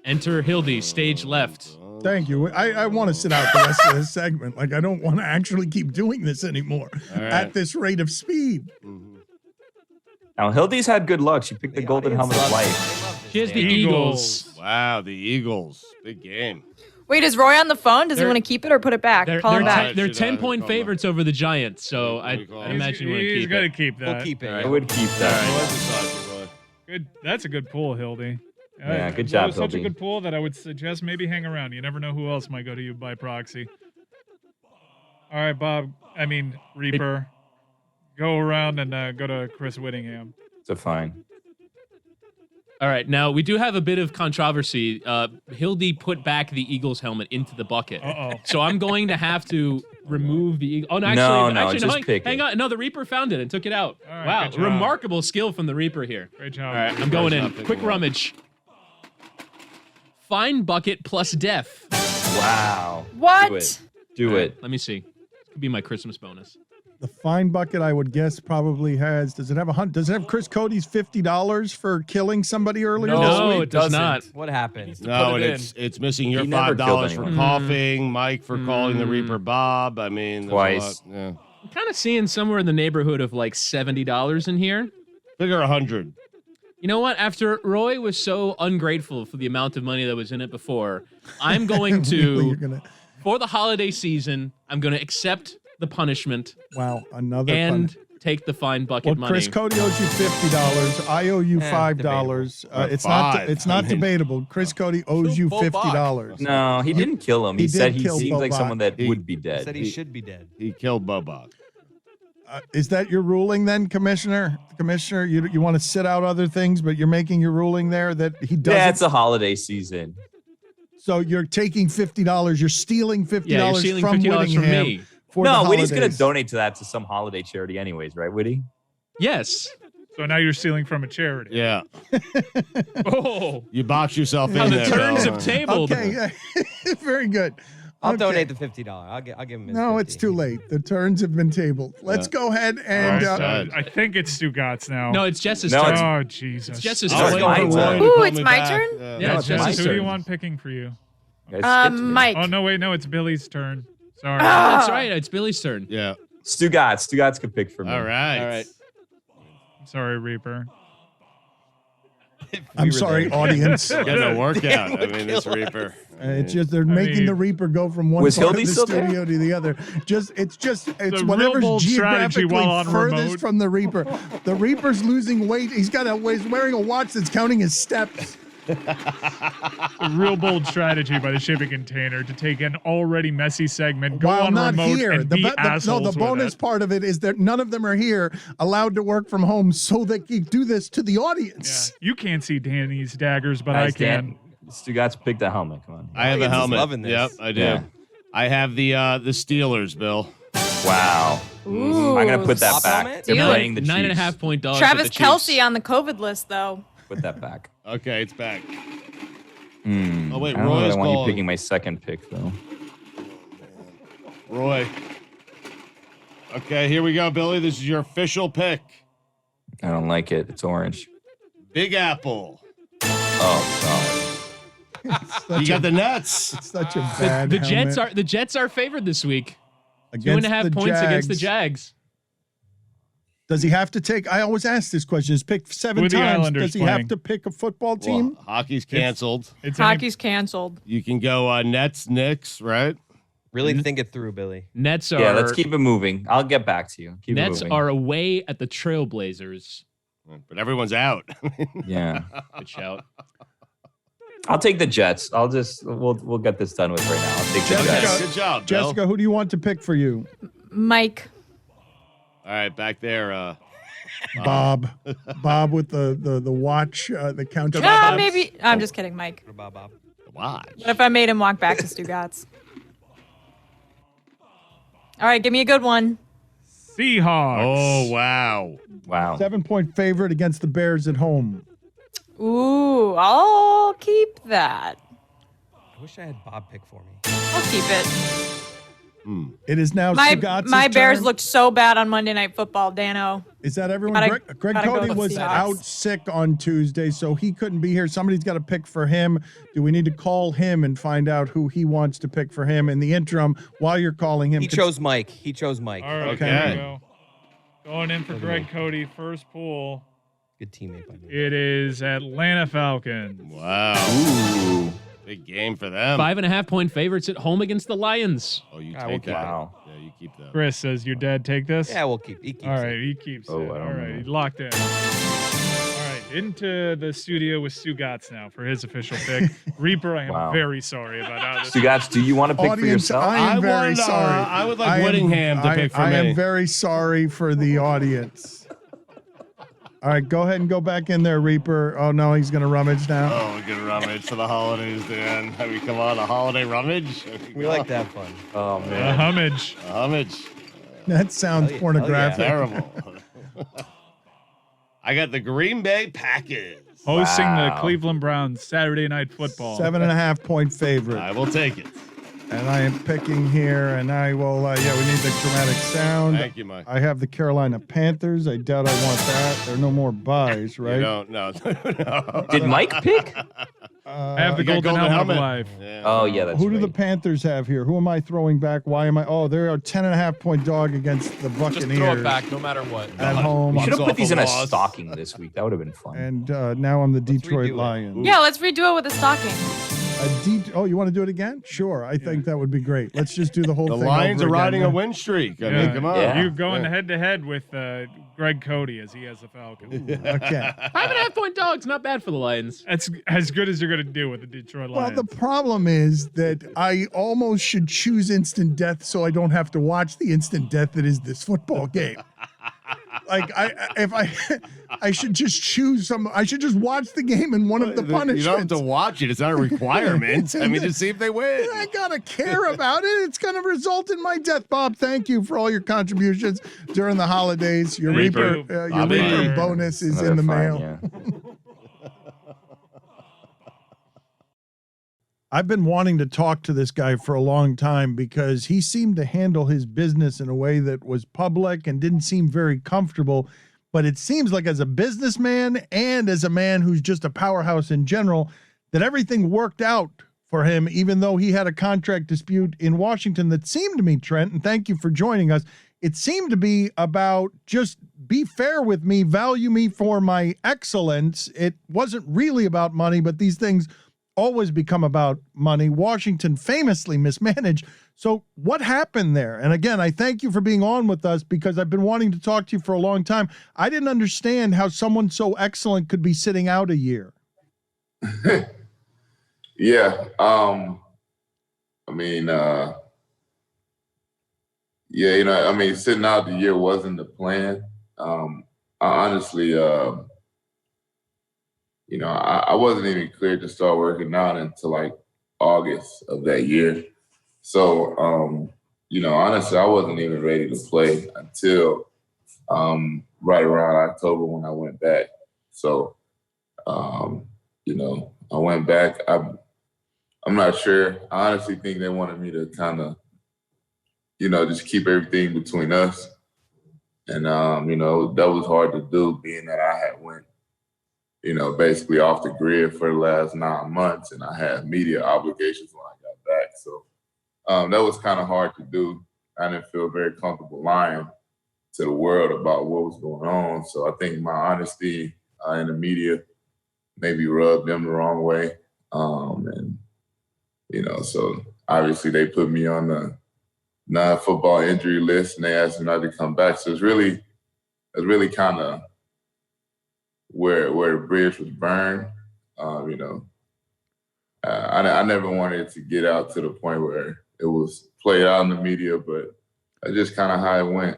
Enter Hildy, stage left. Thank you. I want to sit out the rest of this segment. Like, I don't want to actually keep doing this anymore All right. at this rate of speed. Now Hildy's had good luck. She picked the golden helmet of life. She has the Eagles. Eagles. Wow, the Eagles. Big game. Wait, is Roy on the phone? Does he They're- want to keep it or put it back? They're, Call him they're, back. ten, they're Should I 10-point call him? favorites over the Giants, so Let I me call him. imagine you want to He's keep got to it. keep that. We'll keep it. I would keep Roy that. decides you, Roy. Good. That's a good pull, Hildy. Yeah, good That job, was such a Hildy. good pull that I would suggest maybe hang around. You never know who else might go to you by proxy. All right, Bob. I mean Reaper. Go around and go to Chris Whittingham. It's a fine. All right, now we do have a bit of controversy. Hildy put back the Eagles helmet into the bucket. Uh-oh. So I'm going to have to remove the Eagle. Oh, no, No, actually, just hang, pick hang it. on. No, the Reaper found it and took it out. All right, Wow, good job. remarkable skill from the Reaper here. Great job. All right, I'm going not in. picking Quick one. rummage. Fine bucket plus death. Wow. What? Do it. Do it. Let me see. This could be my Christmas bonus. The fine bucket, I would guess, probably has. Does it have Does it have Chris Cody's $50 for killing somebody earlier this No, week? it does not. What happened? No, put and it it's missing your He never $5 killed for anyone. coughing, Mike for calling the Reaper Bob. I mean, there's a Twice. lot. Yeah. I'm kind of seeing somewhere in the neighborhood of like $70 in here. Figure 100. You know what? After Roy was so ungrateful for the amount of money that was in it before, I'm going Really, you're to, gonna, for the holiday season, I'm going to accept the punishment wow, another and fun. take the fine bucket Well, money. Chris Cody owes you $50. I owe you $5. It's not. Five. It's not I mean- debatable. Chris Cody owes you Full buck. $50. No, he didn't kill him. He, he said did he kill seems like Bobak. someone that He- would be dead. Said he should be dead. He killed Bobak. Is that your ruling then, Commissioner? Commissioner, you want to sit out other things, but you're making your ruling there that he doesn't. Yeah, it's a holiday season. So you're taking $50. You're stealing $50 yeah, you're stealing from $50 Whittingham from me. for the No, holidays. Witty's going to donate to that to some holiday charity anyways, right, Witty? Yes. So now you're stealing from a charity. Yeah. Oh. You box yourself How in the there. turns Bill. have tabled. Okay, very good. I'll Okay. donate the $50. I'll give him his No, 50. it's too late. The turns have been tabled. Let's go ahead and All right, Good. so I think it's Stugotz now. No, it's Jess's No, turn. it's- Oh, Jesus. It's Jess's Oh, Sorry, turn. it's my Roy turn. to Ooh, call it's me my back. turn? Yeah, it's Jess's Who do you turn. want picking for you? You guys skipped me. Mike. Oh, no, wait. No, it's Billy's turn. Sorry. That's right. It's Billy's turn. Yeah. Stugotz could pick for me. All right. All right. Sorry, Reaper. I'm sorry, audience. Getting a workout. I mean, this Reaper. It's just they're making mean- the Reaper go from one Was part Hildy of the still there? studio to the other. It's real whatever's bold strategy geographically while on furthest remote. from the Reaper. The Reaper's losing weight. He's wearing a watch that's counting his steps. A real bold strategy by the shipping container to take an already messy segment, go While on not remote, here, and the be no, assholes the with bonus it. part of it is that none of them are here, allowed to work from home, so they can do this to the Yeah. audience. You can't see Danny's daggers, but Guys, I can. Stugotz picked the helmet. Come on. I have a Audience is helmet. loving this. Yep, I do. Yeah. I have the Steelers, Bill. Wow. Ooh. I'm going to put that Flop back. helmet? They're Do it. playing the Nine and a Chiefs. half point dog. Travis Kelce on the COVID list, though. Put that back. Okay, it's back. Hmm. Oh, wait, I don't know that Roy's I want you calling. picking my second pick, though. Roy. Okay, here we go, Billy. This is your official pick. I don't like it. It's orange. Big Apple. Oh, You got the Nets. It's such a bad The Jets are favored this week. 2.5 points against the Jags. Does he have to take? I always ask this question. He's picked 7 Who are the times. Islanders Does he playing? have to pick a football team? Well, hockey's canceled. It's Hockey's canceled. You can go Nets, Knicks, right? Really think it through, Billy. Nets are yeah, let's keep it moving. I'll get back to you. Keep it Nets moving. are away at the Trailblazers. But everyone's out. Yeah. Good shout. I'll take the Jets. We'll get this done with right now. I'll take the Jessica. Jets. Good job, Bill. Jessica, who do you want to pick for you? Mike. All right, back there. Bob. Bob with the watch, the countdown. Ah, maybe. I'm just kidding, Mike. Bob, Bob. Watch. What if I made him walk back to Stugotz? All right, give me a good one. Seahawks. Oh, wow. Wow. 7-point favorite against the Bears at home. Ooh, I'll keep that. I wish I had Bob pick for me. I'll keep it. It is now My Stugotz's Bears turn. looked so bad on Monday Night Football, Dano. Is that everyone? Gotta- Greg gotta go Cody with was Seahawks. out sick on Tuesday, so he couldn't be here. Somebody's got to pick for him. Do we need to call him and find out who he wants to pick for him? In the interim, while you're calling him, He chose Mike. He chose Mike. All right, Okay. there we go. Going in for Greg Cody, first pool. Good teammate by me. It is Atlanta Falcons. Wow. Ooh. Big game for them. 5.5 point favorites at home against the Lions. Oh, you Ah, take we'll that. keep it. Wow. Yeah, you keep that. Chris says your dad take this. Yeah, we'll keep. He keeps All right, it. he keeps Oh, it. I don't All right, know. he locked in. All right, into the studio with Stugotz now for his official pick. Reaper, I am Wow. very sorry about how this. Stugotz, do you want to pick for audience, yourself? I am I very wanted, sorry. I would like I am- Whittingham to pick for I me. am very sorry for the audience. All right, go ahead and go back in there, Reaper. Oh no, he's gonna rummage now. Oh, we can rummage for the holidays, Dan. I mean, come on, a holiday rummage. We like that fun. Oh, The man. homage. A homage. That sounds Hell yeah. pornographic. Terrible. I got the Green Bay Packers. Hosting the Wow. Cleveland Browns Saturday Night Football. 7.5 point favorite. I will take it. And I am picking here, and I will, we need the dramatic sound. Thank you, Mike. I have the Carolina Panthers. I doubt I want that. There are no more buys, You right? don't, no. No. Did Mike pick? I have the You got golden helmet of helmet. life. Yeah. Oh, yeah, that's Who do right. the Panthers have here? Who am I throwing back? Why am I? Oh, they're a 10.5 point dog against the Just Buccaneers throw it back, no matter what. at home. We should have Bucks put these in a off a loss. stocking this week. That would have been fun. And now I'm the Detroit redo it. Lions. Yeah, let's redo it with a stocking. Oh, you want to do it again? Sure. I think that would be great. Let's just do the whole The thing. Lions over are riding a again. win streak. I Yeah. mean, come on. Yeah. You going head to head with Greg Cody as he has the Falcons. Okay. 5.5 point dogs, not bad for the Lions. That's as good as you're going to do with the Detroit Well, Lions. the problem is that I almost should choose instant death so I don't have to watch the instant death that is this football game. Like I should just choose I should just watch the game in one of the punishments. You don't have to watch it. It's not a requirement. I mean, just see if they win. I gotta care about it. It's gonna result in my death. Bob, thank you for all your contributions during the holidays. Your Reaper bonus is in the mail. Yeah. I've been wanting to talk to this guy for a long time because he seemed to handle his business in a way that was public and didn't seem very comfortable. But it seems like as a businessman and as a man who's just a powerhouse in general, that everything worked out for him, even though he had a contract dispute in Washington that seemed to me, Trent, and thank you for joining us, it seemed to be about just be fair with me, value me for my excellence. It wasn't really about money, but these things always become about money. Washington famously mismanaged. So what happened there? And again, I thank you for being on with us because I've been wanting to talk to you for a long time. I didn't understand how someone so excellent could be sitting out a year. Yeah. I mean, sitting out the year wasn't the plan. I honestly, I wasn't even cleared to start working out until like August of that year. So, honestly, I wasn't even ready to play until right around October when I went back. So, I went back. I'm not sure. I honestly think they wanted me to kind of, just keep everything between us. And, that was hard to do being that I had went, basically off the grid for the last 9 months, and I had media obligations when I got back. So that was kind of hard to do. I didn't feel very comfortable lying to the world about what was going on. So I think my honesty in the media maybe rubbed them the wrong way. So obviously they put me on the non-football injury list and they asked me not to come back. So it's really kind of where the bridge was burned. I never wanted it to get out to the point where it was played out in the media, but that's just kind of how it went.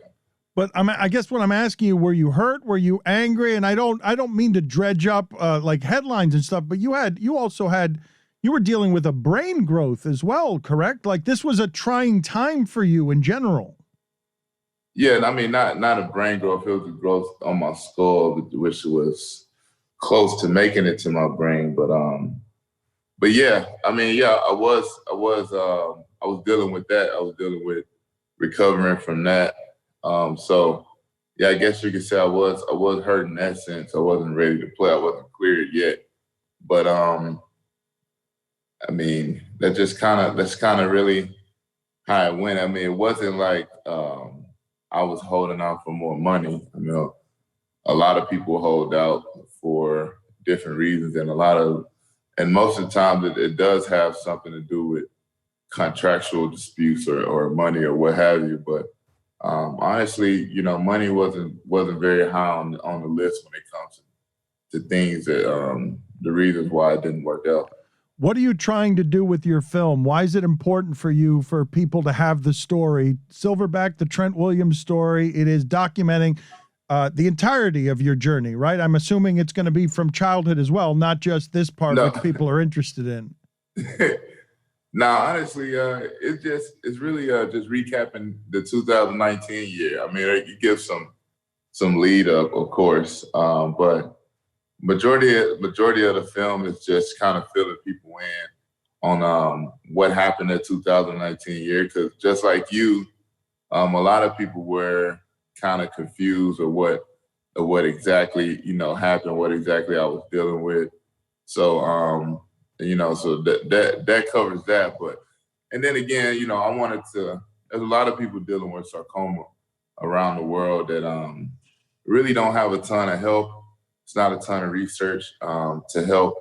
But I guess what I'm asking you, were you hurt? Were you angry? And I don't mean to dredge up like headlines and stuff, but you were dealing with a brain growth as well, correct? Like this was a trying time for you in general. Yeah, I mean, not a brain growth. It was a growth on my skull, which was close to making it to my brain. But yeah, I mean, yeah, I was dealing with that. I was dealing with recovering from that. So yeah, I guess you could say I was hurt in that sense. I wasn't ready to play. I wasn't cleared yet. But I mean, that's kind of really how it went. I mean, it wasn't like I was holding out for more money. I mean, a lot of people hold out for different reasons, and most of the time it does have something to do with contractual disputes or money or what have you. But honestly, money wasn't very high on the list when it comes to things that the reasons why it didn't work out. What are you trying to do with your film? Why is it important for you for people to have the story? Silverback, the Trent Williams story, it is documenting the entirety of your journey, right? I'm assuming it's going to be from childhood as well, not just this part which people are interested in. No, honestly, it's really just recapping the 2019 year. I mean, it gives some lead up, of course, but majority of the film is just kind of filling people in on what happened in 2019 year. Because just like you, a lot of people were kind of confused of what exactly happened, what exactly I was dealing with. So so that covers that. And then again, I wanted to. There's a lot of people dealing with sarcoma around the world that really don't have a ton of help. It's not a ton of research to help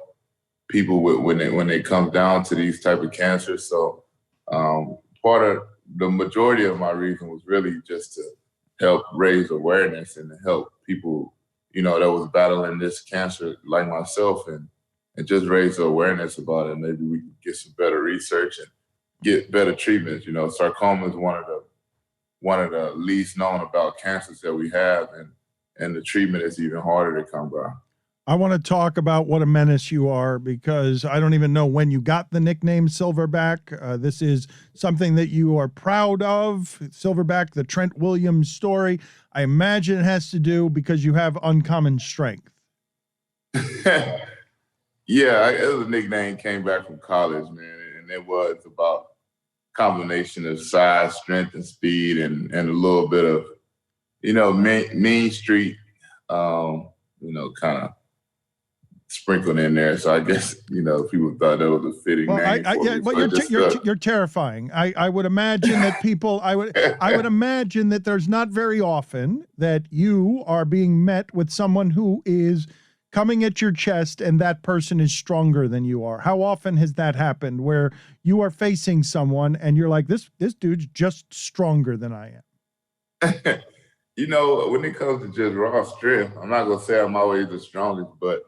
people when they come down to these type of cancers. So part of the majority of my reason was really just to help raise awareness and to help people, that was battling this cancer like myself and just raise the awareness about it. Maybe we can get some better research and get better treatments. Sarcoma is one of the least known about cancers that we have. And the treatment is even harder to come by. I want to talk about what a menace you are, because I don't even know when you got the nickname Silverback. This is something that you are proud of. Silverback, the Trent Williams story. I imagine it has to do because you have uncommon strength. Yeah, it was a nickname came back from college, man, and it was about combination of size, strength, and speed, and a little bit of, mean street, kind of sprinkled in there. So I guess, people thought that was a fitting name. But you're terrifying. I would imagine that I would imagine that there's not very often that you are being met with someone who is coming at your chest and that person is stronger than you are. How often has that happened where you are facing someone and you're like, this dude's just stronger than I am? When it comes to just raw strength, I'm not going to say I'm always the strongest, but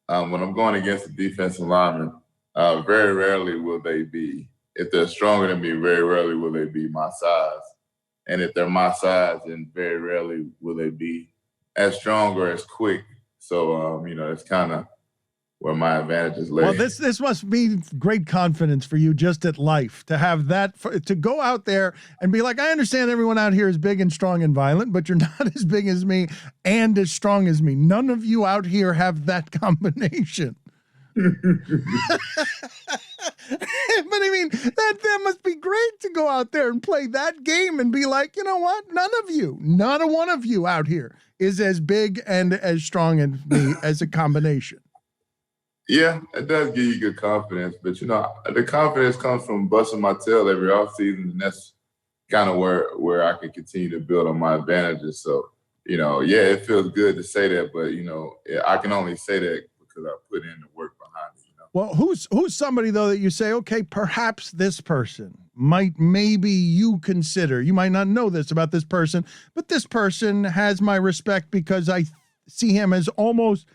when I'm going against a defensive lineman, very rarely will they be, if they're stronger than me, very rarely will they be my size. And if they're my size, then very rarely will they be as strong or as quick. So, it's kind of where my advantages lay. Well, this must be great confidence for you just at life, to have that, to go out there and be like, I understand everyone out here is big and strong and violent, but you're not as big as me and as strong as me. None of you out here have that combination. But I mean, that must be great to go out there and play that game and be like, you know what? Not a one of you out here is as big and as strong as me as a combination. Yeah, it does give you good confidence, but the confidence comes from busting my tail every offseason, and that's kind of where I can continue to build on my advantages. So, it feels good to say that, but I can only say that because I put in the work behind it. Well, who's somebody though that you say, okay, perhaps this person maybe you consider, you might not know this about this person, but this person has my respect because I see him as almost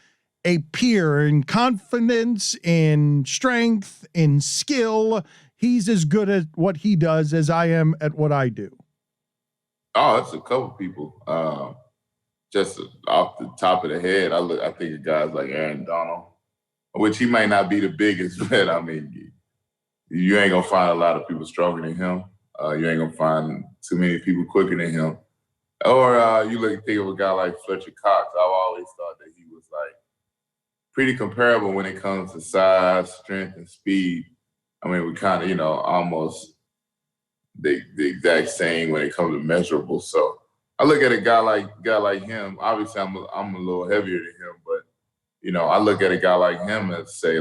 a peer in confidence, in strength, in skill. He's as good at what he does as I am at what I do. Oh, that's a couple people. Just off the top of the head, I think of guys like Aaron Donald, which he might not be the biggest, but I mean, you ain't gonna find a lot of people stronger than him. You ain't gonna find too many people quicker than him. Or think of a guy like Fletcher Cox. I've always thought that he was like pretty comparable when it comes to size, strength, and speed. I mean, we kind of, almost the exact same when it comes to measurables. So I look at a guy like him. Obviously, I'm a little heavier than him, but I look at a guy like him and say,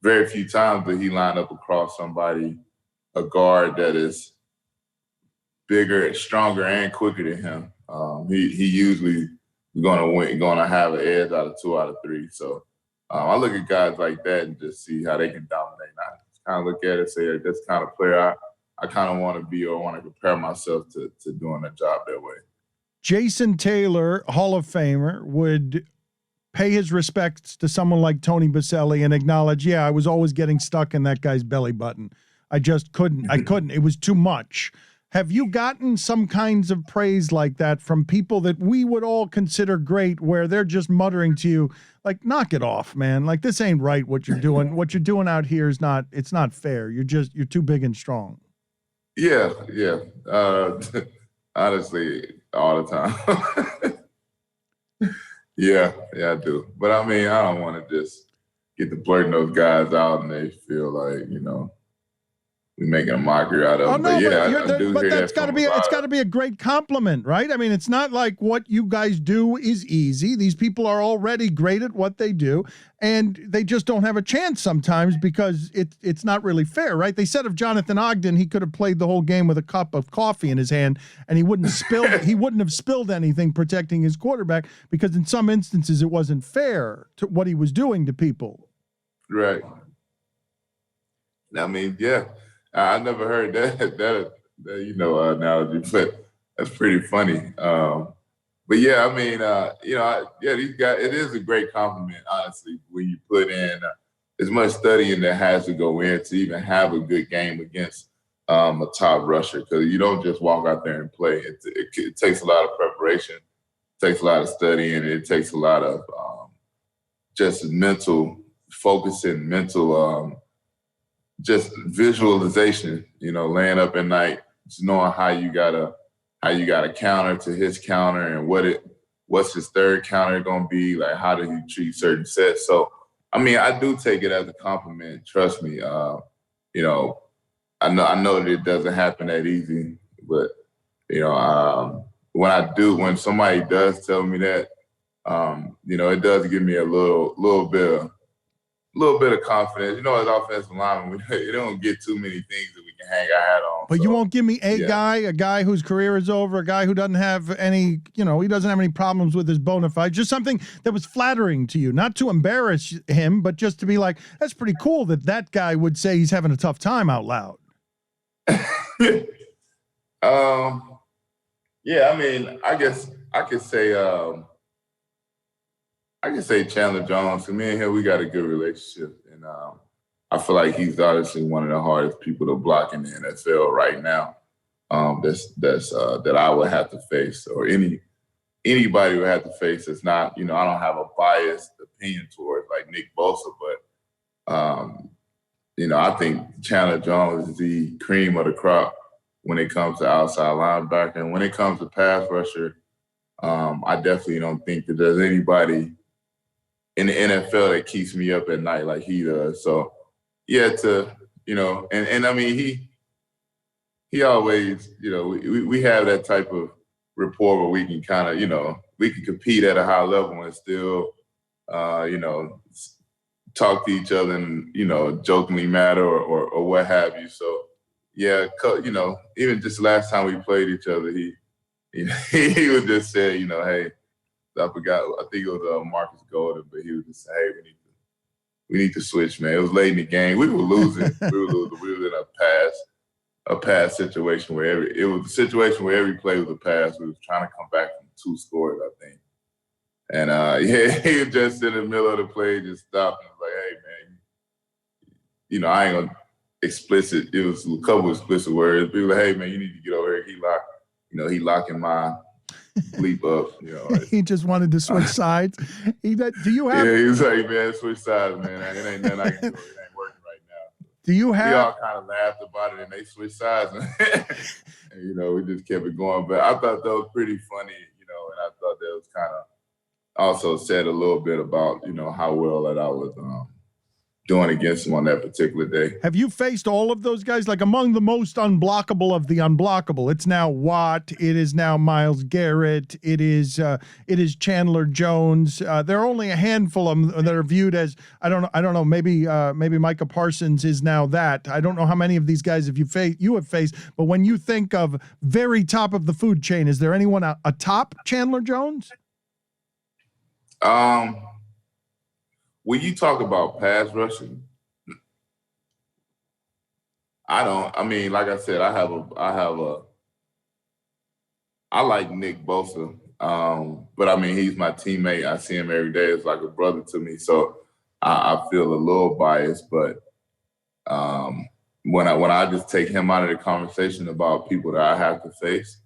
very few times will he line up across somebody, a guard that is bigger, stronger, and quicker than him. He usually going to have an edge out of 2 out of 3. So I look at guys like that and just see how they can dominate. And I just kind of look at it and say, that's the kind of player I kind of want to be, or want to compare myself to doing a job that way. Jason Taylor, Hall of Famer, would pay his respects to someone like Tony Baselli and acknowledge, I was always getting stuck in that guy's belly button. I just couldn't. It was too much. Have you gotten some kinds of praise like that from people that we would all consider great, where they're just muttering to you, like, knock it off, man. Like, this ain't right what you're doing. What you're doing out here is it's not fair. You're too big and strong. Yeah. Honestly, all the time. Yeah, I do. But I mean, I don't want to just get to blurting those guys out and they feel like, we're making a mockery out of them. But that's got to be it's got to be a great compliment, right? I mean, it's not like what you guys do is easy. These people are already great at what they do, and they just don't have a chance sometimes because it's not really fair, right? They said of Jonathan Ogden, he could have played the whole game with a cup of coffee in his hand, and he wouldn't have spilled anything protecting his quarterback, because in some instances it wasn't fair to what he was doing to people. Right. I mean, yeah. I never heard that analogy, but that's pretty funny. But yeah, I mean, these guys, it is a great compliment, honestly, when you put in as much studying that has to go in to even have a good game against a top rusher, because you don't just walk out there and play. It takes a lot of preparation. takes a lot of studying. It takes a lot of just mental focusing, mental just visualization. You know, laying up at night, just knowing how you gotta counter to his counter and what's his third counter gonna be, like how do he treat certain sets. So I mean, I do take it as a compliment. Trust me. You know, I know that it doesn't happen that easy, but you know, when somebody does tell me that, you know, it does give me a little bit of confidence. You know, as offensive linemen, we don't get too many things that we can hang our hat on. But you won't give me a guy whose career is over, a guy who doesn't have any, you know, he doesn't have any problems with his bona fide, just something that was flattering to you, not to embarrass him, but just to be like, that's pretty cool that guy would say he's having a tough time out loud. Yeah, I mean, I guess I could say Chandler Jones. Me and him, we got a good relationship, and I feel like he's honestly one of the hardest people to block in the NFL right now. That I would have to face, or anybody would have to face. It's not, you know, I don't have a biased opinion towards like Nick Bosa, but you know, I think Chandler Jones is the cream of the crop when it comes to outside linebacker. And when it comes to pass rusher, I definitely don't think that there's anybody in the NFL that keeps me up at night like he does. So yeah, you know, and I mean, he always, you know, we have that type of rapport where we can kind of, you know, we can compete at a high level and still, you know, talk to each other in, you know, jokingly matter or what have you. So yeah, you know, even just last time we played each other, he would just say, you know, hey, I forgot, I think it was Marcus Golden, but he would just say, hey, we need to switch, man. It was late in the game. We were losing. We were in a pass situation where it was a situation where every play was a pass. We was trying to come back from 2 scores, I think. And yeah, he was just in the middle of the play, just stopped and was like, hey, man, you know, I ain't gonna explicit. It was a couple of explicit words. People like, hey, man, you need to get over here. He locking my bleep up. You know, he just wanted to switch sides. Do you have? Yeah, he was like, man, switch sides, man. It ain't nothing I can do. It ain't working right now. Do you have? We all kind of laughed about it, and they switched sides, and you know, we just kept it going. But I thought that was pretty funny, you know, and I thought that was kind of also said a little bit about, you know, how well that I was doing against him on that particular day. Have you faced all of those guys? Like among the most unblockable of the unblockable, it's now Watt, it is now Myles Garrett, it is Chandler Jones. There are only a handful of them that are viewed as I don't know. Maybe Micah Parsons is now that. I don't know how many of these guys you have faced, but when you think of very top of the food chain, is there anyone atop Chandler Jones? When you talk about pass rushing, I mean, like I said, I like Nick Bosa. But I mean, he's my teammate. I see him every day. It's like a brother to me. So I feel a little biased, but when I just take him out of the conversation about people that I have to face,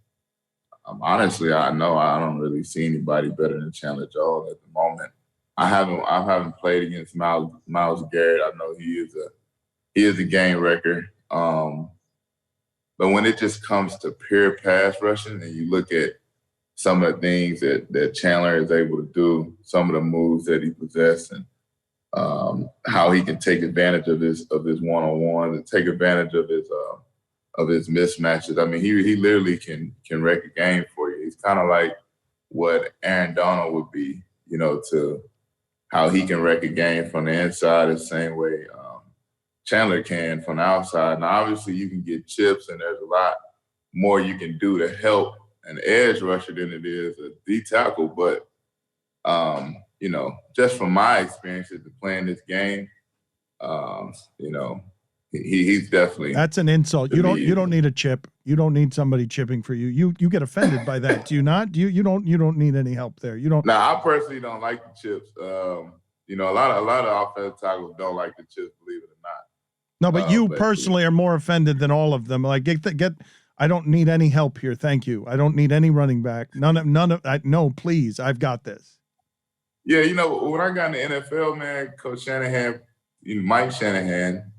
honestly, I know I don't really see anybody better than Chandler Jones at the moment. I haven't played against Myles Garrett. I know he is a game wrecker. But when it just comes to pure pass rushing and you look at some of the things that Chandler is able to do, some of the moves that he possesses, and how he can take advantage of his one-on-one and take advantage of his mismatches. I mean, he literally can wreck a game for you. He's kind of like what Aaron Donald would be, you know, to how he can wreck a game from the inside the same way Chandler can from the outside. Now, obviously, you can get chips, and there's a lot more you can do to help an edge rusher than it is a D tackle. But, you know, just from my experiences of playing this game, you know, he's definitely. That's an insult. You don't need a chip. You don't need somebody chipping for you. You get offended by that. Do you not? You don't need any help there. You don't. Now, I personally don't like the chips. You know, a lot of offensive tackles don't like the chips, believe it or not. No, but you personally are more offended than all of them. Like I don't need any help here. Thank you. I don't need any running back. No, please. I've got this. Yeah, when I got in the NFL, man, Coach Shanahan, Mike Shanahan,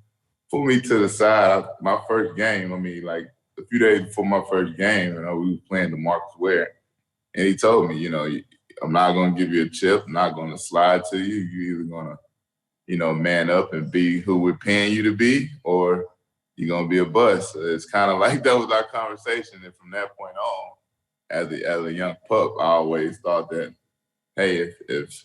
pulled me to the side. My first game, like a few days before my first game, we were playing the Marcus Ware. And he told me, I'm not going to give you a chip. I'm not going to slide to you. You're either going to, man up and be who we're paying you to be, or you're going to be a bust. So it's kind of like that was our conversation. And from that point on, as a young pup, I always thought that, hey, if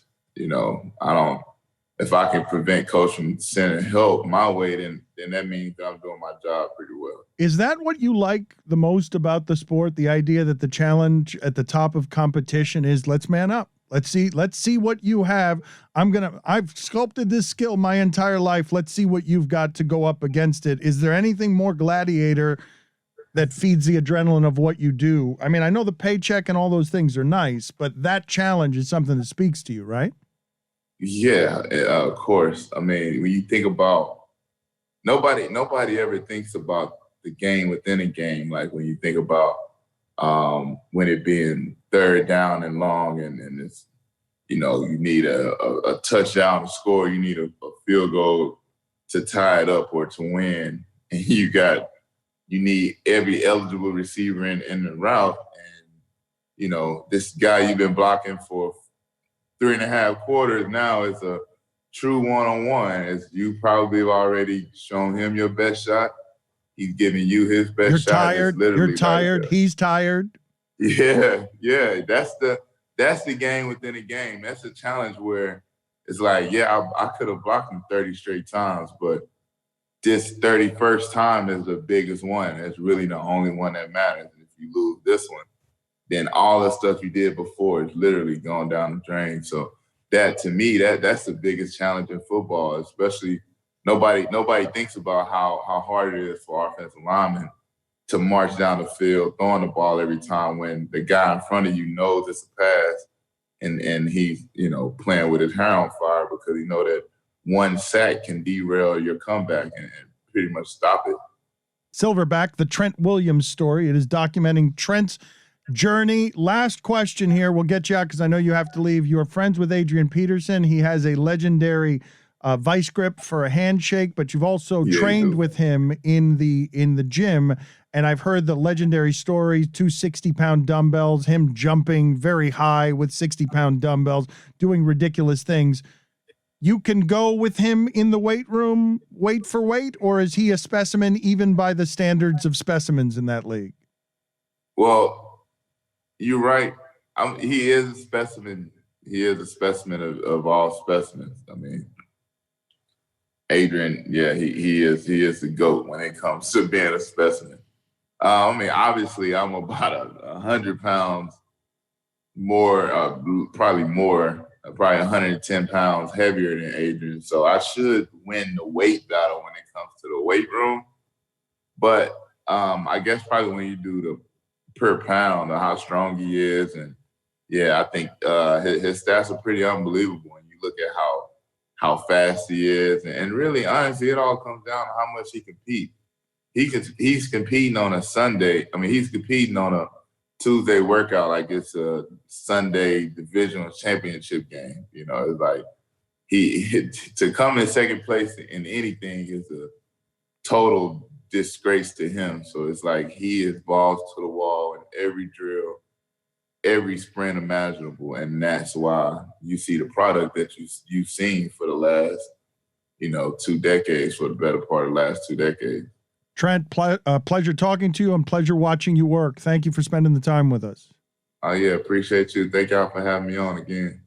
I can prevent Coach from sending help my way, then that means that I'm doing my job pretty well. Is that what you like the most about the sport? The idea that the challenge at the top of competition is let's man up. Let's see what you have. I've sculpted this skill my entire life. Let's see what you've got to go up against it. Is there anything more gladiator that feeds the adrenaline of what you do? I mean, I know the paycheck and all those things are nice, but that challenge is something that speaks to you, right? Yeah, of course. I mean, when you think about nobody ever thinks about the game within a game. Like when you think about when it being third down and long, and it's you need a touchdown to score, you need a field goal to tie it up or to win, and you need every eligible receiver in the route, and this guy you've been blocking for 3.5 quarters now is a true one-on-one, as you probably have already shown him your best shot. He's giving you his best You're shot. tired. You're tired. He's tired. Yeah. That's the game within a game. That's a challenge where it's like, I could have blocked him 30 straight times, but this 31st time is the biggest one. It's really the only one that matters. If you lose this one, then all the stuff you did before is literally going down the drain. So that, to me, that's the biggest challenge in football, especially nobody thinks about how hard it is for offensive linemen to march down the field, throwing the ball every time when the guy in front of you knows it's a pass and he's, playing with his hair on fire because he know that one sack can derail your comeback and pretty much stop it. Silverback, the Trent Williams story. It is documenting Trent's journey. Last question here. We'll get you out because I know you have to leave. You are friends with Adrian Peterson. He has a legendary vice grip for a handshake, but you've also trained with him in the gym. And I've heard the legendary stories, 2 60-pound dumbbells, him jumping very high with 60-pound dumbbells, doing ridiculous things. You can go with him in the weight room, weight for weight, or is he a specimen even by the standards of specimens in that league? Well, you're right. He is a specimen. He is a specimen of all specimens. I mean, Adrian, he is the GOAT when it comes to being a specimen. Obviously, I'm about 100 pounds more, probably 110 pounds heavier than Adrian. So I should win the weight battle when it comes to the weight room. But I guess probably when you do the per pound or how strong he is, and I think his stats are pretty unbelievable when you look at how fast he is, and really honestly, it all comes down to how much he competes. He's competing on a Sunday. He's competing on a Tuesday workout like it's a Sunday divisional championship game. It's like to come in second place in anything is a total disgrace to him. So it's like he is balls to the wall in every drill, every sprint imaginable, and that's why you see the product that you've seen for the last, 2 decades, for the better part of the last 2 decades. Trent, pleasure talking to you and pleasure watching you work. Thank you for spending the time with us. Oh, yeah, appreciate you. Thank y'all for having me on again.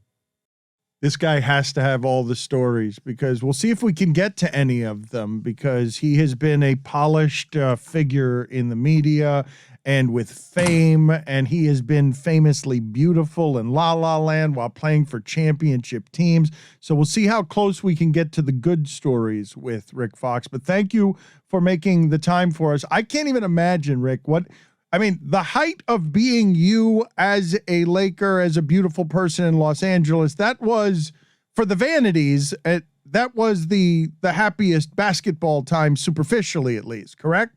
This guy has to have all the stories because we'll see if we can get to any of them because he has been a polished figure in the media and with fame, and he has been famously beautiful in La La Land while playing for championship teams. So we'll see how close we can get to the good stories with Rick Fox. But thank you for making the time for us. I can't even imagine, Rick, the height of being you as a Laker, as a beautiful person in Los Angeles, that was, for the vanities, that was the happiest basketball time, superficially at least, correct?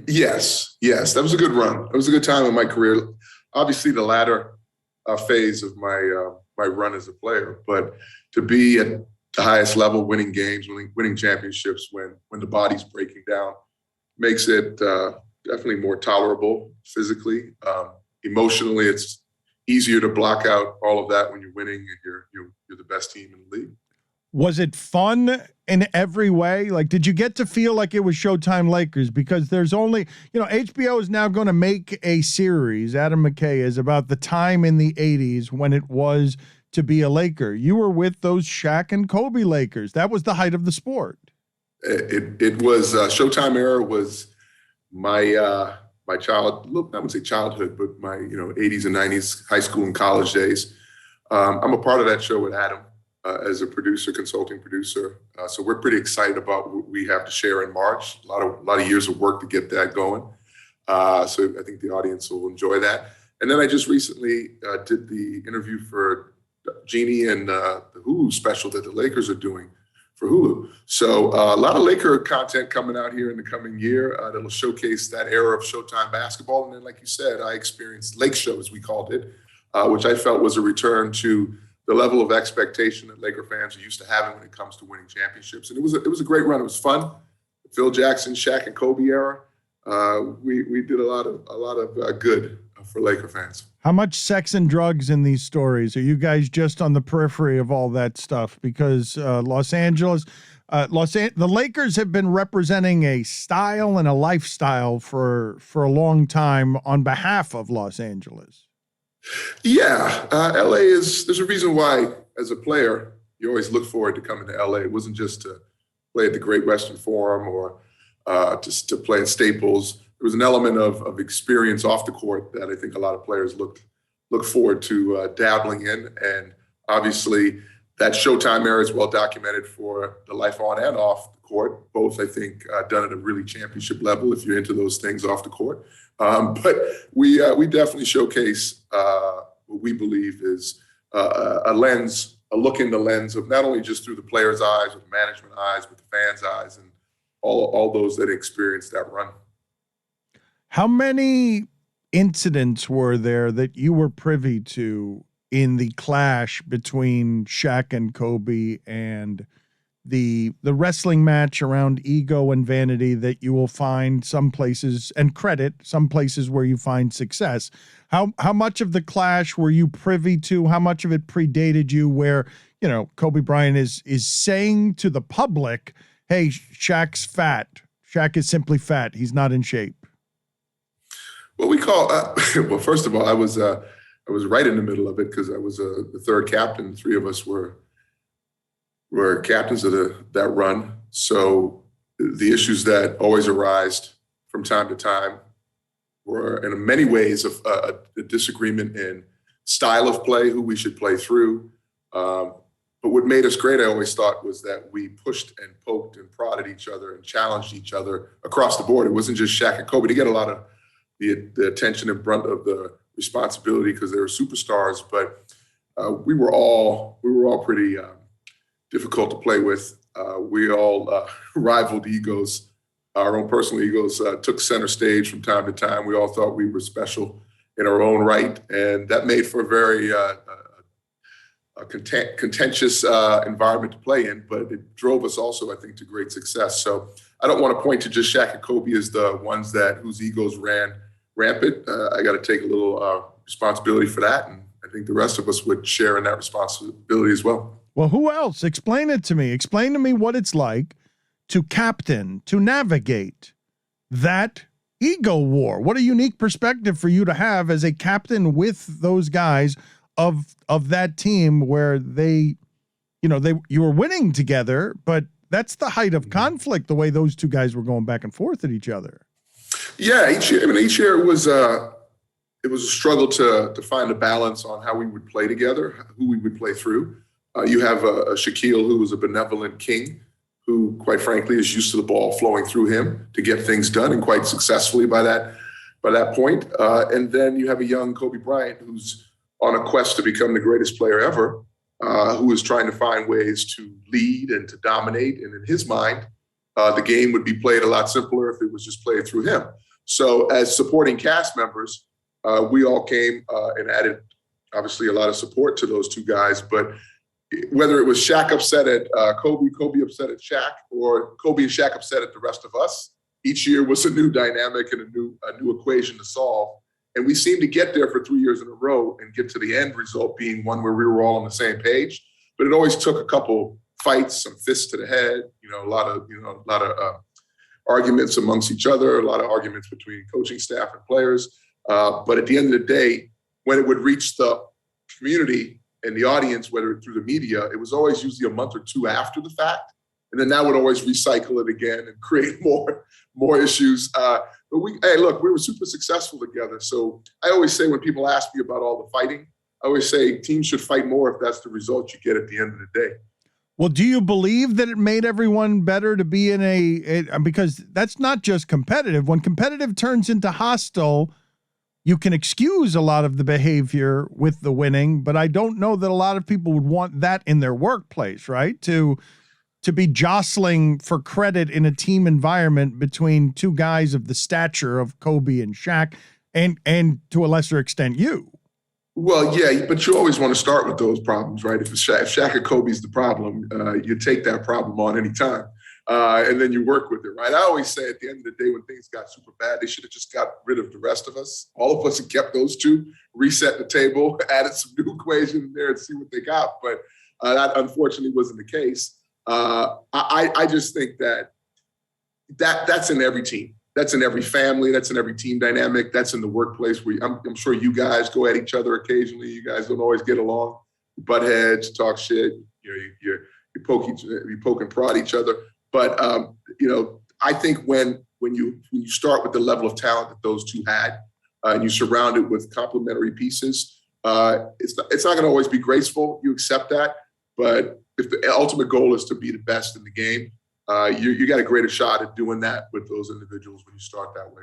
Yes, that was a good run. It was a good time in my career. Obviously, the latter phase of my run as a player, but to be at the highest level, winning games, winning championships when the body's breaking down, makes it definitely more tolerable physically. Emotionally, it's easier to block out all of that when you're winning and you're the best team in the league. Was it fun in every way? Like, did you get to feel like it was Showtime Lakers? Because there's only, HBO is now going to make a series, Adam McKay is, about the time in the 80s when it was to be a Laker. You were with those Shaq and Kobe Lakers. That was the height of the sport. It was Showtime era was my childhood, but my 80s and 90s high school and college days. I'm a part of that show with Adam as a consulting producer. So we're pretty excited about what we have to share in March. A lot of years of work to get that going. So I think the audience will enjoy that. And then I just recently did the interview for Jeannie and the Hulu special that the Lakers are doing for Hulu. So a lot of Laker content coming out here in the coming year that'll showcase that era of Showtime basketball. And then, like you said, I experienced Lake Show, as we called it, which I felt was a return to the level of expectation that Laker fans are used to having when it comes to winning championships. And it was a great run. It was fun. Phil Jackson, Shaq, and Kobe era. We did a lot of good for Laker fans. How much sex and drugs in these stories? Are you guys just on the periphery of all that stuff? Because Los Angeles, the Lakers have been representing a style and a lifestyle for a long time on behalf of Los Angeles. Yeah, LA there's a reason why, as a player, you always look forward to coming to LA. It wasn't just to play at the Great Western Forum or to play at Staples. There was an element of experience off the court that I think a lot of players look forward to dabbling in. And obviously, that Showtime era is well documented for the life on and off the court. Both, I think, done at a really championship level if you're into those things off the court. But we definitely showcase what we believe is a look in the lens of not only just through the players' eyes, with the management eyes, but the fans' eyes, and all those that experienced that run. How many incidents were there that you were privy to in the clash between Shaq and Kobe and the wrestling match around ego and vanity that you will find some places, and credit, some places where you find success? How much of the clash were you privy to? How much of it predated you, where, Kobe Bryant is saying to the public, hey, Shaq's fat. Shaq is simply fat. He's not in shape. What we call, well, first of all, I was right in the middle of it because I was the third captain. Three of us were captains of that run. So the issues that always arise from time to time were in many ways a disagreement in style of play, who we should play through. But what made us great, I always thought, was that we pushed and poked and prodded each other and challenged each other across the board. It wasn't just Shaq and Kobe. To get a lot of the attention and brunt of the responsibility because they were superstars, but we were all pretty difficult to play with. We all rivaled egos. Our own personal egos took center stage from time to time. We all thought we were special in our own right, and that made for a very contentious environment to play in, but it drove us also, I think, to great success. So I don't want to point to just Shaq and Kobe as the ones whose egos ran rampant. I got to take a little responsibility for that, and I think the rest of us would share in that responsibility as well. Well, who else? Explain it to me. Explain to me what it's like to captain, to navigate that ego war. What a unique perspective for you to have as a captain with those guys of that team where you were winning together, but that's the height of conflict, the way those two guys were going back and forth at each other. Yeah, each year it was a struggle to find a balance on how we would play together, who we would play through. You have a Shaquille who was a benevolent king, who, quite frankly, is used to the ball flowing through him to get things done, and quite successfully by that point. And then you have a young Kobe Bryant who's on a quest to become the greatest player ever, who is trying to find ways to lead and to dominate, and in his mind, The game would be played a lot simpler if it was just played through him. So as supporting cast members, we all came and added, obviously, a lot of support to those two guys. But whether it was Shaq upset at Kobe, Kobe upset at Shaq, or Kobe and Shaq upset at the rest of us, each year was a new dynamic and a new equation to solve. And we seemed to get there for 3 years in a row and get to the end result being one where we were all on the same page. But it always took a couple fights, some fists to the head, a lot of arguments amongst each other, a lot of arguments between coaching staff and players. But at the end of the day, when it would reach the community and the audience, whether through the media, it was always usually a month or two after the fact. And then that would always recycle it again and create more issues. But we were super successful together. So I always say when people ask me about all the fighting, I always say teams should fight more if that's the result you get at the end of the day. Well, do you believe that it made everyone better to be in because that's not just competitive. When competitive turns into hostile, you can excuse a lot of the behavior with the winning, but I don't know that a lot of people would want that in their workplace, right? To be jostling for credit in a team environment between two guys of the stature of Kobe and Shaq, and to a lesser extent you. Well, yeah, but you always want to start with those problems, right? If Shaq or Kobe's the problem, you take that problem on anytime, and then you work with it, right? I always say at the end of the day, when things got super bad, they should have just got rid of the rest of us. All of us had kept those two, reset the table, added some new equations in there and see what they got. But that unfortunately wasn't the case. I just think that's in every team. That's in every family. That's in every team dynamic. That's in the workplace where I'm sure you guys go at each other occasionally. You guys don't always get along. You butt heads, talk shit. You poke and prod each other. But I think when you start with the level of talent that those two had, and you surround it with complementary pieces, it's not going to always be graceful. You accept that, but if the ultimate goal is to be the best in the game, you got a greater shot at doing that with those individuals when you start that way.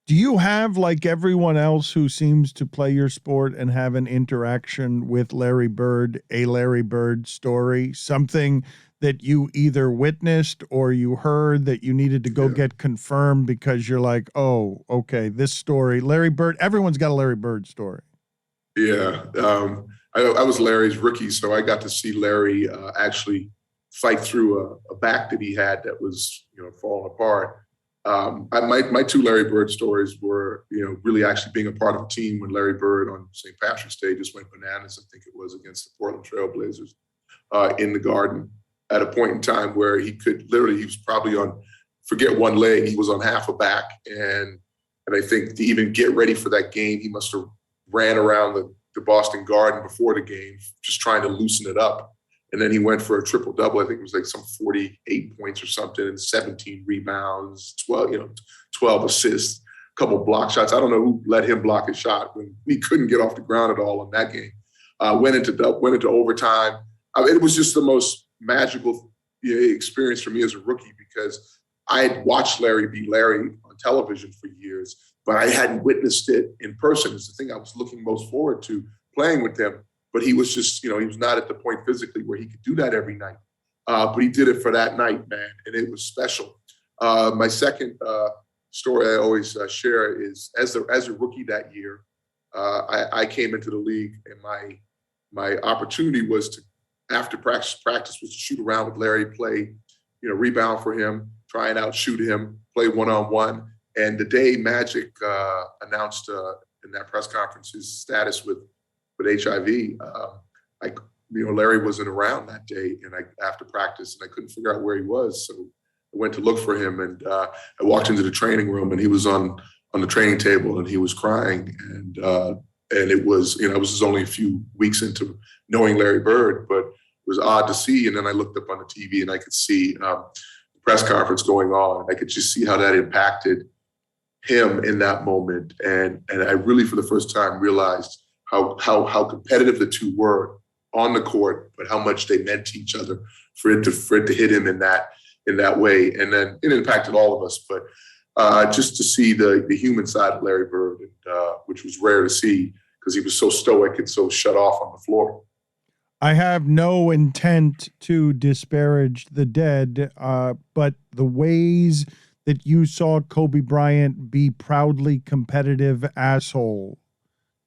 Do you have, like everyone else who seems to play your sport and have an interaction with Larry Bird, a Larry Bird story, something that you either witnessed or you heard that you needed to go get confirmed because you're like, oh, okay, this story, Larry Bird, everyone's got a Larry Bird story. Yeah. I was Larry's rookie, so I got to see Larry actually fight through a back that he had that was, falling apart. My two Larry Bird stories were, really actually being a part of a team when Larry Bird on St. Patrick's Day just went bananas, I think it was, against the Portland Trailblazers in the Garden at a point in time where he was probably on, forget one leg, he was on half a back. And I think to even get ready for that game, he must have ran around the Boston Garden before the game, just trying to loosen it up. And then he went for a triple-double. I think it was like some 48 points or something, and 17 rebounds, 12 assists, a couple block shots. I don't know who let him block a shot when he couldn't get off the ground at all in that game. Went into overtime. It was just the most magical experience for me as a rookie because I had watched Larry be Larry on television for years, but I hadn't witnessed it in person. It's the thing I was looking most forward to, playing with him. But he was just, he was not at the point physically where he could do that every night. But he did it for that night, man, and it was special. My second story I always share is as a rookie that year, I came into the league, and my opportunity was to, after practice was to shoot around with Larry, play, rebound for him, try and outshoot him, play one-on-one. And the day Magic announced in that press conference his status with HIV, Larry wasn't around that day, and after practice, and I couldn't figure out where he was. So I went to look for him, and I walked into the training room, and he was on the training table, and he was crying, and it was, it was just only a few weeks into knowing Larry Bird, but it was odd to see. And then I looked up on the TV, and I could see the press conference going on, and I could just see how that impacted him in that moment, and I really, for the first time, realized how competitive the two were on the court, but how much they meant to each other for it to hit him in that way. And then it impacted all of us, but just to see the human side of Larry Bird, which was rare to see because he was so stoic and so shut off on the floor. I have no intent to disparage the dead, but the ways that you saw Kobe Bryant be proudly competitive asshole,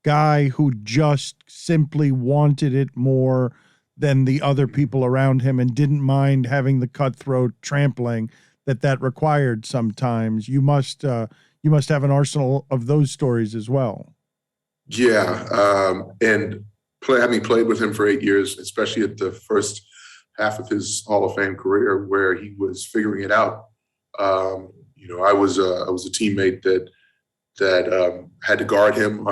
guy who just simply wanted it more than the other people around him and didn't mind having the cutthroat trampling that required sometimes. You must have an arsenal of those stories as well. Yeah, and having played with him for 8 years, especially at the first half of his Hall of Fame career, where he was figuring it out. I was a teammate that had to guard him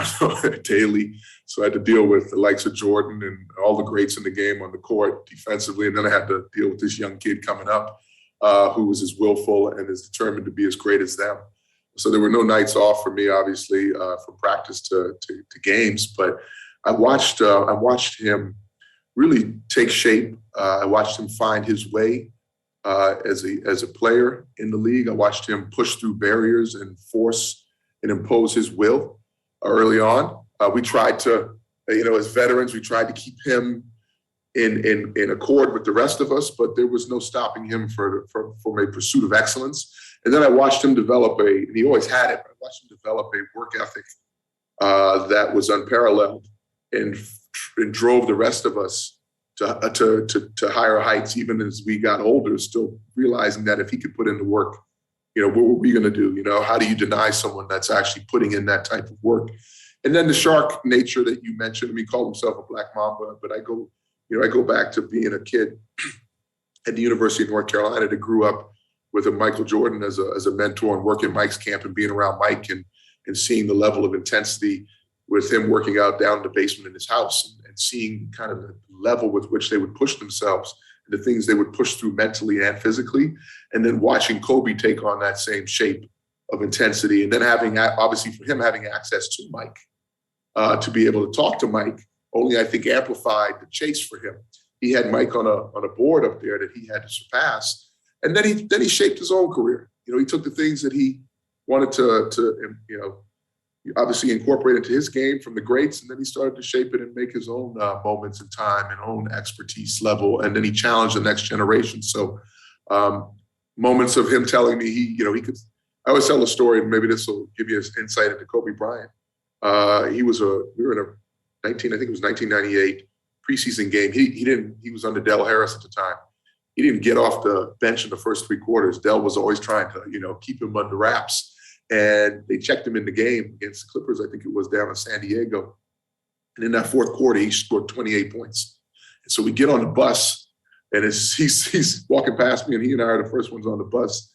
daily, so I had to deal with the likes of Jordan and all the greats in the game on the court defensively, and then I had to deal with this young kid coming up who was as willful and as determined to be as great as them. So there were no nights off for me, obviously, from practice to games. But I watched him really take shape. I watched him find his way as a player in the league. I watched him push through barriers and force and impose his will early on. We tried to, as veterans, we tried to keep him in accord with the rest of us, but there was no stopping him from a pursuit of excellence. And then I watched him develop and he always had it, but I watched him develop a work ethic that was unparalleled and drove the rest of us to higher heights, even as we got older, still realizing that if he could put in the work, what were we going to do? How do you deny someone that's actually putting in that type of work? And then the shark nature that you mentioned, he called himself a black mamba, but I go back to being a kid at the University of North Carolina that grew up with a Michael Jordan as a mentor and working Mike's camp and being around Mike and seeing the level of intensity with him working out down in the basement in his house and seeing kind of the level with which they would push themselves and the things they would push through mentally and physically. And then watching Kobe take on that same shape of intensity. And then obviously for him, having access to Mike, to be able to talk to Mike, only I think amplified the chase for him. He had Mike on a board up there that he had to surpass. And then he shaped his own career. He took the things that he wanted to obviously incorporate into his game from the greats, and then he started to shape it and make his own moments in time and own expertise level. And then he challenged the next generation. So moments of him telling me he could. I always tell a story, and maybe this will give you an insight into Kobe Bryant. We were in I think it was 1998 preseason game. He was under Del Harris at the time. He didn't get off the bench in the first 3 quarters. Del was always trying to, keep him under wraps. And they checked him in the game against the Clippers. I think it was down in San Diego. And in that 4th quarter, he scored 28 points. And so we get on the bus, and he's walking past me, and he and I are the first ones on the bus.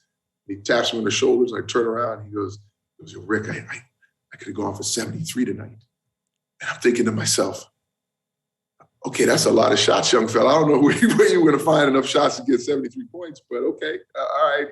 He taps me on the shoulders, and I turn around, and he goes, "Yo, Rick, I could have gone for 73 tonight." And I'm thinking to myself, okay, that's a lot of shots, young fella. I don't know where you're going to find enough shots to get 73 points, but okay, all right.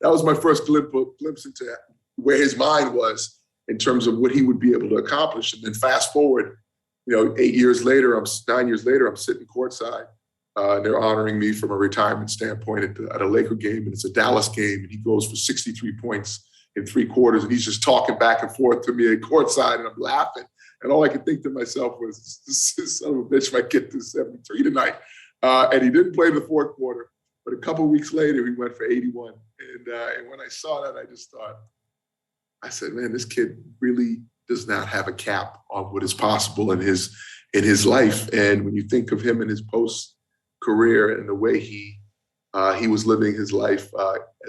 That was my first glimpse into where his mind was in terms of what he would be able to accomplish. And then fast forward, 9 years later, I'm sitting courtside. They're honoring me from a retirement standpoint at a Laker game, and it's a Dallas game, and he goes for 63 points in 3 quarters, and he's just talking back and forth to me at courtside, and I'm laughing. And all I could think to myself was, this son of a bitch might get to 73 tonight. And he didn't play the 4th quarter, but a couple of weeks later, he went for 81. And when I saw that, I just thought, I said, man, this kid really does not have a cap on what is possible in his life. And when you think of him in his post career and the way he was living his life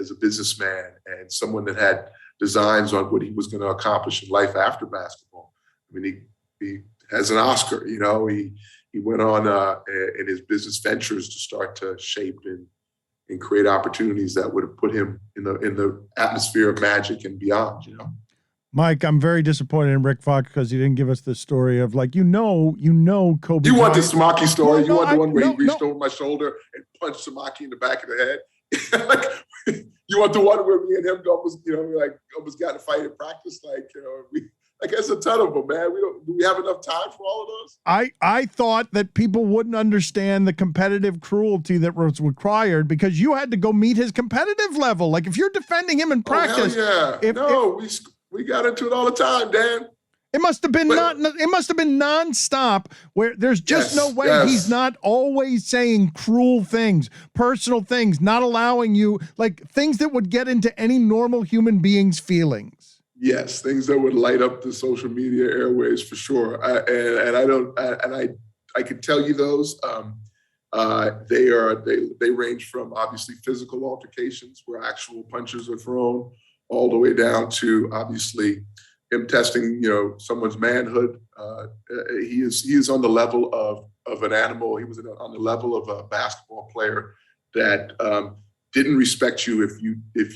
as a businessman and someone that had designs on what he was going to accomplish in life after basketball. I mean, he has an Oscar, he went on in his business ventures to start to shape and create opportunities that would have put him in the atmosphere of magic and beyond, Mike, I'm very disappointed in Rick Fox because he didn't give us the story of Kobe. You want the Samaki story? You want the one where he reached over my shoulder and punched Samaki in the back of the head? You want the one where me and him almost got in a fight in practice? There's a ton of them, man. Do we have enough time for all of those? I thought that people wouldn't understand the competitive cruelty that was required because you had to go meet his competitive level. Like if you're defending him in practice. Oh, hell yeah. We got into it all the time, Dan. It must have been it must have been nonstop, where there's just no way he's not always saying cruel things, personal things, not allowing you, like things that would get into any normal human being's feelings. Yes, things that would light up the social media airways for sure. I can tell you those. They range from obviously physical altercations where actual punches are thrown, all the way down to obviously him testing, someone's manhood. He is on the level of an animal. He was on the level of a basketball player that didn't respect you if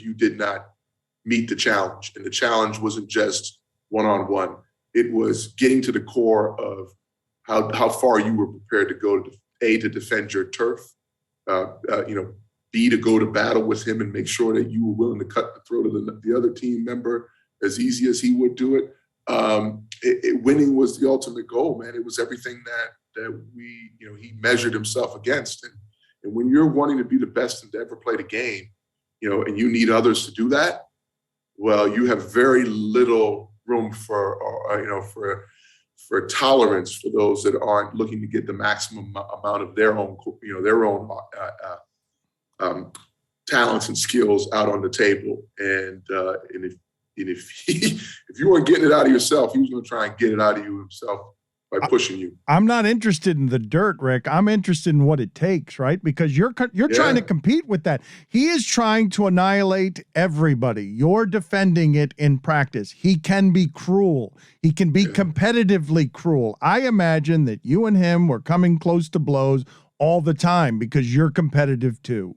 you did not meet the challenge. And the challenge wasn't just one-on-one. It was getting to the core of how far you were prepared to go to defend your turf, B, to go to battle with him and make sure that you were willing to cut the throat of the other team member as easy as he would do it. Winning was the ultimate goal, man. It was everything that he measured himself against. And when you're wanting to be the best and to ever play the game, and you need others to do that, well, you have very little room for tolerance for those that aren't looking to get the maximum amount of their own talents and skills out on the table. And if you weren't getting it out of yourself, he was going to try and get it out of you himself by pushing you. I'm not interested in the dirt, Rick. I'm interested in what it takes, right? Because you're trying to compete with that. He is trying to annihilate everybody. You're defending it in practice. He can be cruel. He can be competitively cruel. I imagine that you and him were coming close to blows all the time because you're competitive too.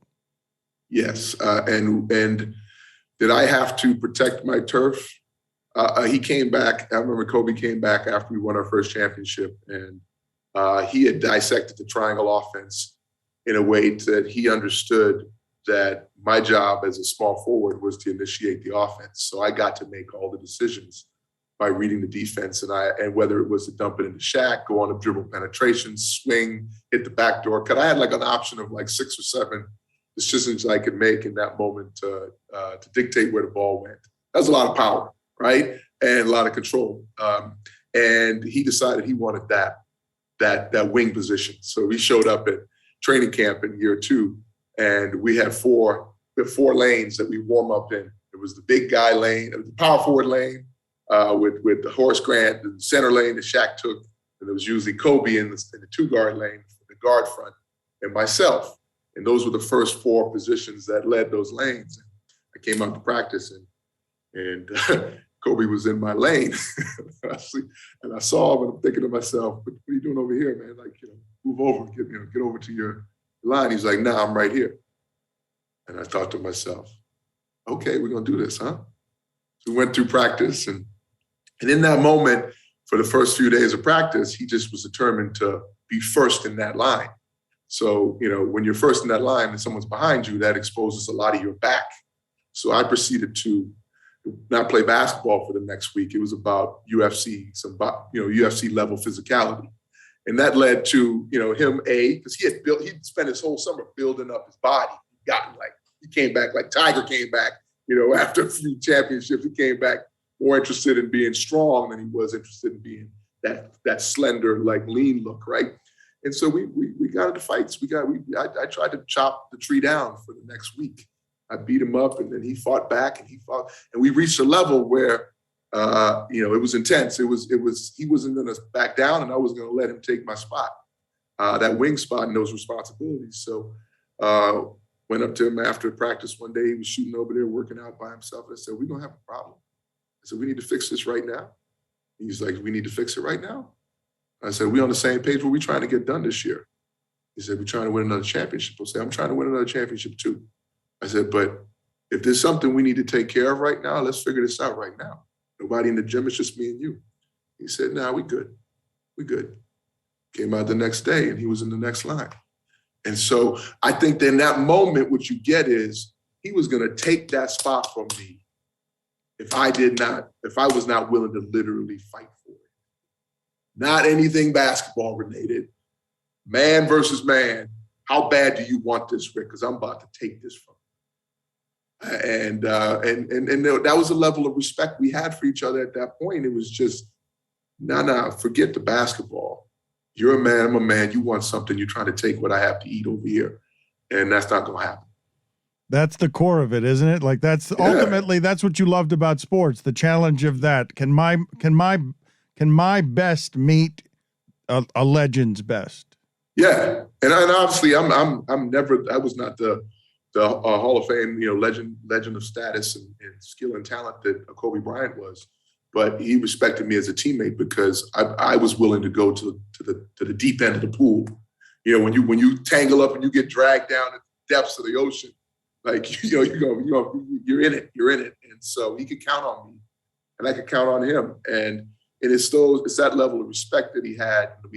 Yes, and did I have to protect my turf? He came back. I remember Kobe came back after we won our first championship, and he had dissected the triangle offense in a way that he understood that my job as a small forward was to initiate the offense. So I got to make all the decisions by reading the defense, and whether it was to dump it into Shaq, go on a dribble penetration, swing, hit the back door cut. I had like an option of like 6 or 7 decisions I could make in that moment to dictate where the ball went. That's a lot of power, right? And a lot of control. And he decided he wanted that wing position. So he showed up at training camp in year 2, and we had 4 lanes that we warm up in. It was the big guy lane, the power forward lane with the Horace Grant, the center lane that Shaq took, and there was usually Kobe in the 2-guard lane, the guard front, and myself. And those were the first 4 positions that led those lanes. I came out to practice, and Kobe was in my lane. And I saw him, and I'm thinking to myself, what are you doing over here, man? Like, move over, get over to your line. He's like, nah, I'm right here. And I thought to myself, okay, we're gonna do this, huh? So we went through practice, and in that moment, for the first few days of practice, he just was determined to be first in that line. So, when you're first in that line and someone's behind you, that exposes a lot of your back. So I proceeded to not play basketball for the next week. It was about UFC, UFC level physicality. And that led to, him, because he'd spent his whole summer building up his body. He came back like Tiger came back, after a few championships. He came back more interested in being strong than he was interested in being that slender, like lean look, right? And so we got into fights. I tried to chop the tree down for the next week. I beat him up, and then he fought back, and we reached a level where, it was intense. He wasn't going to back down, and I was going to let him take my spot, that wing spot and those responsibilities. So went up to him after practice one day. He was shooting over there, working out by himself. I said, we're going to have a problem. I said, we need to fix this right now. He's like, we need to fix it right now. I said, we on the same page? What are we trying to get done this year? He said, we're trying to win another championship. I said, I'm trying to win another championship too. I said, but if there's something we need to take care of right now, let's figure this out right now. Nobody in the gym, it's just me and you. He said, nah, we good. We good. Came out the next day, and he was in the next line. And so I think that in that moment, what you get is he was going to take that spot from me if I was not willing to literally fight for it. Not anything basketball related. Man versus man. How bad do you want this, Rick? Because I'm about to take this from you. And that was a level of respect we had for each other at that point. It was just, no, forget the basketball. You're a man, I'm a man. You want something, you're trying to take what I have to eat over here. And that's not going to happen. That's the core of it, isn't it? Like ultimately that's what you loved about sports, the challenge of that. Can my best meet a legend's best? Yeah. And obviously I was not the Hall of Fame, legend of status and skill and talent that Kobe Bryant was. But he respected me as a teammate because I was willing to go to the deep end of the pool. When you tangle up and you get dragged down at the depths of the ocean, like you're in it. And so he could count on me, and I could count on him. And it's that level of respect that we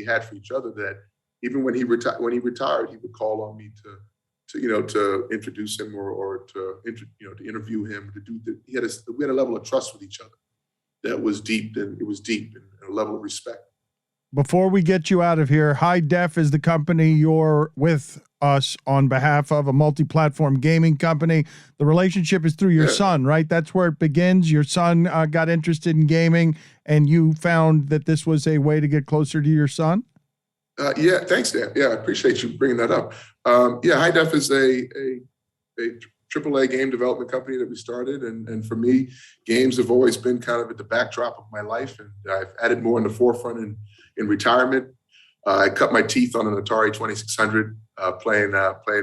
had for each other that even when he retired, he would call on me to introduce him or to interview him. We had a level of trust with each other that was deep, and it was deep and a level of respect. Before we get you out of here, High Def is the company you're with us on behalf of, a multi-platform gaming company. The relationship is through your son, right? That's where it begins. Your son got interested in gaming, and you found that this was a way to get closer to your son? Yeah, thanks, Dan. Yeah, I appreciate you bringing that up. High Def is a AAA game development company that we started. And for me, games have always been kind of at the backdrop of my life. And I've added more in the forefront in retirement. I cut my teeth on an Atari 2600 playing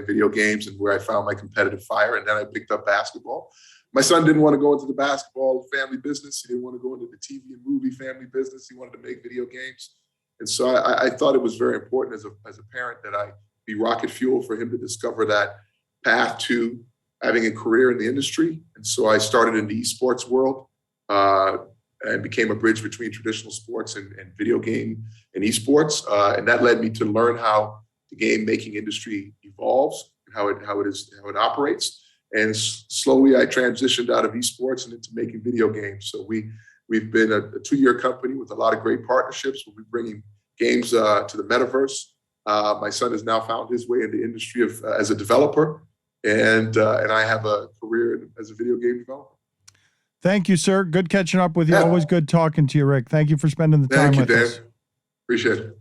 video games, and where I found my competitive fire. And then I picked up basketball. My son didn't want to go into the basketball family business. He didn't want to go into the TV and movie family business. He wanted to make video games. And so I thought it was very important as a parent that I be rocket fuel for him to discover that path to having a career in the industry. And so I started in the esports world and became a bridge between traditional sports and video game and esports. And that led me to learn how the game making industry evolves and how it operates. And slowly I transitioned out of esports and into making video games. So we've been a 2-year company with a lot of great partnerships. We'll be bringing games to the metaverse. My son has now found his way in the industry as a developer. And I have a career as a video game developer. Thank you, sir. Good catching up with you. Always good talking to you, Rick. Thank you for spending the time with us. Dan. Appreciate it.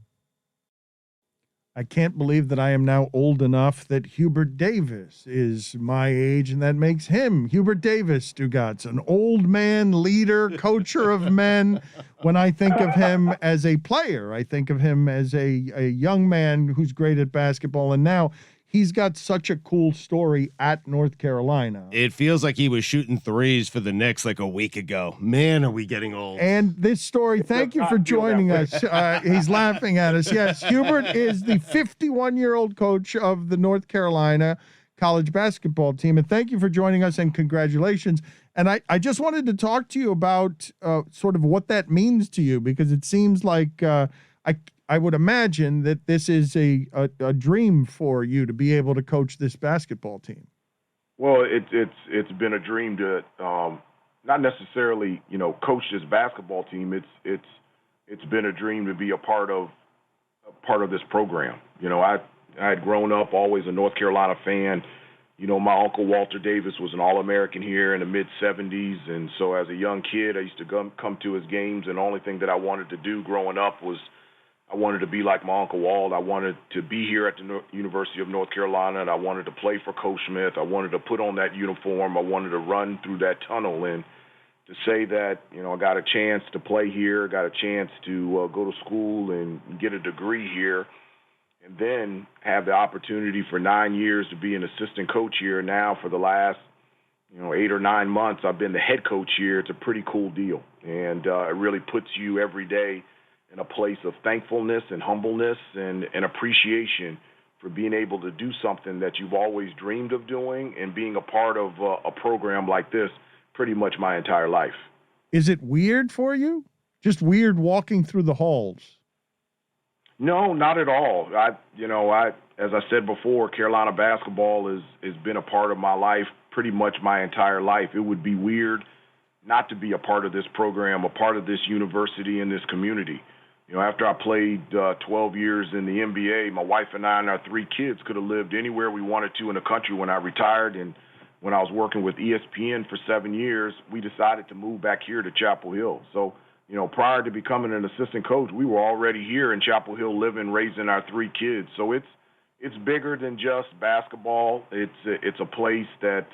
I can't believe that I am now old enough that Hubert Davis is my age, and that makes him, Hubert Davis, Stugotz, an old man, leader, coacher of men. When I think of him as a player, I think of him as a young man who's great at basketball, and now he's got such a cool story at North Carolina. It feels like he was shooting threes for the Knicks like a week ago. Man, are we getting old. And this story, thank you for joining us. He's laughing at us. Yes, Hubert is the 51-year-old coach of the North Carolina college basketball team. And thank you for joining us, and congratulations. And I just wanted to talk to you about sort of what that means to you, because it seems like I would imagine that this is a dream for you to be able to coach this basketball team. Well, it's been a dream to not necessarily coach this basketball team. It's been a dream to be a part of this program. I had grown up always a North Carolina fan. My uncle Walter Davis was an All-American here in the mid-'70s, and so as a young kid, I used to come to his games, and the only thing that I wanted to do growing up was I wanted to be like my Uncle Walt. I wanted to be here at the University of North Carolina, and I wanted to play for Coach Smith. I wanted to put on that uniform. I wanted to run through that tunnel. And to say that, I got a chance to play here, got a chance to go to school and get a degree here, and then have the opportunity for 9 years to be an assistant coach here. Now for the last 8 or 9 months, I've been the head coach here. It's a pretty cool deal. And it really puts you every day in a place of thankfulness and humbleness and appreciation for being able to do something that you've always dreamed of doing and being a part of a program like this pretty much my entire life. Is it weird for you? Just weird walking through the halls? No, not at all. As I said before, Carolina basketball has been a part of my life pretty much my entire life. It would be weird not to be a part of this program, a part of this university and this community. After I played 12 years in the NBA, my wife and I and our 3 kids could have lived anywhere we wanted to in the country when I retired. And when I was working with ESPN for 7 years, we decided to move back here to Chapel Hill. So prior to becoming an assistant coach, we were already here in Chapel Hill living, raising our 3 kids. So it's bigger than just basketball. It's a place that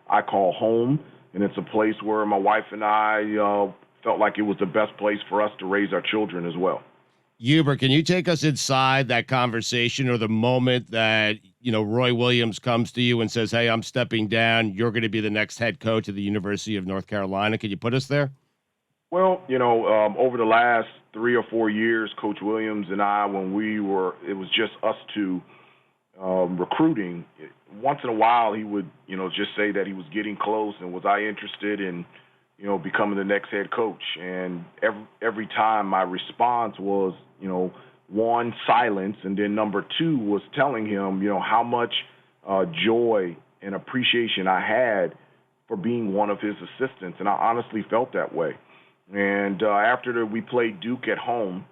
I call home, and it's a place where my wife and I felt like it was the best place for us to raise our children as well. Hubert, can you take us inside that conversation or the moment that, Roy Williams comes to you and says, hey, I'm stepping down. You're going to be the next head coach at the University of North Carolina. Can you put us there? Well, over the last 3 or 4 years, Coach Williams and I, when it was just us two recruiting, once in a while he would, just say that he was getting close and was I interested in, becoming the next head coach. And every time my response was, 1, silence, and then number 2 was telling him, how much joy and appreciation I had for being one of his assistants. And I honestly felt that way. And after we played Duke at home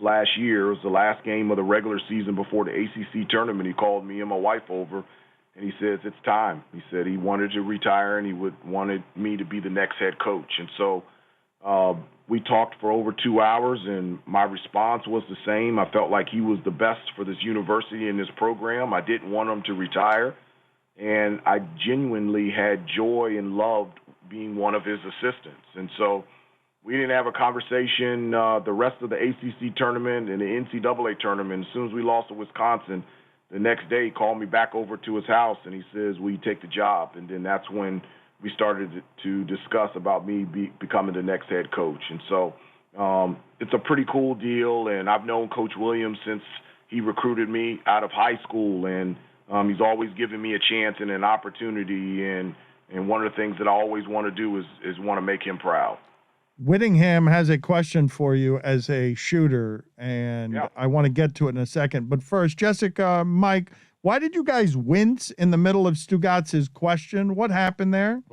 last year, it was the last game of the regular season before the ACC tournament, he called me and my wife over, and he says, it's time. He said he wanted to retire and he wanted me to be the next head coach. And so we talked for over 2 hours, and my response was the same. I felt like he was the best for this university and this program. I didn't want him to retire, and I genuinely had joy and loved being one of his assistants. And so we didn't have a conversation the rest of the ACC tournament and the NCAA tournament. As soon as we lost to Wisconsin, the next day he called me back over to his house, and he says, will you take the job? And then that's when we started to discuss about me becoming the next head coach. And so it's a pretty cool deal, and I've known Coach Williams since he recruited me out of high school, and he's always given me a chance and an opportunity, and one of the things that I always want to do is want to make him proud. Whittingham has a question for you as a shooter, and Yeah. I want to get to it in a second. But first, Jessica, Mike, why did you guys wince in the middle of Stugotz's question? What happened there?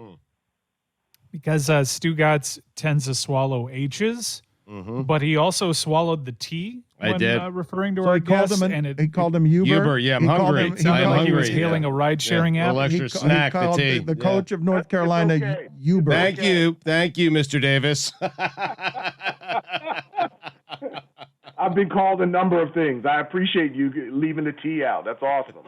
Because Stugotz tends to swallow H's, but he also swallowed the T when did. Referring to So our he called guest, him and he called him Hubert. Hubert, yeah, I'm He called hungry. him- it sounded he like called- he was hungry, hailing yeah. a ride-sharing A app. little extra he snack, the called tea. the coach of North Carolina, okay. Hubert. Thank you, Mr. Davis. I've been called a number of things. I appreciate you leaving the T out. That's awesome.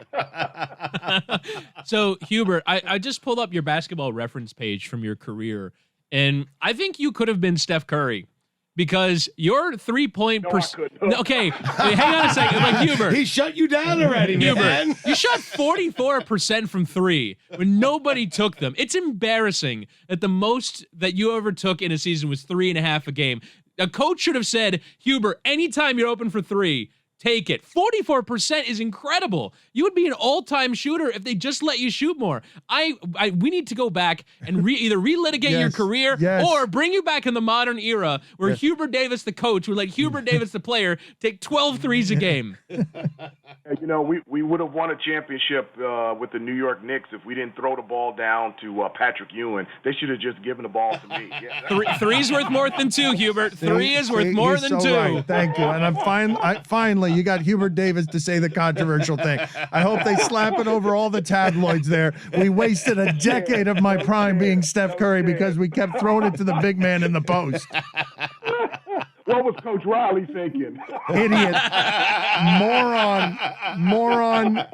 So, Hubert, I just pulled up your basketball reference page from your career, and I think you could have been Steph Curry because your 3-point No, I couldn't. Okay, hang on a second. Like, Hubert. He shut you down already, man. Hubert, you shot 44% from 3 when nobody took them. It's embarrassing that the most that you ever took in a season was 3.5 a game. A coach should have said, Hubert, anytime you're open for 3, take it. 44% is incredible. You would be an all-time shooter if they just let you shoot more. We need to go back and either relitigate your Yes, career yes. or bring you back in the modern era where Hubert Davis, the coach, would let Hubert Davis, the player, take 12 threes a game. We would have won a championship with the New York Knicks if we didn't throw the ball down to Patrick Ewing. They should have just given the ball to me. Yeah. Three's worth more than 2, Hubert. 3 is worth more You're than so 2. right. Thank you. And I'm finally, you got Hubert Davis to say the controversial thing. I hope they slap it over all the tabloids there. We wasted a decade of my prime being Steph Curry because we kept throwing it to the big man in the post. What was Coach Riley thinking? Idiot. Moron.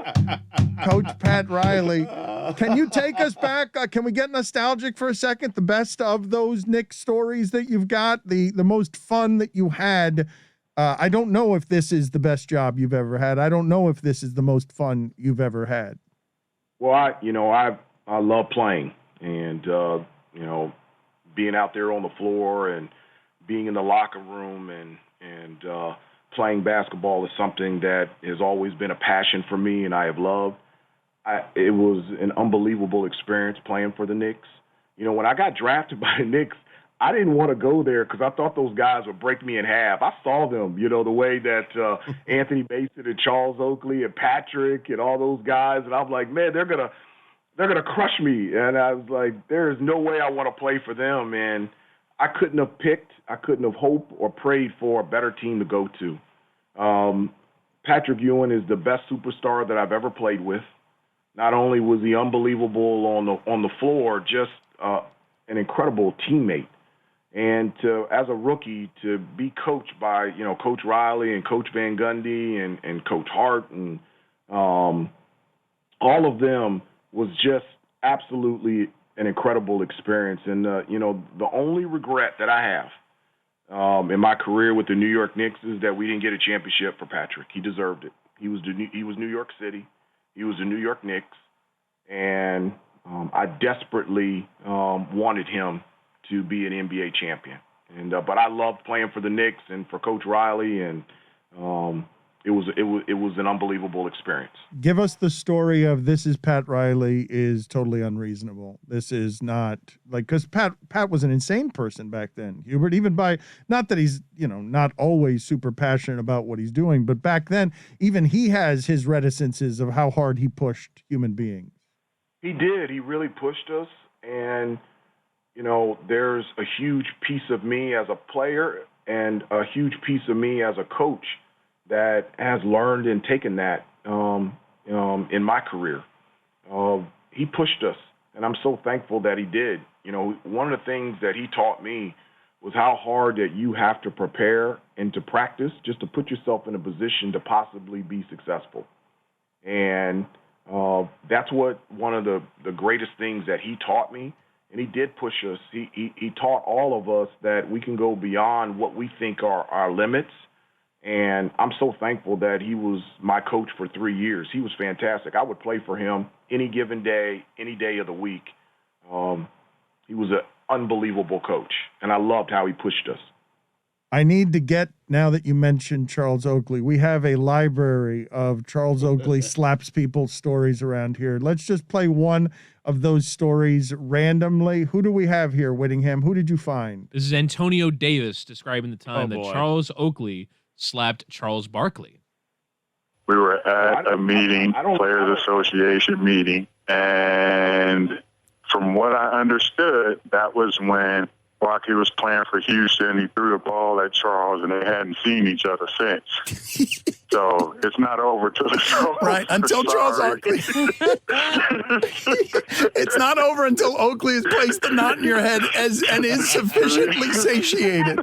Coach Pat Riley. Can you take us back? Can we get nostalgic for a second? The best of those Knicks stories that you've got, the most fun that you had. I don't know if this is the best job you've ever had. I don't know if this is the most fun you've ever had. Well, I love playing, and being out there on the floor and being in the locker room and playing basketball is something that has always been a passion for me, and I have loved. It was an unbelievable experience playing for the Knicks. When I got drafted by the Knicks, I didn't want to go there because I thought those guys would break me in half. I saw them, the way that Anthony Mason and Charles Oakley and Patrick and all those guys, and I'm like, man, they're gonna crush me. And I was like, there is no way I want to play for them. And I couldn't have hoped or prayed for a better team to go to. Patrick Ewing is the best superstar that I've ever played with. Not only was he unbelievable on the floor, just an incredible teammate. And as a rookie, to be coached by, Coach Riley and Coach Van Gundy and Coach Hart and all of them was just absolutely an incredible experience. And, the only regret that I have in my career with the New York Knicks is that we didn't get a championship for Patrick. He deserved it. He was New York City. He was the New York Knicks. And I desperately wanted him to be an NBA champion. And but I loved playing for the Knicks and for Coach Riley, and it was an unbelievable experience. Give us the story of this is Pat Riley is totally unreasonable. This is not because Pat was an insane person back then, Hubert, even by, not that he's, not always super passionate about what he's doing, but back then, even he has his reticences of how hard he pushed human beings. He did. He really pushed us. And, there's a huge piece of me as a player and a huge piece of me as a coach that has learned and taken that in my career. He pushed us, and I'm so thankful that he did. One of the things that he taught me was how hard that you have to prepare and to practice just to put yourself in a position to possibly be successful. And that's one of the greatest things that he taught me. And he did push us. He taught all of us that we can go beyond what we think are our limits. And I'm so thankful that he was my coach for 3 years. He was fantastic. I would play for him any given day, any day of the week. He was an unbelievable coach, and I loved how he pushed us. I need to get, now that you mentioned Charles Oakley, we have a library of Charles Oakley slaps people stories around here. Let's just play one of those stories randomly. Who do we have here, Whittingham? Who did you find? This is Antonio Davis describing the time that boy. Charles Oakley slapped Charles Barkley. We were at a meeting, Players Association meeting, and from what I understood, that was when Barkley was playing for Houston. He threw the ball at Charles, and they hadn't seen each other since. So it's not over till it's over. Right, until Charles Oakley. It's not over until Oakley has placed the knot in your head and is sufficiently satiated.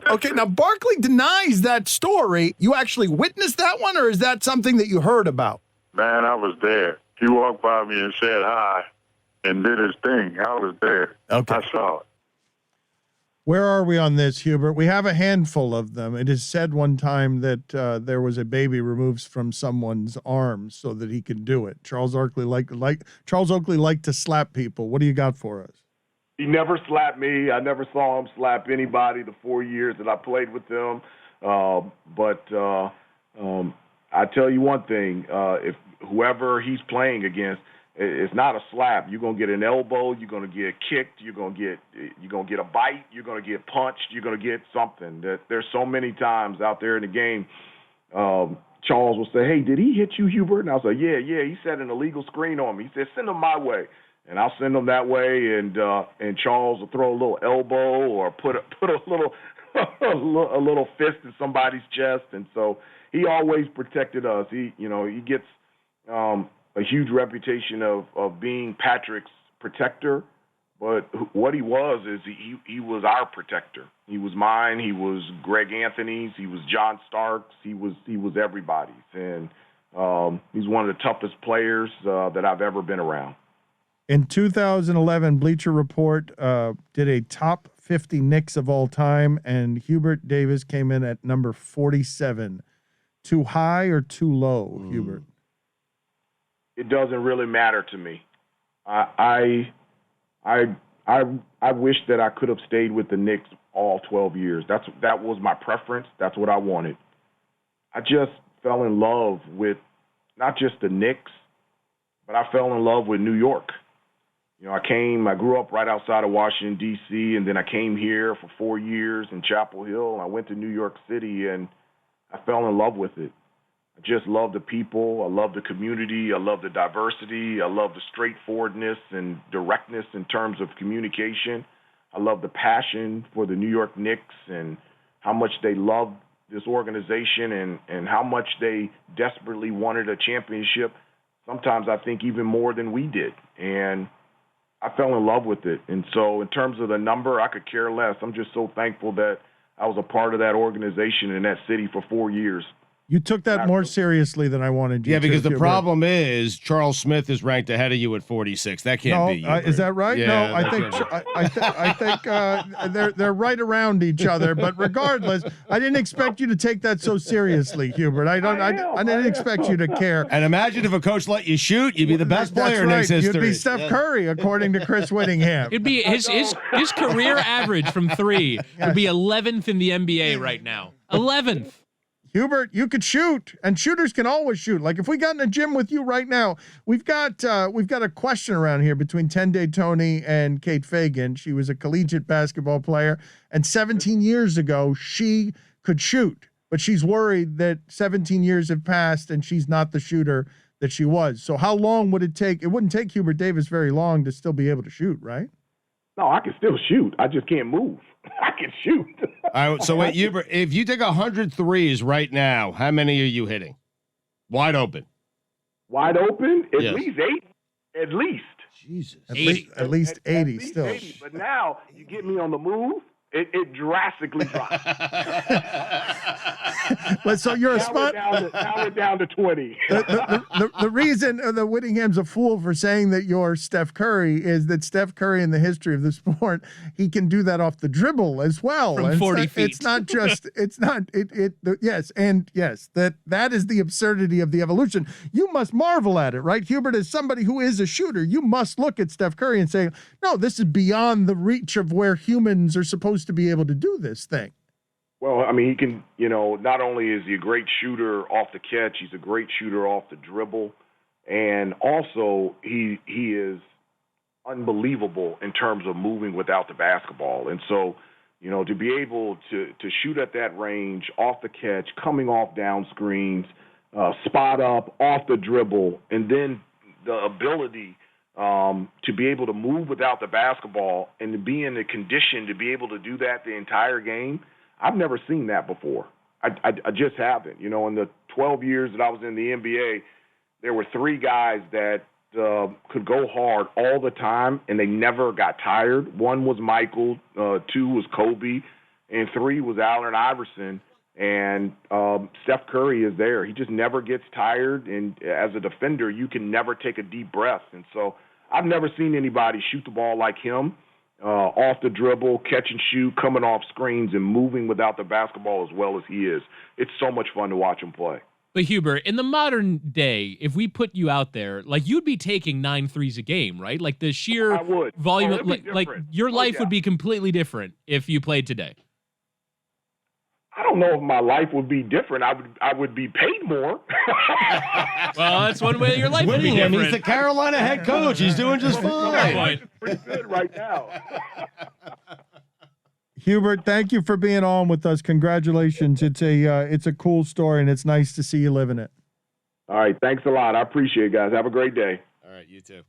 Okay, now Barkley denies that story. You actually witnessed that one, or is that something that you heard about? Man, I was there. He walked by me and said hi and did his thing. I was there. Okay. I saw it. Where are we on this, Hubert? We have a handful of them. It is said one time that there was a baby removed from someone's arms so that he could do it. Charles Oakley liked to slap people. What do you got for us? He never slapped me. I never saw him slap anybody the 4 years that I played with him. But I tell you one thing: if whoever he's playing against, it's not a slap. You're gonna get an elbow. You're gonna get kicked. You're gonna get a bite. You're gonna get punched. You're gonna get something. There's so many times out there in the game. Charles will say, "Hey, did he hit you, Hubert?" And I'll say, "Yeah. He set an illegal screen on me." He said, "Send him my way," and I'll send him that way. And Charles will throw a little elbow or put a little a little fist in somebody's chest. And so he always protected us. He gets a huge reputation of being Patrick's protector, but what he was is he was our protector. He was mine. He was Greg Anthony's. He was John Stark's. He was everybody's, and he's one of the toughest players that I've ever been around. In 2011, Bleacher Report did a top 50 Knicks of all time, and Hubert Davis came in at number 47. Too high or too low, Hubert? It doesn't really matter to me. I wish that I could have stayed with the Knicks all 12 years. That was my preference. That's what I wanted. I just fell in love with not just the Knicks, but I fell in love with New York. I grew up right outside of Washington, D.C., and then I came here for 4 years in Chapel Hill. I went to New York City, and I fell in love with it. I just love the people. I love the community. I love the diversity. I love the straightforwardness and directness in terms of communication. I love the passion for the New York Knicks and how much they love this organization and how much they desperately wanted a championship. Sometimes I think even more than we did. And I fell in love with it. And so in terms of the number, I could care less. I'm just so thankful that I was a part of that organization in that city for 4 years. You took that more seriously than I wanted you Yeah, to. because the Hubert. problem is Charles Smith is ranked ahead of you at 46. That can't be you. Is that right? Yeah, no, I that's think they're right around each other. But regardless, I didn't expect you to take that so seriously, Hubert. I didn't expect you to care. And imagine if a coach let you shoot, you'd be the best player in his history. You'd be Steph Curry, according to Chris Whittingham. It'd be his career average from 3 would be 11th in the NBA right now. 11th. Hubert, you could shoot, and shooters can always shoot. Like if we got in a gym with you right now, we've got a question around here between Tende Tony and Kate Fagan. She was a collegiate basketball player, and 17 years ago she could shoot, but she's worried that 17 years have passed and she's not the shooter that she was. So how long would it take? It wouldn't take Hubert Davis very long to still be able to shoot, right? No, I can still shoot. I just can't move. I can shoot. All right, so wait, Hubert, if you take 100 threes right now, how many are you hitting? Wide open. Wide open? At Yes. least 8. At least. Jesus. At least 80 still. 80. But now you get me on the move, it drastically drops. But so you're a now spot. Now we're down to 20. The reason that Whittingham's a fool for saying that you're Steph Curry is that Steph Curry, in the history of the sport, he can do that off the dribble as well. From And 40 feet. It's not just. It's not. Yes, that is the absurdity of the evolution. You must marvel at it, right, Hubert? As somebody who is a shooter, you must look at Steph Curry and say, no, this is beyond the reach of where humans are supposed to be able to do this thing. Well, I mean, he can, not only is he a great shooter off the catch, he's a great shooter off the dribble. And also, he is unbelievable in terms of moving without the basketball. And so, to be able to shoot at that range, off the catch, coming off down screens, spot up, off the dribble, and then the ability to be able to move without the basketball and to be in the condition to be able to do that the entire game, I've never seen that before. I just haven't. In the 12 years that I was in the NBA, there were 3 guys that could go hard all the time, and they never got tired. 1 was Michael, 2 was Kobe, and 3 was Allen Iverson. And Steph Curry is there. He just never gets tired, and as a defender, you can never take a deep breath. And so I've never seen anybody shoot the ball like him. Off the dribble, catch and shoot, coming off screens, and moving without the basketball as well as he is. It's so much fun to watch him play. But Hubert, in the modern day, if we put you out there, like you'd be taking 9 threes a game, right? Like the sheer volume, like your life would be completely different if you played today. I don't know if my life would be different. I would be paid more. Well, that's one way your life would be Whittingham, different. he's the Carolina head coach. He's doing just fine. It's pretty good right now. Hubert, thank you for being on with us. Congratulations. It's a cool story, and it's nice to see you living it. All right. Thanks a lot. I appreciate it, guys. Have a great day. All right, you too.